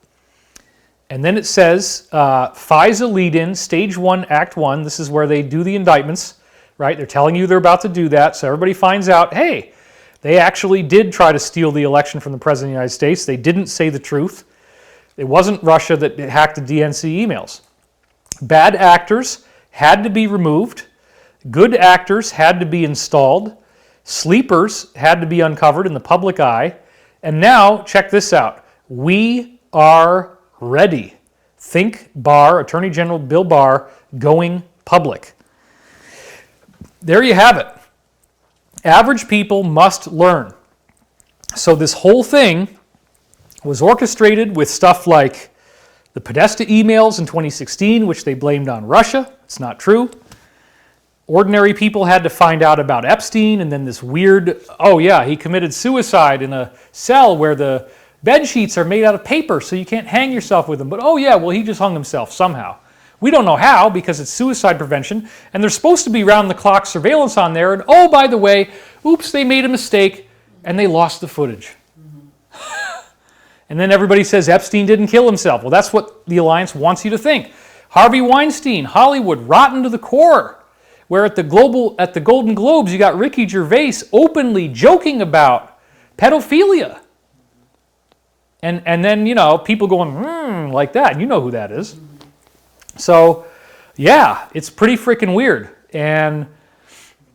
And then it says, FISA lead-in, stage 1, act 1. This is where they do the indictments, right? They're telling you they're about to do that, so everybody finds out, hey, they actually did try to steal the election from the President of the United States. They didn't say the truth. It wasn't Russia that hacked the DNC emails. Bad actors had to be removed. Good actors had to be installed. Sleepers had to be uncovered in the public eye. And now, check this out. We are ready. Think Barr, Attorney General Bill Barr, going public. There you have it. Average people must learn. So this whole thing was orchestrated with stuff like the Podesta emails in 2016, which they blamed on Russia. It's not true. Ordinary people had to find out about Epstein, and then this weird, oh yeah, he committed suicide in a cell where the bed sheets are made out of paper, so you can't hang yourself with them. But oh yeah, well, he just hung himself somehow. We don't know how, because it's suicide prevention, and there's supposed to be round-the-clock surveillance on there, and oh, by the way, oops, they made a mistake, and they lost the footage. And then everybody says Epstein didn't kill himself. Well, that's what the Alliance wants you to think. Harvey Weinstein, Hollywood, rotten to the core. Where at the Golden Globes, you got Ricky Gervais openly joking about pedophilia. And then, you know, people going, like that, and you know who that is. So, yeah, it's pretty freaking weird. And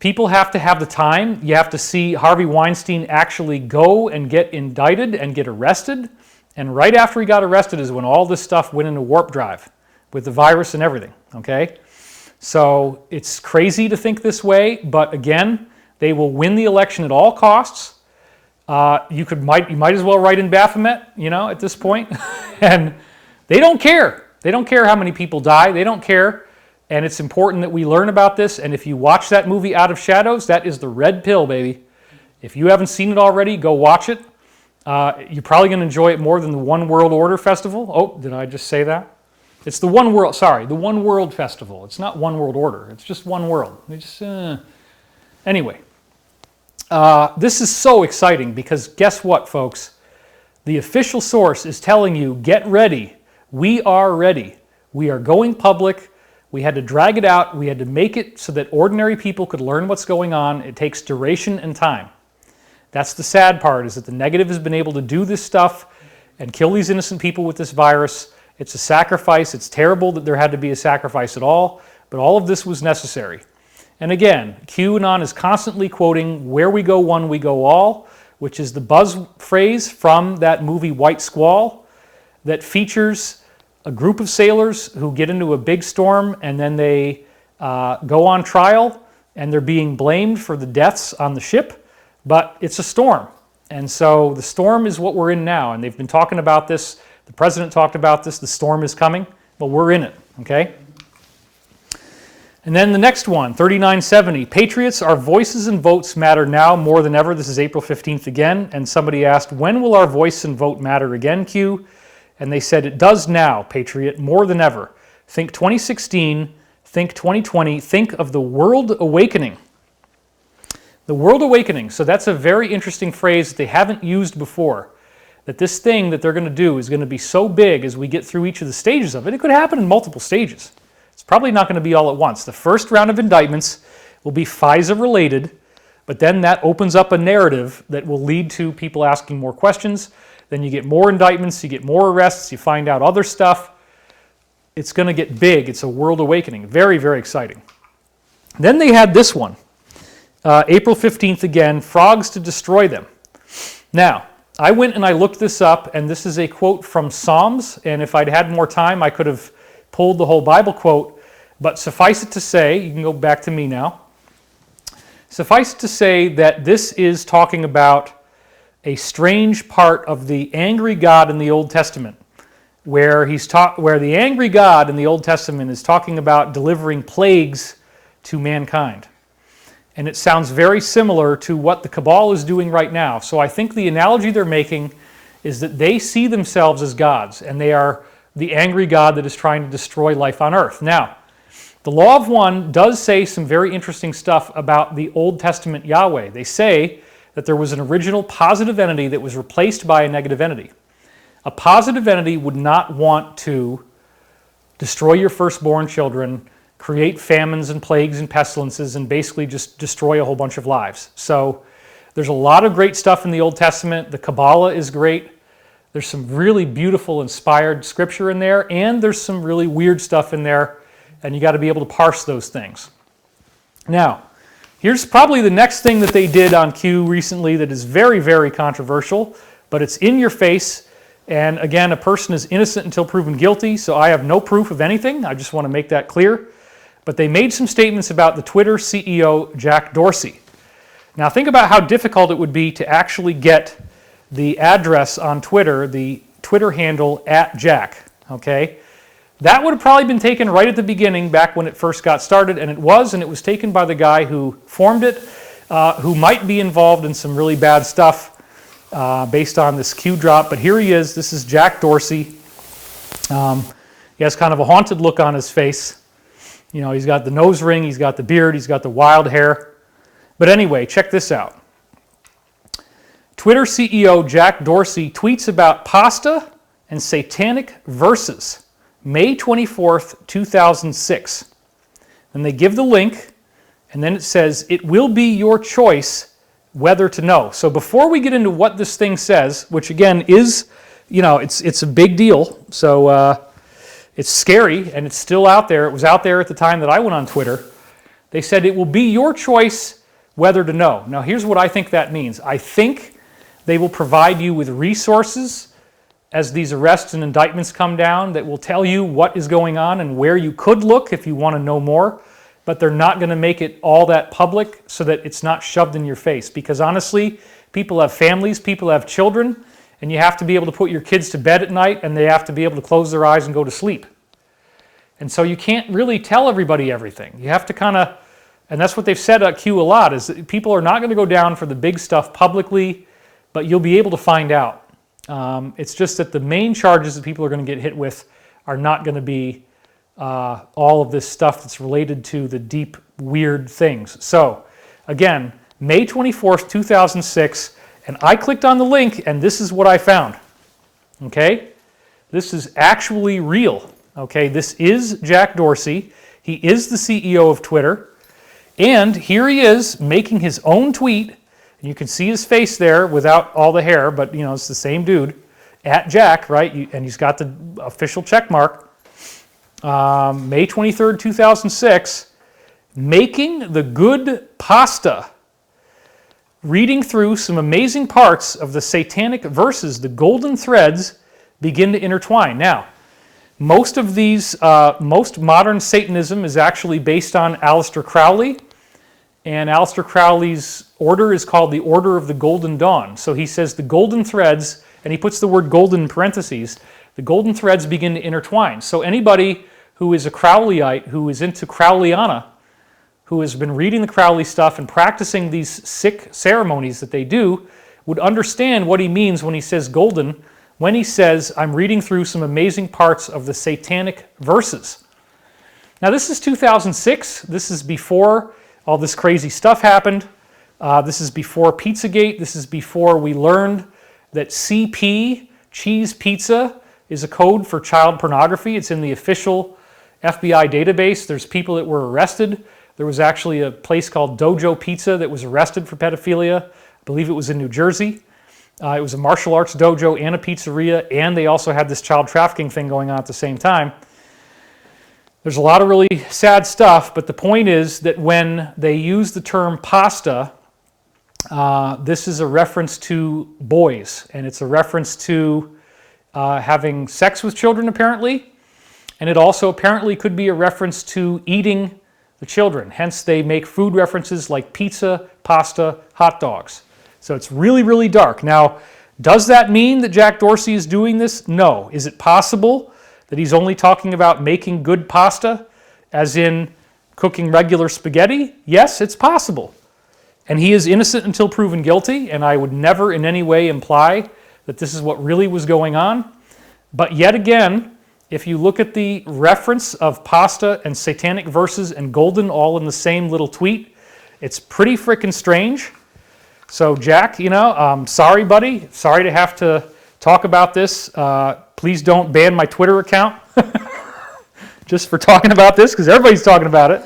people have to have the time. You have to see Harvey Weinstein actually go and get indicted and get arrested. And right after he got arrested is when all this stuff went into warp drive with the virus and everything, okay? So it's crazy to think this way, but again, they will win the election at all costs. You might as well write in Baphomet, you know, at this point. And they don't care. They don't care how many people die. They don't care. And it's important that we learn about this. And if you watch that movie Out of Shadows, that is the red pill, baby. If you haven't seen it already, go watch it. You're probably going to enjoy it more than the One World Order Festival. Oh, did I just say that? It's the One World, the One World Festival. It's not One World Order. It's just One World. Anyway, this is so exciting because guess what, folks? The official source is telling you, get ready. We are ready. We are going public. We had to drag it out. We had to make it so that ordinary people could learn what's going on. It takes duration and time. That's the sad part, is that the negative has been able to do this stuff and kill these innocent people with this virus. It's a sacrifice. It's terrible that there had to be a sacrifice at all, but all of this was necessary. And again, QAnon is constantly quoting, "Where we go one, we go all," which is the buzz phrase from that movie White Squall that features a group of sailors who get into a big storm and then they go on trial and they're being blamed for the deaths on the ship, but it's a storm. And so the storm is what we're in now, and they've been talking about this. The president talked about this. The storm is coming, but we're in it, okay? And then the next one, 3970. Patriots, our voices and votes matter now more than ever. This is April 15th again. And somebody asked, when will our voice and vote matter again, Q? And they said, it does now, Patriot, more than ever. Think 2016, think 2020, think of the world awakening. The world awakening. So that's a very interesting phrase that they haven't used before. That this thing that they're going to do is going to be so big as we get through each of the stages of it. It could happen in multiple stages. It's probably not going to be all at once. The first round of indictments will be FISA related, but then that opens up a narrative that will lead to people asking more questions. Then you get more indictments, you get more arrests, you find out other stuff. It's going to get big. It's a world awakening. Very, very exciting. Then they had this one. April 15th again, frogs to destroy them. Now, I went and I looked this up, and this is a quote from Psalms, and if I'd had more time, I could have pulled the whole Bible quote, but suffice it to say, you can go back to me now, suffice it to say that this is talking about a strange part of the angry God in the Old Testament, where the angry God in the Old Testament is talking about delivering plagues to mankind. And it sounds very similar to what the cabal is doing right now. So I think the analogy they're making is that they see themselves as gods, and they are the angry God that is trying to destroy life on earth. Now, the Law of One does say some very interesting stuff about the Old Testament Yahweh. They say that there was an original positive entity that was replaced by a negative entity. A positive entity would not want to destroy your firstborn children, create famines and plagues and pestilences, and basically just destroy a whole bunch of lives. So there's a lot of great stuff in the Old Testament. The Kabbalah is great. There's some really beautiful, inspired scripture in there, and there's some really weird stuff in there, and you got to be able to parse those things. Now, here's probably the next thing that they did on Q recently that is very, very controversial, but it's in your face. And again, a person is innocent until proven guilty, so I have no proof of anything. I just want to make that clear. But they made some statements about the Twitter CEO, Jack Dorsey. Now think about how difficult it would be to actually get the address on Twitter, the Twitter handle @Jack, okay? That would have probably been taken right at the beginning, back when it first got started, and it was taken by the guy who formed it, who might be involved in some really bad stuff based on this Q drop, but here he is. This is Jack Dorsey. He has kind of a haunted look on his face. You know, he's got the nose ring, he's got the beard, he's got the wild hair. But anyway, check this out. Twitter CEO Jack Dorsey tweets about pasta and satanic verses, May 24th, 2006. And they give the link, and then it says, it will be your choice whether to know. So before we get into what this thing says, which again is, you know, it's a big deal. So it's scary, and it's still out there. It was out there at the time that I went on Twitter. They said it will be your choice whether to know. Now, here's what I think that means. I think they will provide you with resources as these arrests and indictments come down that will tell you what is going on and where you could look if you want to know more, but they're not going to make it all that public so that it's not shoved in your face. Because honestly, people have families, people have children, and you have to be able to put your kids to bed at night, and they have to be able to close their eyes and go to sleep. And so you can't really tell everybody everything. You have to kind of, and that's what they've said at Q a lot, is that people are not going to go down for the big stuff publicly, but you'll be able to find out. It's just that the main charges that people are going to get hit with are not going to be all of this stuff that's related to the deep, weird things. So, again, May 24th, 2006, and I clicked on the link, and this is what I found. Okay? This is actually real. Okay? This is Jack Dorsey. He is the CEO of Twitter. And here he is making his own tweet. You can see his face there without all the hair, but you know, it's the same dude. at Jack, right? And he's got the official check mark. May 23rd, 2006, making the good pasta. Reading through some amazing parts of the satanic verses, the golden threads begin to intertwine. Now, most of these, most modern Satanism is actually based on Aleister Crowley, and Aleister Crowley's order is called the Order of the Golden Dawn. So he says the golden threads, and he puts the word golden in parentheses, the golden threads begin to intertwine. So anybody who is a Crowleyite, who is into Crowleyana, who has been reading the Crowley stuff and practicing these sick ceremonies that they do, would understand what he means when he says golden, when he says, I'm reading through some amazing parts of the satanic verses. Now this is 2006. This is before all this crazy stuff happened. This is before Pizzagate. This is before we learned that CP, cheese pizza, is a code for child pornography. It's in the official FBI database. There's people that were arrested. There was actually a place called Dojo Pizza that was arrested for pedophilia. I believe it was in New Jersey. It was a martial arts dojo and a pizzeria, and they also had this child trafficking thing going on at the same time. There's a lot of really sad stuff, but the point is that when they use the term pasta, this is a reference to boys, and it's a reference to having sex with children, apparently, and it also apparently could be a reference to eating the children. Hence, they make food references like pizza, pasta, hot dogs. So it's really, really dark. Now, does that mean that Jack Dorsey is doing this? No. Is it possible that he's only talking about making good pasta, as in cooking regular spaghetti? Yes, it's possible. And he is innocent until proven guilty, and I would never in any way imply that this is what really was going on. But yet again, if you look at the reference of pasta and satanic verses and golden all in the same little tweet, it's pretty freaking strange. So Jack, sorry, buddy. Sorry to have to talk about this. Please don't ban my Twitter account just for talking about this, because everybody's talking about it.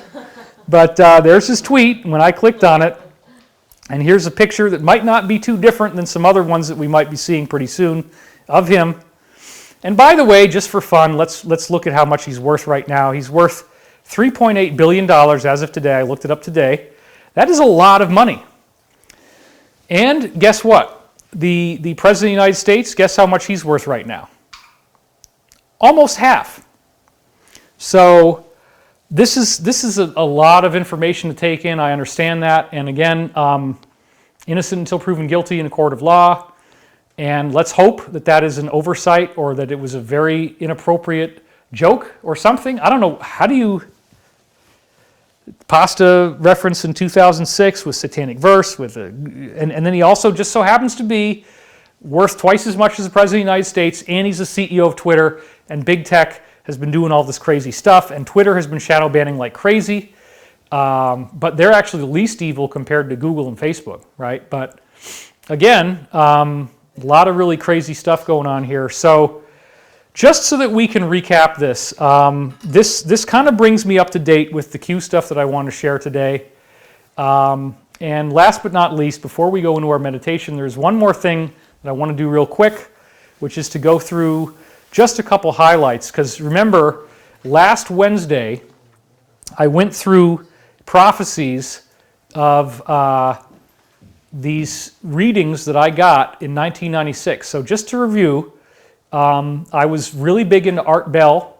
But there's his tweet when I clicked on it. And here's a picture that might not be too different than some other ones that we might be seeing pretty soon of him. And by the way, just for fun, let's look at how much he's worth right now. He's worth $3.8 billion as of today. I looked it up today. That is a lot of money. And guess what? The President of the United States, guess how much he's worth right now? Almost half. So this is a lot of information to take in. I understand that. And again, innocent until proven guilty in a court of law. And let's hope that that is an oversight, or that it was a very inappropriate joke or something. I don't know. How do you... Pasta reference in 2006 with satanic verse, and then he also just so happens to be worth twice as much as the President of the United States, and he's the CEO of Twitter, and big tech has been doing all this crazy stuff, and Twitter has been shadow banning like crazy, but they're actually the least evil compared to Google and Facebook, right? But again, a lot of really crazy stuff going on here. So just so that we can recap this, this kind of brings me up to date with the Q stuff that I want to share today. And last but not least, before we go into our meditation, there's one more thing that I want to do real quick, which is to go through just a couple highlights. Because remember, last Wednesday, I went through prophecies of these readings that I got in 1996. So just to review, I was really big into Art Bell,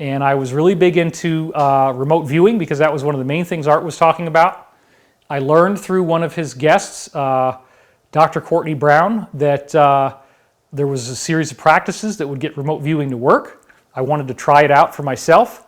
and I was really big into remote viewing, because that was one of the main things Art was talking about. I learned through one of his guests, Dr. Courtney Brown, that there was a series of practices that would get remote viewing to work. I wanted to try it out for myself,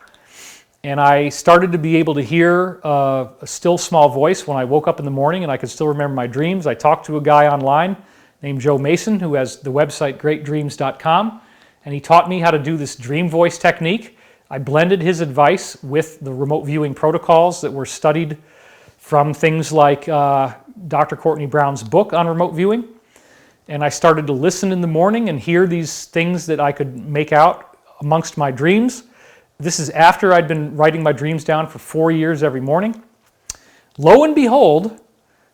and I started to be able to hear a still small voice when I woke up in the morning, and I could still remember my dreams. I talked to a guy online named Joe Mason, who has the website greatdreams.com, and he taught me how to do this dream voice technique. I blended his advice with the remote viewing protocols that were studied from things like Dr. Courtney Brown's book on remote viewing, and I started to listen in the morning and hear these things that I could make out amongst my dreams. This is after I'd been writing my dreams down for 4 years every morning. Lo and behold,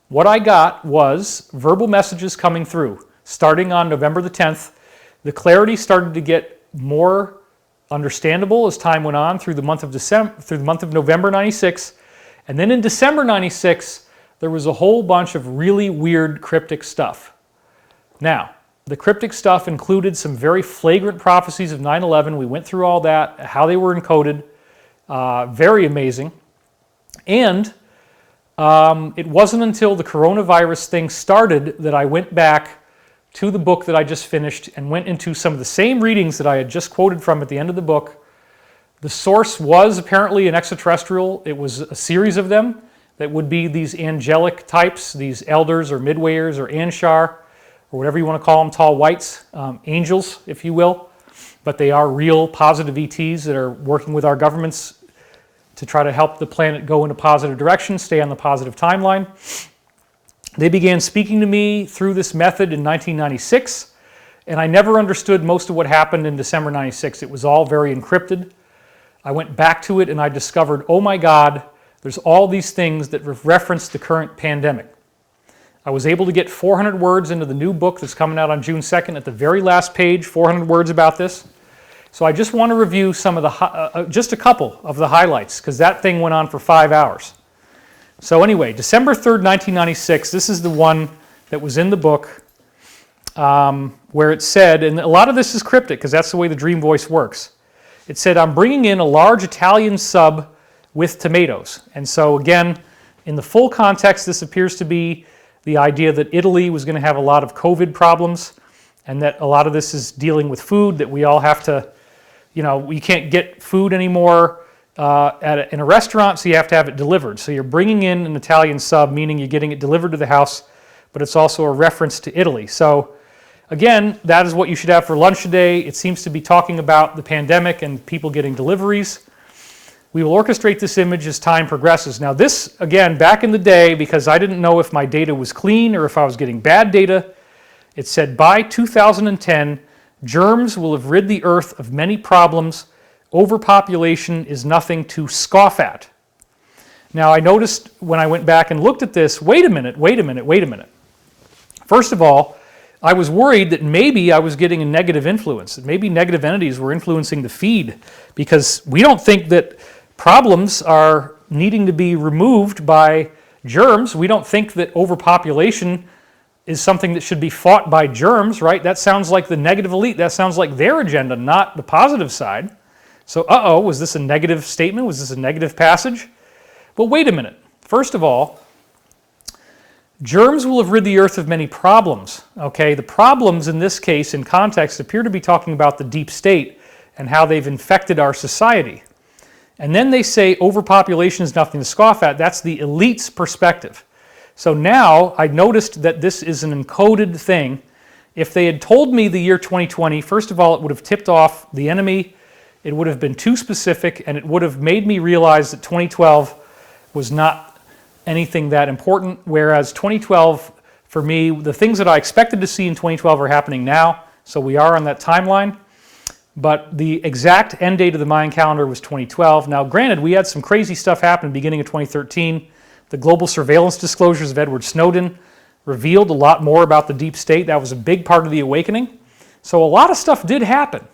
what I got was verbal messages coming through. Starting on November the 10th, The clarity started to get more understandable as time went on through the month of November 96. And then in December 96, there was a whole bunch of really weird cryptic stuff. Now, the cryptic stuff included some very flagrant prophecies of 9/11. We went through all that, how they were encoded. Very amazing. And it wasn't until the coronavirus thing started that I went back to the book that I just finished and went into some of the same readings that I had just quoted from at the end of the book. The source was apparently an extraterrestrial. It was a series of them that would be these angelic types, these elders or midwayers or Anshar, or whatever you want to call them, tall whites, angels, if you will. But they are real positive ETs that are working with our governments to try to help the planet go in a positive direction, stay on the positive timeline. They began speaking to me through this method in 1996, and I never understood most of what happened in December 96. It was all very encrypted. I went back to it and I discovered, oh my God, there's all these things that reference the current pandemic. I was able to get 400 words into the new book that's coming out on June 2nd. At the very last page, 400 words about this. So I just want to review some of the, just a couple of the highlights, because that thing went on for 5 hours. So anyway, December 3rd, 1996, this is the one that was in the book where it said, and a lot of this is cryptic because that's the way the dream voice works. It said, I'm bringing in a large Italian sub with tomatoes. And so again, in the full context, this appears to be the idea that Italy was going to have a lot of COVID problems and that a lot of this is dealing with food, that we all have to, we can't get food anymore in a restaurant, so you have to have it delivered. So you're bringing in an Italian sub, meaning you're getting it delivered to the house, but it's also a reference to Italy. So again, that is what you should have for lunch today. It seems to be talking about the pandemic and people getting deliveries. We will orchestrate this image as time progresses. Now this, again, back in the day, because I didn't know if my data was clean or if I was getting bad data, it said by 2010, germs will have rid the earth of many problems. Overpopulation is nothing to scoff at. Now I noticed when I went back and looked at this, wait a minute. First of all, I was worried that maybe I was getting a negative influence, that maybe negative entities were influencing the feed, because we don't think that problems are needing to be removed by germs. We don't think that overpopulation is something that should be fought by germs, right? That sounds like the negative elite. That sounds like their agenda, not the positive side. So, was this a negative statement? Was this a negative passage? But wait a minute. First of all, germs will have rid the earth of many problems. Okay, the problems in this case, in context, appear to be talking about the deep state and how they've infected our society. And then they say overpopulation is nothing to scoff at. That's the elite's perspective. So now I noticed that this is an encoded thing. If they had told me the year 2020, first of all, it would have tipped off the enemy. It would have been too specific, and it would have made me realize that 2012 was not anything that important, whereas 2012, for me, the things that I expected to see in 2012 are happening now, so we are on that timeline. But the exact end date of the Mayan calendar was 2012. Now, granted, we had some crazy stuff happen beginning of 2013. The global surveillance disclosures of Edward Snowden revealed a lot more about the deep state. That was a big part of the awakening. So a lot of stuff did happen.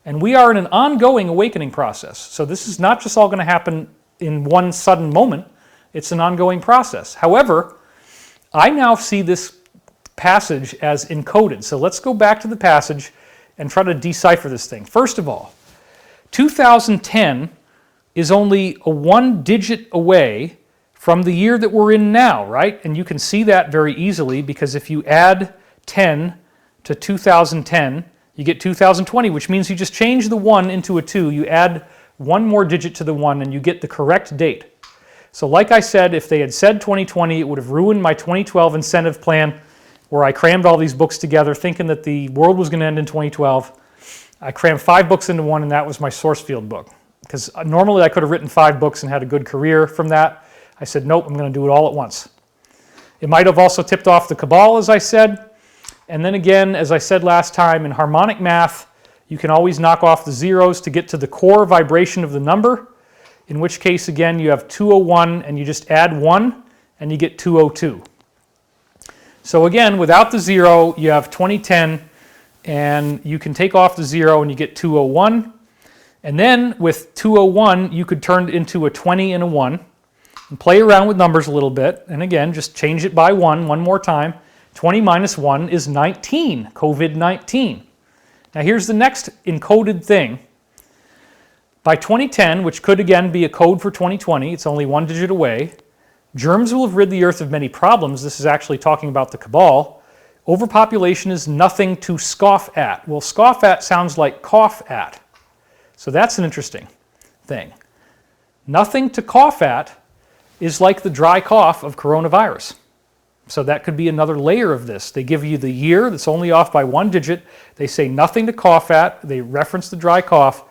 And we are in an ongoing awakening process. So this is not just all going to happen in one sudden moment. It's an ongoing process. However, I now see this passage as encoded. So let's go back to the passage and try to decipher this thing. First of all, 2010 is only a one digit away from the year that we're in now, right? And you can see that very easily because if you add 10 to 2010, you get 2020, which means you just change the 1 into a 2. You add one more digit to the 1 and you get the correct date. So like I said, if they had said 2020, it would have ruined my 2012 incentive plan where I crammed all these books together thinking that the world was going to end in 2012. I crammed 5 books into one, and that was my source field book. Because normally I could have written 5 books and had a good career from that. I said, nope, I'm going to do it all at once. It might have also tipped off the cabal, as I said. And then again, as I said last time, in harmonic math, you can always knock off the zeros to get to the core vibration of the number, in which case, again, you have 201, and you just add 1, and you get 202. So again, without the 0, you have 2010 and you can take off the 0 and you get 201. And then with 201, you could turn it into a 20 and a 1 and play around with numbers a little bit. And again, just change it by 1 more time. 20 minus 1 is 19, COVID-19. Now here's the next encoded thing. By 2010, which could again be a code for 2020, it's only 1 digit away, germs will have rid the earth of many problems. This is actually talking about the cabal. Overpopulation is nothing to scoff at. Well, scoff at sounds like cough at. So that's an interesting thing. Nothing to cough at is like the dry cough of coronavirus. So that could be another layer of this. They give you the year that's only off by 1 digit. They say nothing to cough at. They reference the dry cough.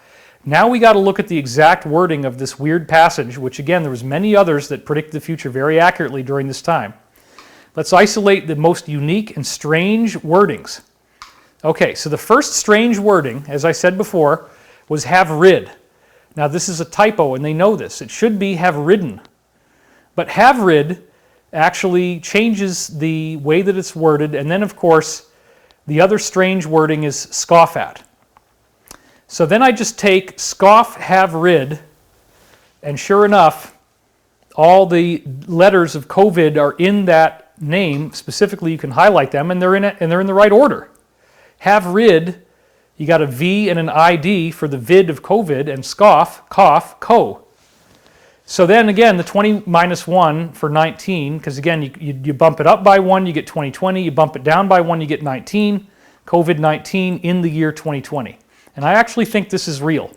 Now we got to look at the exact wording of this weird passage, which again, there was many others that predict the future very accurately during this time. Let's isolate the most unique and strange wordings. Okay, so the first strange wording, as I said before, was have rid. Now this is a typo and they know this. It should be have ridden. But have rid actually changes the way that it's worded, and then of course the other strange wording is scoff at. So then I just take scoff have rid, and sure enough all the letters of COVID are in that name. Specifically you can highlight them and they're in it, and they're in the right order. Have rid, you got a V and an ID for the vid of COVID, and scoff, cough, co. So then again, the 20 minus 1 for 19, because again, you bump it up by 1, you get 2020. You bump it down by 1, you get 19. COVID-19 in the year 2020. And I actually think this is real.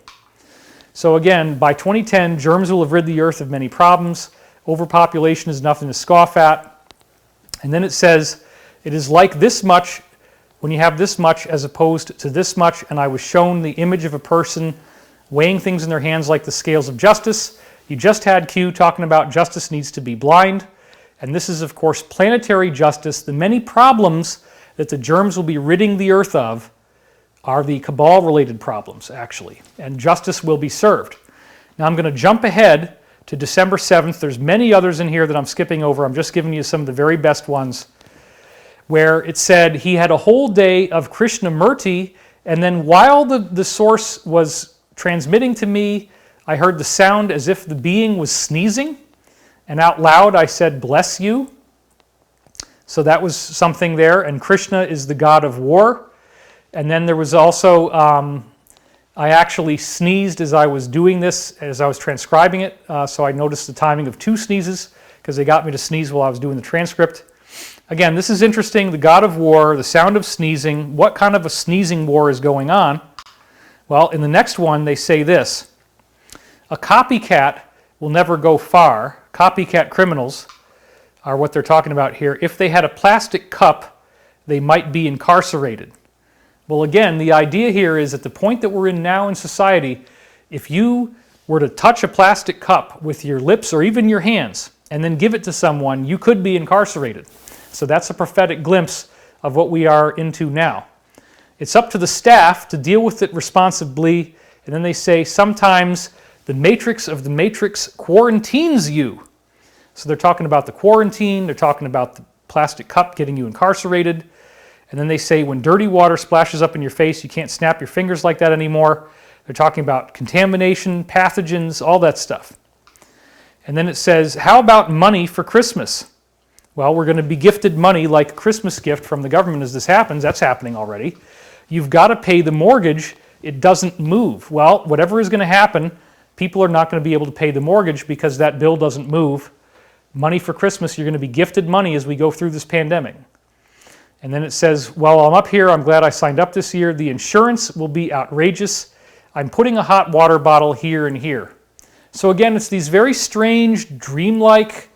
So again, by 2010, germs will have rid the earth of many problems. Overpopulation is nothing to scoff at. And then it says, it is like this much when you have this much as opposed to this much, and I was shown the image of a person weighing things in their hands like the scales of justice. You just had Q talking about justice needs to be blind. And this is, of course, planetary justice. The many problems that the germs will be ridding the earth of are the cabal-related problems, actually. And justice will be served. Now I'm going to jump ahead to December 7th. There's many others in here that I'm skipping over. I'm just giving you some of the very best ones, where it said he had a whole day of Krishnamurti, and then while the source was transmitting to me, I heard the sound as if the being was sneezing, and out loud I said, bless you. So that was something there, and Krishna is the god of war. And then there was also, I actually sneezed as I was doing this, as I was transcribing it, so I noticed the timing of 2 sneezes, because they got me to sneeze while I was doing the transcript. Again, this is interesting, the god of war, the sound of sneezing. What kind of a sneezing war is going on? Well, in the next one, they say this. A copycat will never go far. Copycat criminals are what they're talking about here. If they had a plastic cup, they might be incarcerated. Well, again, the idea here is at the point that we're in now in society, if you were to touch a plastic cup with your lips or even your hands and then give it to someone, you could be incarcerated. So that's a prophetic glimpse of what we are into now. It's up to the staff to deal with it responsibly, and then they say sometimes the matrix of the matrix quarantines you. So they're talking about the quarantine, they're talking about the plastic cup getting you incarcerated, and then they say when dirty water splashes up in your face, you can't snap your fingers like that anymore. They're talking about contamination, pathogens, all that stuff. And then it says, how about money for Christmas? Well, we're going to be gifted money like a Christmas gift from the government as this happens. That's happening already. You've got to pay the mortgage. It doesn't move. Well, whatever is going to happen, people are not going to be able to pay the mortgage because that bill doesn't move. Money for Christmas, you're going to be gifted money as we go through this pandemic. And then it says, well, I'm up here. I'm glad I signed up this year. The insurance will be outrageous. I'm putting a hot water bottle here and here. So again, it's these very strange, dreamlike,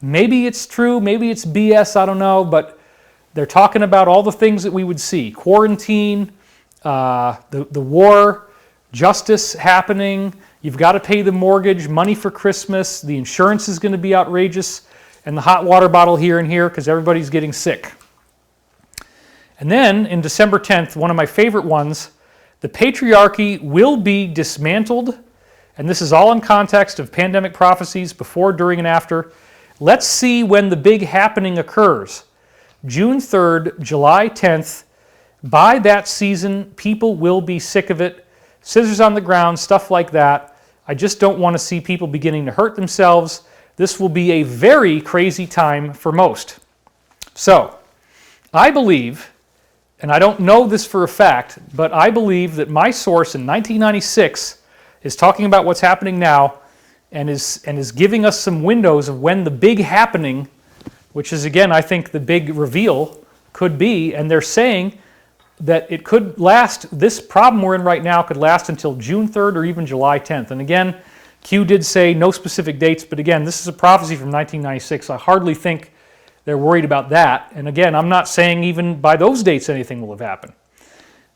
maybe it's true, maybe it's BS, I don't know, but they're talking about all the things that we would see. Quarantine, the war, justice happening, you've got to pay the mortgage, money for Christmas, the insurance is going to be outrageous, and the hot water bottle here and here because everybody's getting sick. And then in December 10th, one of my favorite ones, the patriarchy will be dismantled, and this is all in context of pandemic prophecies before, during, and after. Let's see when the big happening occurs. June 3rd, July 10th, By that season, people will be sick of it. Scissors on the ground, stuff like that. I just don't want to see people beginning to hurt themselves. This will be a very crazy time for most. So, I believe, and I don't know this for a fact, but I believe that my source in 1996 is talking about what's happening now and is giving us some windows of when the big happening, which is again, I think the big reveal could be, and they're saying that it could last, this problem we're in right now could last until June 3rd or even July 10th. And again, Q did say no specific dates, but again, this is a prophecy from 1996. I hardly think they're worried about that. And again, I'm not saying even by those dates anything will have happened.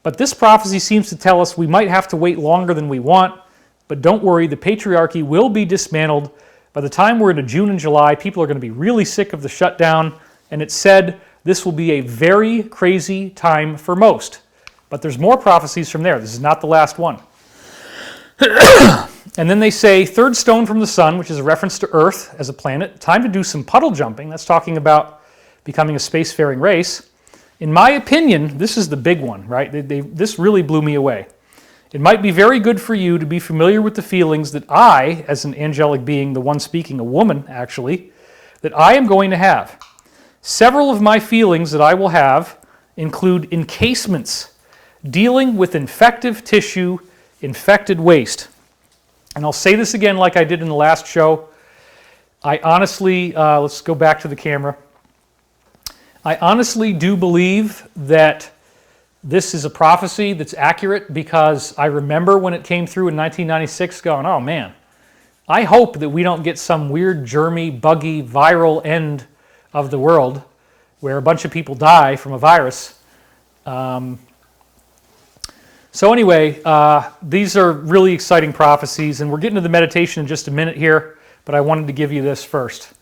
But this prophecy seems to tell us we might have to wait longer than we want, but don't worry, the patriarchy will be dismantled. By the time we're into June and July, people are going to be really sick of the shutdown, and it said this will be a very crazy time for most. But there's more prophecies from there. This is not the last one. And then they say, third stone from the sun, which is a reference to Earth as a planet. Time to do some puddle jumping. That's talking about becoming a spacefaring race. In my opinion, this is the big one, right? This really blew me away. It might be very good for you to be familiar with the feelings that I, as an angelic being, the one speaking, a woman actually, that I am going to have. Several of my feelings that I will have include encasements, dealing with infective tissue, infected waste. And I'll say this again like I did in the last show. I honestly, let's go back to the camera. I honestly do believe that this is a prophecy that's accurate because I remember when it came through in 1996 going, oh man, I hope that we don't get some weird, germy, buggy, viral end of the world where a bunch of people die from a virus. So anyway, these are really exciting prophecies, and we're getting to the meditation in just a minute here, but I wanted to give you this first.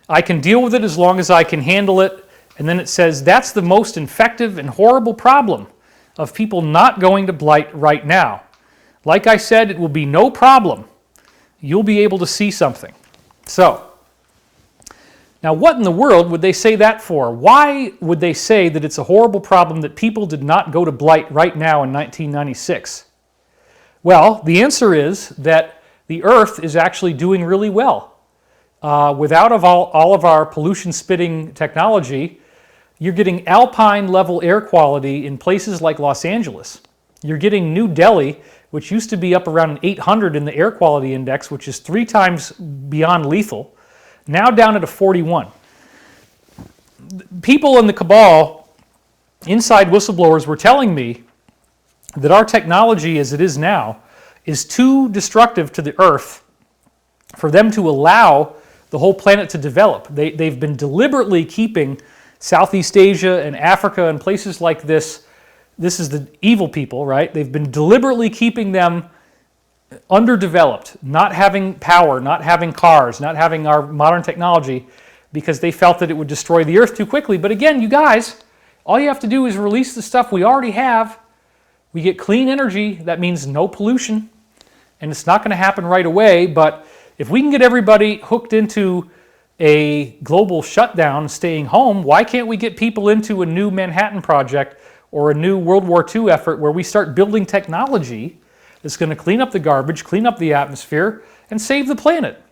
I can deal with it as long as I can handle it, and then it says, that's the most infective and horrible problem of people not going to Blight right now. Like I said, it will be no problem. You'll be able to see something. So, now what in the world would they say that for? Why would they say that it's a horrible problem that people did not go to Blight right now in 1996? Well, the answer is that the Earth is actually doing really well. Without all of our pollution-spitting technology, you're getting alpine-level air quality in places like Los Angeles. You're getting New Delhi, which used to be up around an 800 in the air quality index, which is 3 times beyond lethal, now down at a 41. People in the cabal, inside whistleblowers, were telling me that our technology as it is now is too destructive to the Earth for them to allow the whole planet to develop. They've been deliberately keeping Southeast Asia and Africa and places like this. This is the evil people, right? They've been deliberately keeping them underdeveloped, not having power, not having cars, not having our modern technology, because they felt that it would destroy the Earth too quickly. But again, you guys, all you have to do is release the stuff we already have. We get clean energy. That means no pollution. And it's not going to happen right away, but if we can get everybody hooked into a global shutdown, staying home, why can't we get people into a new Manhattan Project or a new World War II effort where we start building technology that's going to clean up the garbage, clean up the atmosphere, and save the planet?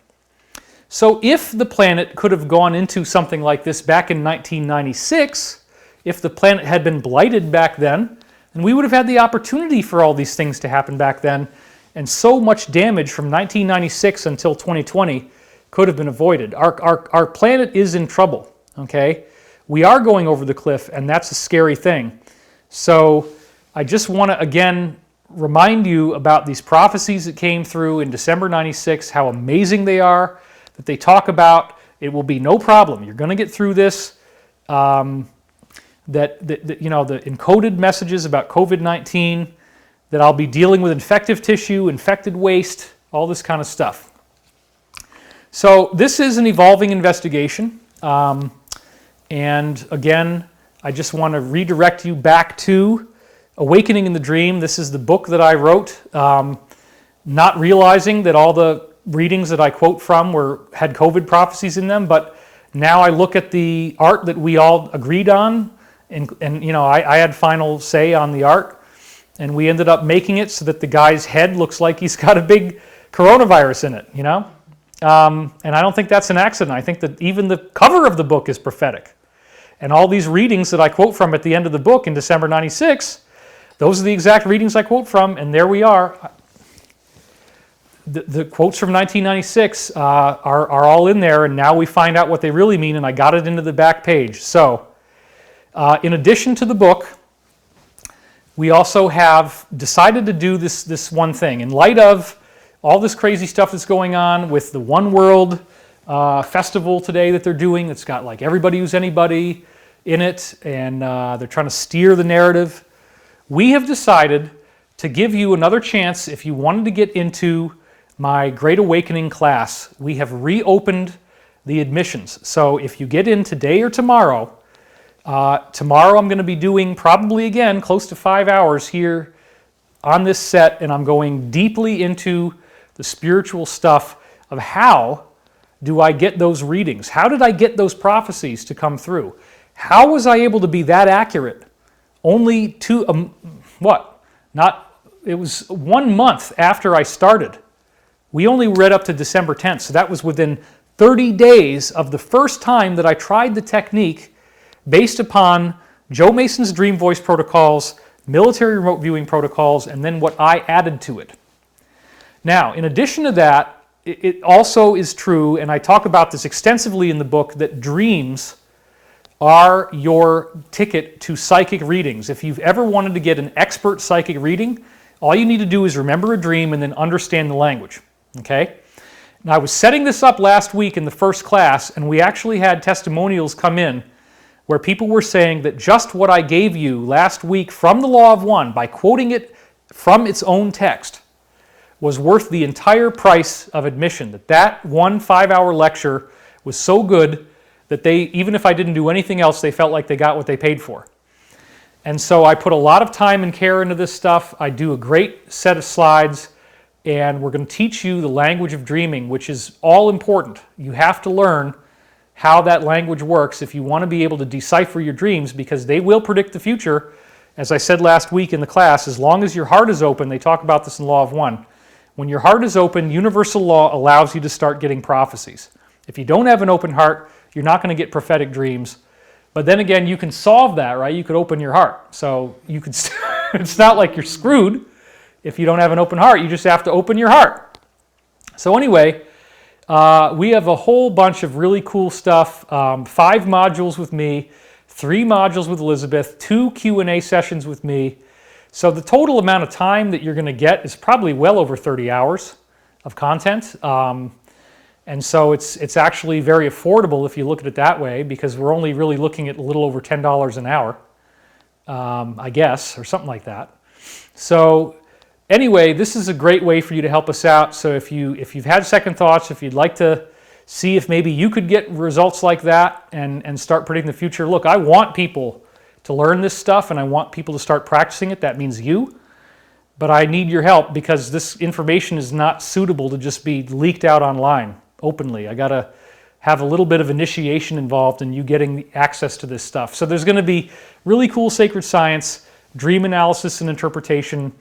So if the planet could have gone into something like this back in 1996, if the planet had been blighted back then we would have had the opportunity for all these things to happen back then, and so much damage from 1996 until 2020 could have been avoided. Our planet is in trouble, okay? We are going over the cliff, and that's a scary thing. So I just want to, again, remind you about these prophecies that came through in December 96, how amazing they are, that they talk about. It will be no problem. You're going to get through this. The encoded messages about COVID-19, that I'll be dealing with infective tissue, infected waste, all this kind of stuff. So this is an evolving investigation. And again, I just want to redirect you back to Awakening in the Dream. This is the book that I wrote, not realizing that all the readings that I quote from had COVID prophecies in them, but now I look at the art that we all agreed on, And you know, I had final say on the art, and we ended up making it so that the guy's head looks like he's got a big coronavirus in it, you know? And I don't think that's an accident. I think that even the cover of the book is prophetic. And all these readings that I quote from at the end of the book in December 96, those are the exact readings I quote from, and there we are. The quotes from 1996 are all in there, and now we find out what they really mean, and I got it into the back page. So, in addition to the book, we also have decided to do this one thing. In light of all this crazy stuff that's going on with the One World festival today that they're doing, it's got like everybody who's anybody in it, and they're trying to steer the narrative. We have decided to give you another chance if you wanted to get into my Great Awakening class. We have reopened the admissions. So if you get in today or tomorrow, tomorrow I'm going to be doing probably again close to 5 hours here on this set, and I'm going deeply into the spiritual stuff of how do I get those readings? How did I get those prophecies to come through? How was I able to be that accurate? Only it was 1 month after I started. We only read up to December 10th, so that was within 30 days of the first time that I tried the technique based upon Joe Mason's Dream Voice protocols, military remote viewing protocols, and then what I added to it. Now, in addition to that, it also is true, and I talk about this extensively in the book, that dreams are your ticket to psychic readings. If you've ever wanted to get an expert psychic reading, all you need to do is remember a dream and then understand the language. Okay? Now, I was setting this up last week in the first class, and we actually had testimonials come in where people were saying that just what I gave you last week from the Law of One, by quoting it from its own text, was worth the entire price of admission. That 1 5-hour lecture was so good that they, even if I didn't do anything else, they felt like they got what they paid for. And so I put a lot of time and care into this stuff. I do a great set of slides, and we're going to teach you the language of dreaming, which is all important. You have to learn how that language works if you want to be able to decipher your dreams, because they will predict the future. As I said last week in the class, as long as your heart is open, they talk about this in Law of One. When your heart is open, universal law allows you to start getting prophecies. If you don't have an open heart, you're not going to get prophetic dreams. But then again, you can solve that, right? You could open your heart. So you could. It's not like you're screwed if you don't have an open heart. You just have to open your heart. So anyway, we have a whole bunch of really cool stuff. 5 modules with me, 3 modules with Elizabeth, 2 Q&A sessions with me. So the total amount of time that you're going to get is probably well over 30 hours of content. And so it's actually very affordable if you look at it that way, because we're only really looking at a little over $10 an hour, I guess, or something like that. So anyway, this is a great way for you to help us out. So if you've had second thoughts, if you'd like to see if maybe you could get results like that and start predicting the future, look, I want people to learn this stuff, and I want people to start practicing it. That means you. But I need your help, because this information is not suitable to just be leaked out online openly. I got to have a little bit of initiation involved in you getting access to this stuff. So there's going to be really cool sacred science, dream analysis and interpretation,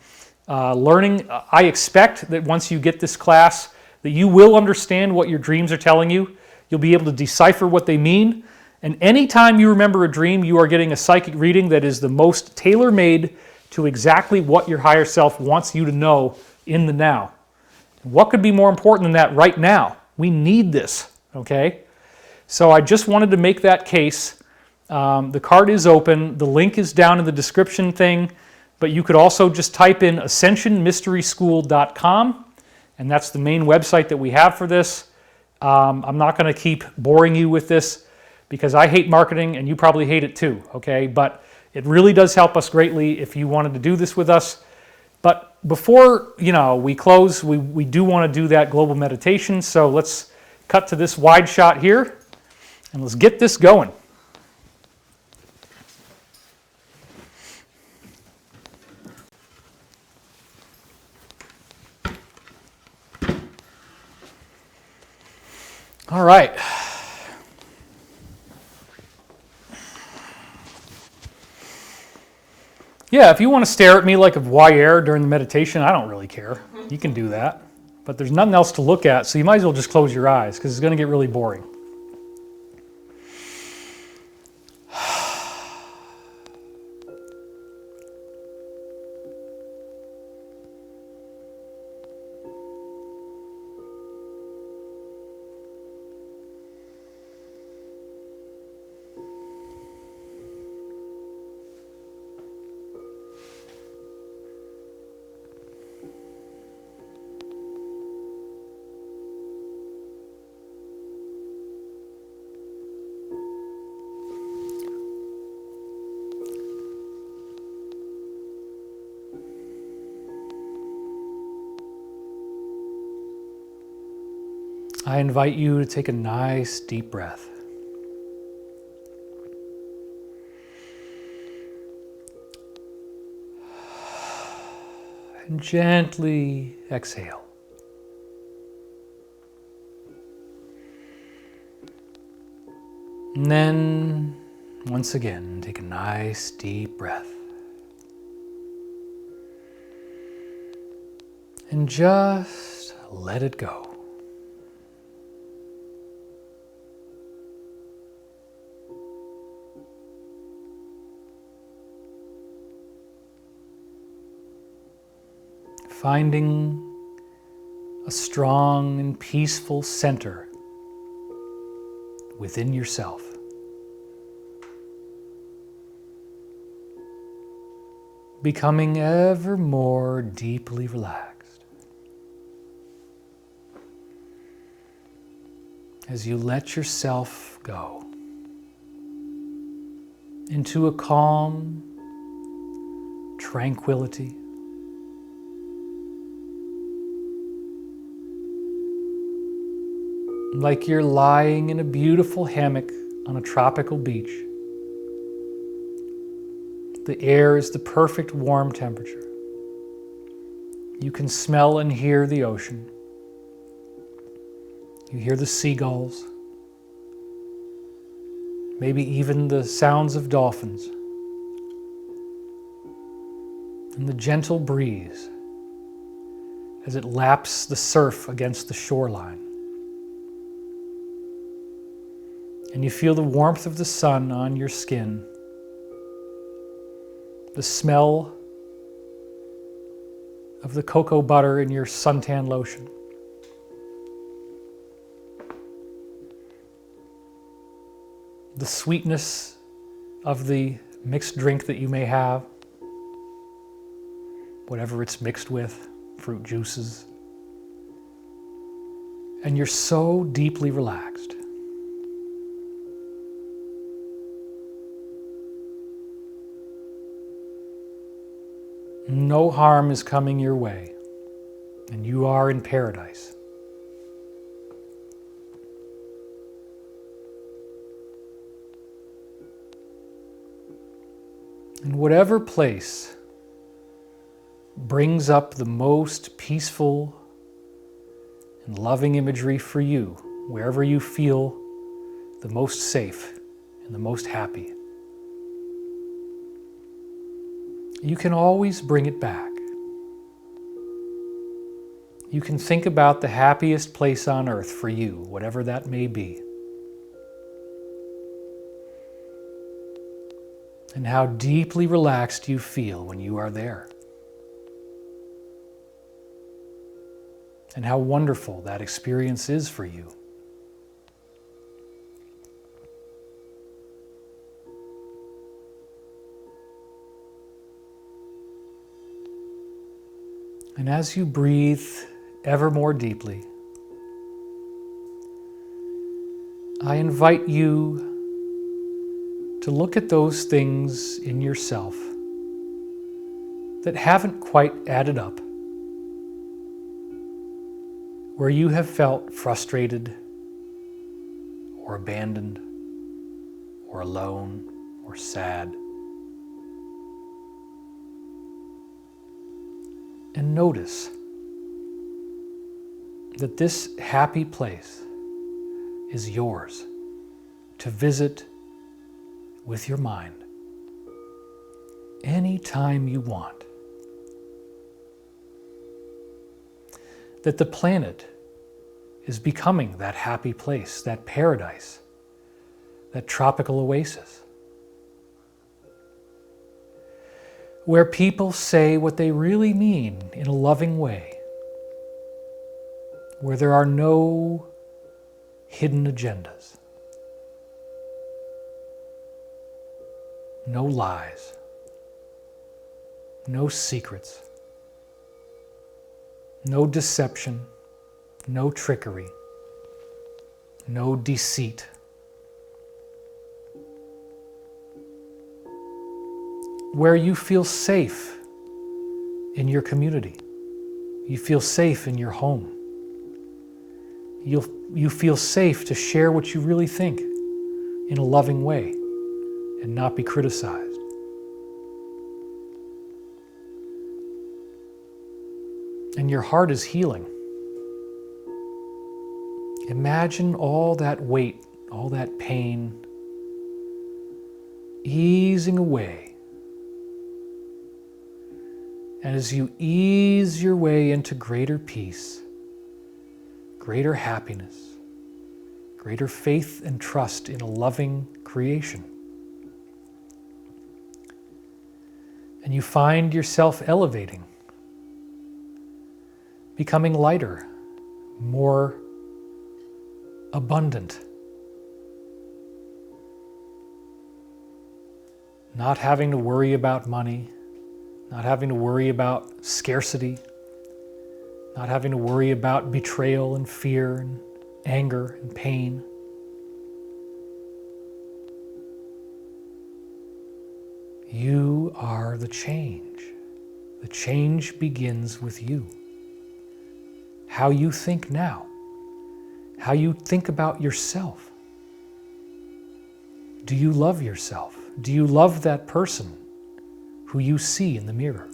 learning. I expect that once you get this class, that you will understand what your dreams are telling you. You'll be able to decipher what they mean. And anytime you remember a dream, you are getting a psychic reading that is the most tailor-made to exactly what your higher self wants you to know in the now. What could be more important than that right now? We need this, okay? So I just wanted to make that case. The card is open. The link is down in the description thing, but you could also just type in ascensionmysteryschool.com, and that's the main website that we have for this. I'm not going to keep boring you with this, because I hate marketing and you probably hate it too, okay? But it really does help us greatly if you wanted to do this with us. But before we close, we do want to do that global meditation. So let's cut to this wide shot here and let's get this going. All right. Yeah, if you want to stare at me like a voyeur during the meditation, I don't really care. You can do that. But there's nothing else to look at, so you might as well just close your eyes because it's going to get really boring. I invite you to take a nice deep breath. And gently exhale. And then, once again, take a nice deep breath. And just let it go. Finding a strong and peaceful center within yourself. Becoming ever more deeply relaxed as you let yourself go into a calm tranquility. Like you're lying in a beautiful hammock on a tropical beach. The air is the perfect warm temperature. You can smell and hear the ocean. You hear the seagulls, maybe even the sounds of dolphins, and the gentle breeze as it laps the surf against the shoreline. And you feel the warmth of the sun on your skin, the smell of the cocoa butter in your suntan lotion. The sweetness of the mixed drink that you may have, whatever it's mixed with, fruit juices. And you're so deeply relaxed. No harm is coming your way, and you are in paradise. And whatever place brings up the most peaceful and loving imagery for you, wherever you feel the most safe and the most happy, you can always bring it back. You can think about the happiest place on earth for you, whatever that may be, and how deeply relaxed you feel when you are there, and how wonderful that experience is for you. And as you breathe ever more deeply, I invite you to look at those things in yourself that haven't quite added up, where you have felt frustrated or abandoned or alone or sad. And notice that this happy place is yours to visit with your mind anytime you want. That the planet is becoming that happy place, that paradise, that tropical oasis, where people say what they really mean in a loving way, where there are no hidden agendas, no lies, no secrets, no deception, no trickery, no deceit. Where you feel safe in your community, you feel safe in your home, you feel safe to share what you really think in a loving way and not be criticized. And your heart is healing. Imagine all that weight, all that pain easing away. And as you ease your way into greater peace, greater happiness, greater faith and trust in a loving creation, and you find yourself elevating, becoming lighter, more abundant, not having to worry about money, not having to worry about scarcity, not having to worry about betrayal and fear and anger and pain. You are the change. The change begins with you. How you think now, how you think about yourself. Do you love yourself? Do you love that person who you see in the mirror?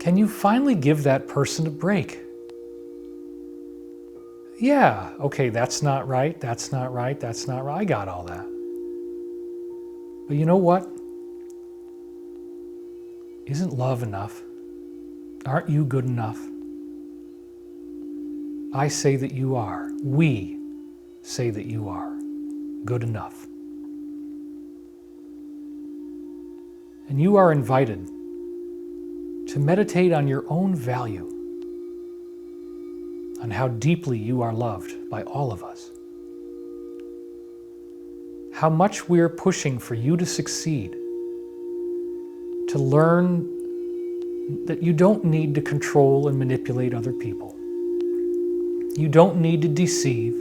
Can you finally give that person a break? Yeah, okay, that's not right, that's not right, that's not right. I got all that. But you know what? Isn't love enough? Aren't you good enough? I say that you are. We say that you are good enough. And you are invited to meditate on your own value, on how deeply you are loved by all of us, how much we're pushing for you to succeed, to learn that you don't need to control and manipulate other people. You don't need to deceive.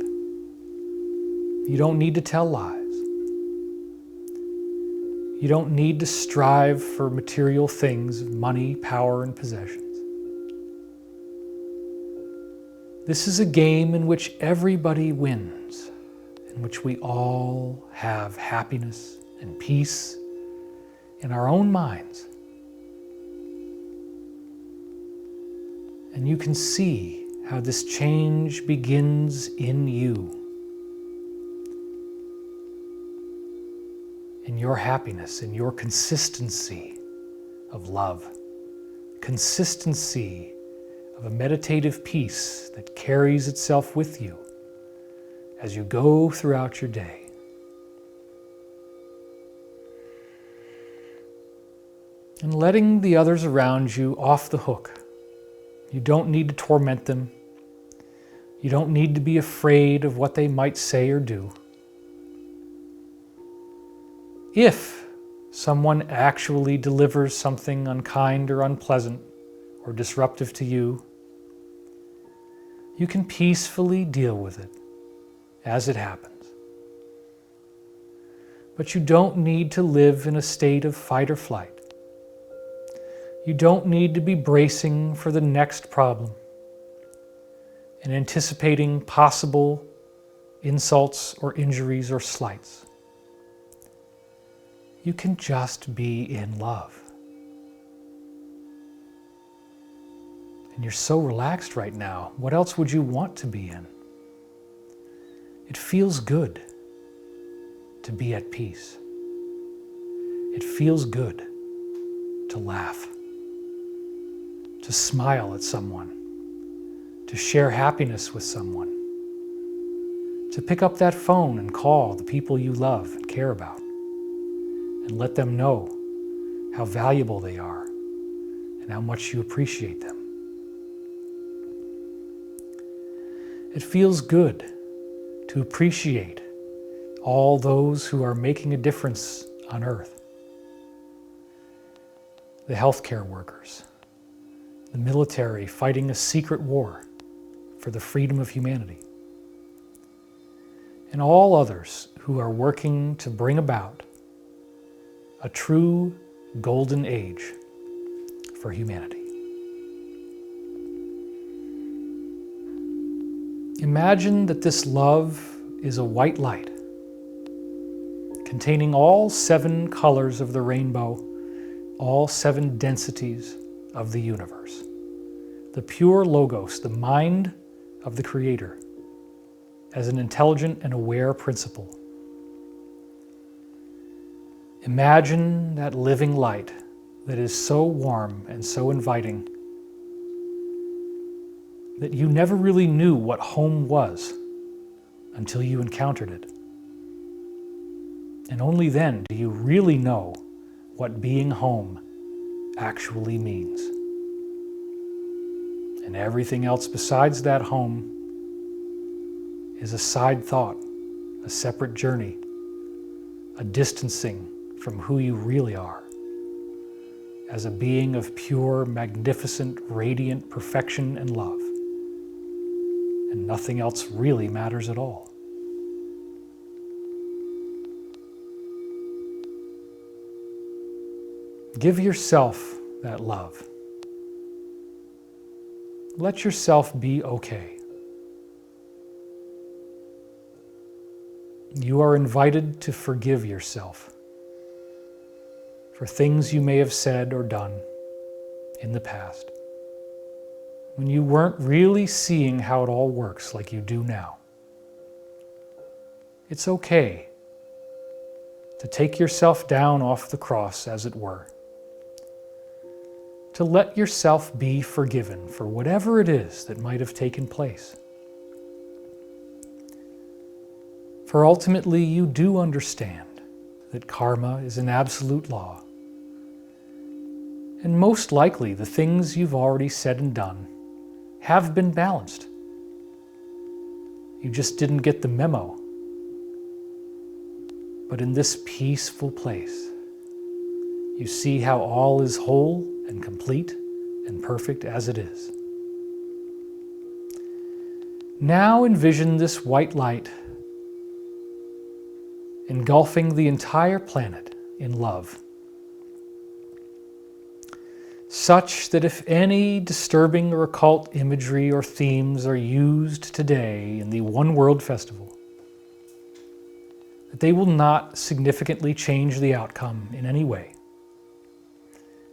You don't need to tell lies. You don't need to strive for material things, money, power, and possessions. This is a game in which everybody wins, in which we all have happiness and peace in our own minds. And you can see how this change begins in you, in your happiness, in your consistency of love, consistency of a meditative peace that carries itself with you as you go throughout your day. And letting the others around you off the hook. You don't need to torment them. You don't need to be afraid of what they might say or do. If someone actually delivers something unkind or unpleasant or disruptive to you, you can peacefully deal with it as it happens. But you don't need to live in a state of fight or flight. You don't need to be bracing for the next problem and anticipating possible insults or injuries or slights. You can just be in love. And you're so relaxed right now. What else would you want to be in? It feels good to be at peace. It feels good to laugh, to smile at someone, to share happiness with someone, to pick up that phone and call the people you love and care about and let them know how valuable they are and how much you appreciate them. It feels good to appreciate all those who are making a difference on earth. The healthcare workers, the military fighting a secret war for the freedom of humanity, and all others who are working to bring about a true golden age for humanity. Imagine that this love is a white light containing all 7 colors of the rainbow, all 7 densities of the universe. The pure logos, the mind of the Creator, as an intelligent and aware principle. Imagine that living light that is so warm and so inviting that you never really knew what home was until you encountered it. And only then do you really know what being home actually means. And everything else besides that home is a side thought, a separate journey, a distancing from who you really are as a being of pure, magnificent, radiant perfection and love. And nothing else really matters at all. Give yourself that love. Let yourself be okay. You are invited to forgive yourself for things you may have said or done in the past, when you weren't really seeing how it all works like you do now. It's okay to take yourself down off the cross, as it were, to let yourself be forgiven for whatever it is that might have taken place. For ultimately, you do understand that karma is an absolute law. And most likely, the things you've already said and done have been balanced. You just didn't get the memo. But in this peaceful place, you see how all is whole and complete and perfect as it is. Now envision this white light engulfing the entire planet in love, such that if any disturbing or occult imagery or themes are used today in the One World Festival, that they will not significantly change the outcome in any way,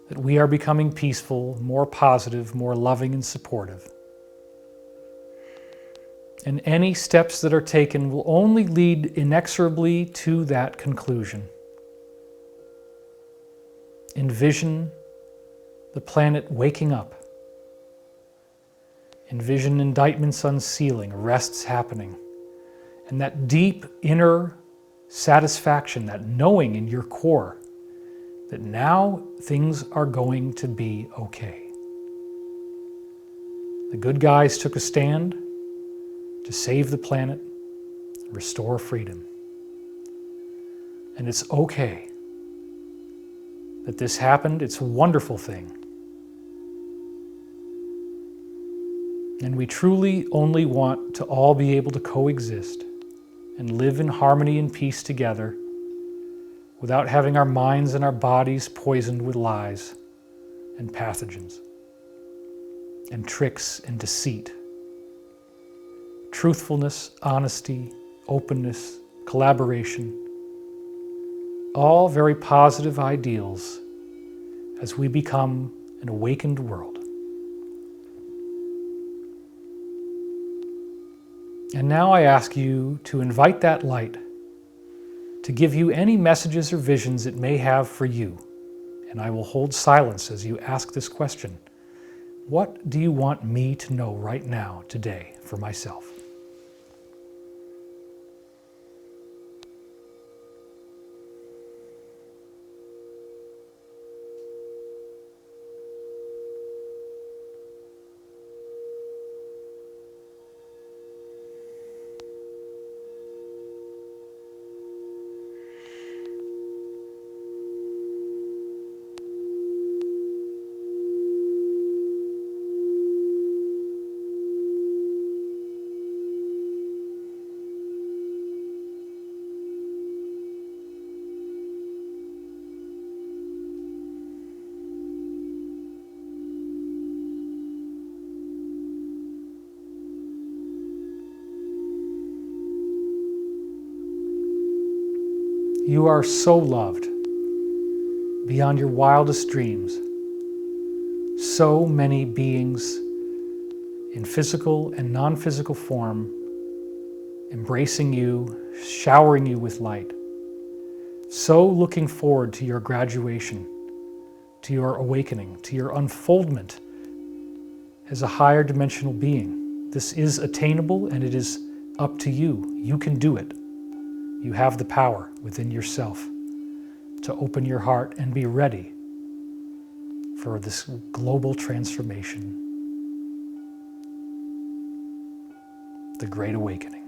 that we are becoming peaceful, more positive, more loving and supportive. And any steps that are taken will only lead inexorably to that conclusion. Envision the planet waking up. Envision indictments unsealing, arrests happening, and that deep inner satisfaction, that knowing in your core that now things are going to be okay. The good guys took a stand to save the planet, restore freedom. And it's okay that this happened. It's a wonderful thing. And we truly only want to all be able to coexist and live in harmony and peace together without having our minds and our bodies poisoned with lies and pathogens and tricks and deceit. Truthfulness, honesty, openness, collaboration, all very positive ideals as we become an awakened world. And now I ask you to invite that light to give you any messages or visions it may have for you, and I will hold silence as you ask this question. What do you want me to know right now, today, for myself? You are so loved beyond your wildest dreams. So many beings in physical and non-physical form embracing you, showering you with light. So looking forward to your graduation, to your awakening, to your unfoldment as a higher dimensional being. This is attainable and it is up to you. You can do it. You have the power within yourself to open your heart and be ready for this global transformation, the Great Awakening.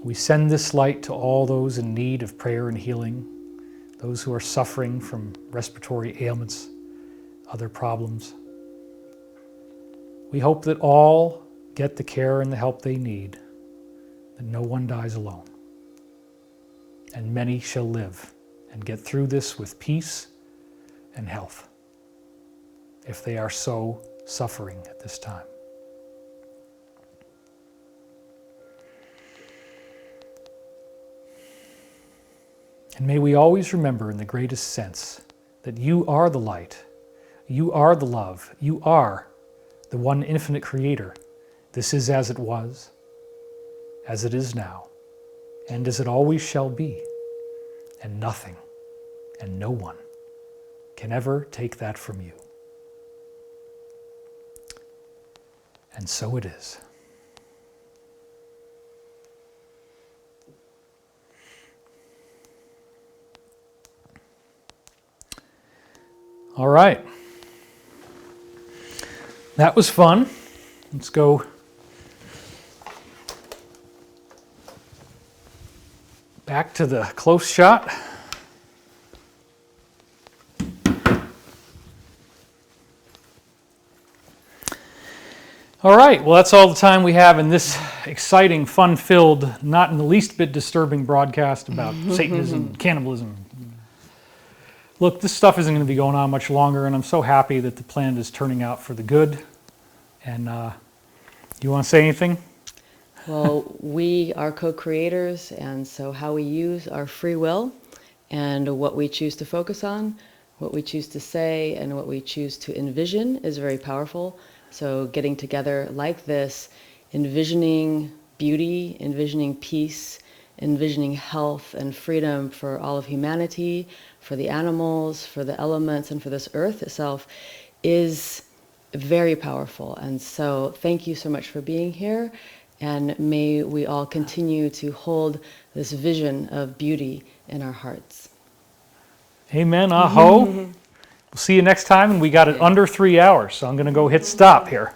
We send this light to all those in need of prayer and healing, those who are suffering from respiratory ailments, other problems. We hope that all get the care and the help they need, that no one dies alone. And many shall live and get through this with peace and health, if they are so suffering at this time. And may we always remember in the greatest sense that you are the light, you are the love, you are the one infinite creator. This is as it was, as it is now, and as it always shall be, and nothing and no one can ever take that from you. And so it is. All right. That was fun. Let's go back to the close shot. All right, well, that's all the time we have in this exciting, fun-filled, not in the least bit disturbing broadcast about Satanism, cannibalism. Look, this stuff isn't going to be going on much longer, and I'm so happy that the planet is turning out for the good. And you want to say anything? Well, we are co-creators, and so how we use our free will and what we choose to focus on, what we choose to say, and what we choose to envision is very powerful. So getting together like this, envisioning beauty, envisioning peace, envisioning health and freedom for all of humanity, for the animals, for the elements, and for this earth itself is very powerful. And so thank you so much for being here. And may we all continue to hold this vision of beauty in our hearts. Amen. Aho. We'll see you next time. And we got it under 3 hours. So I'm going to go hit stop here.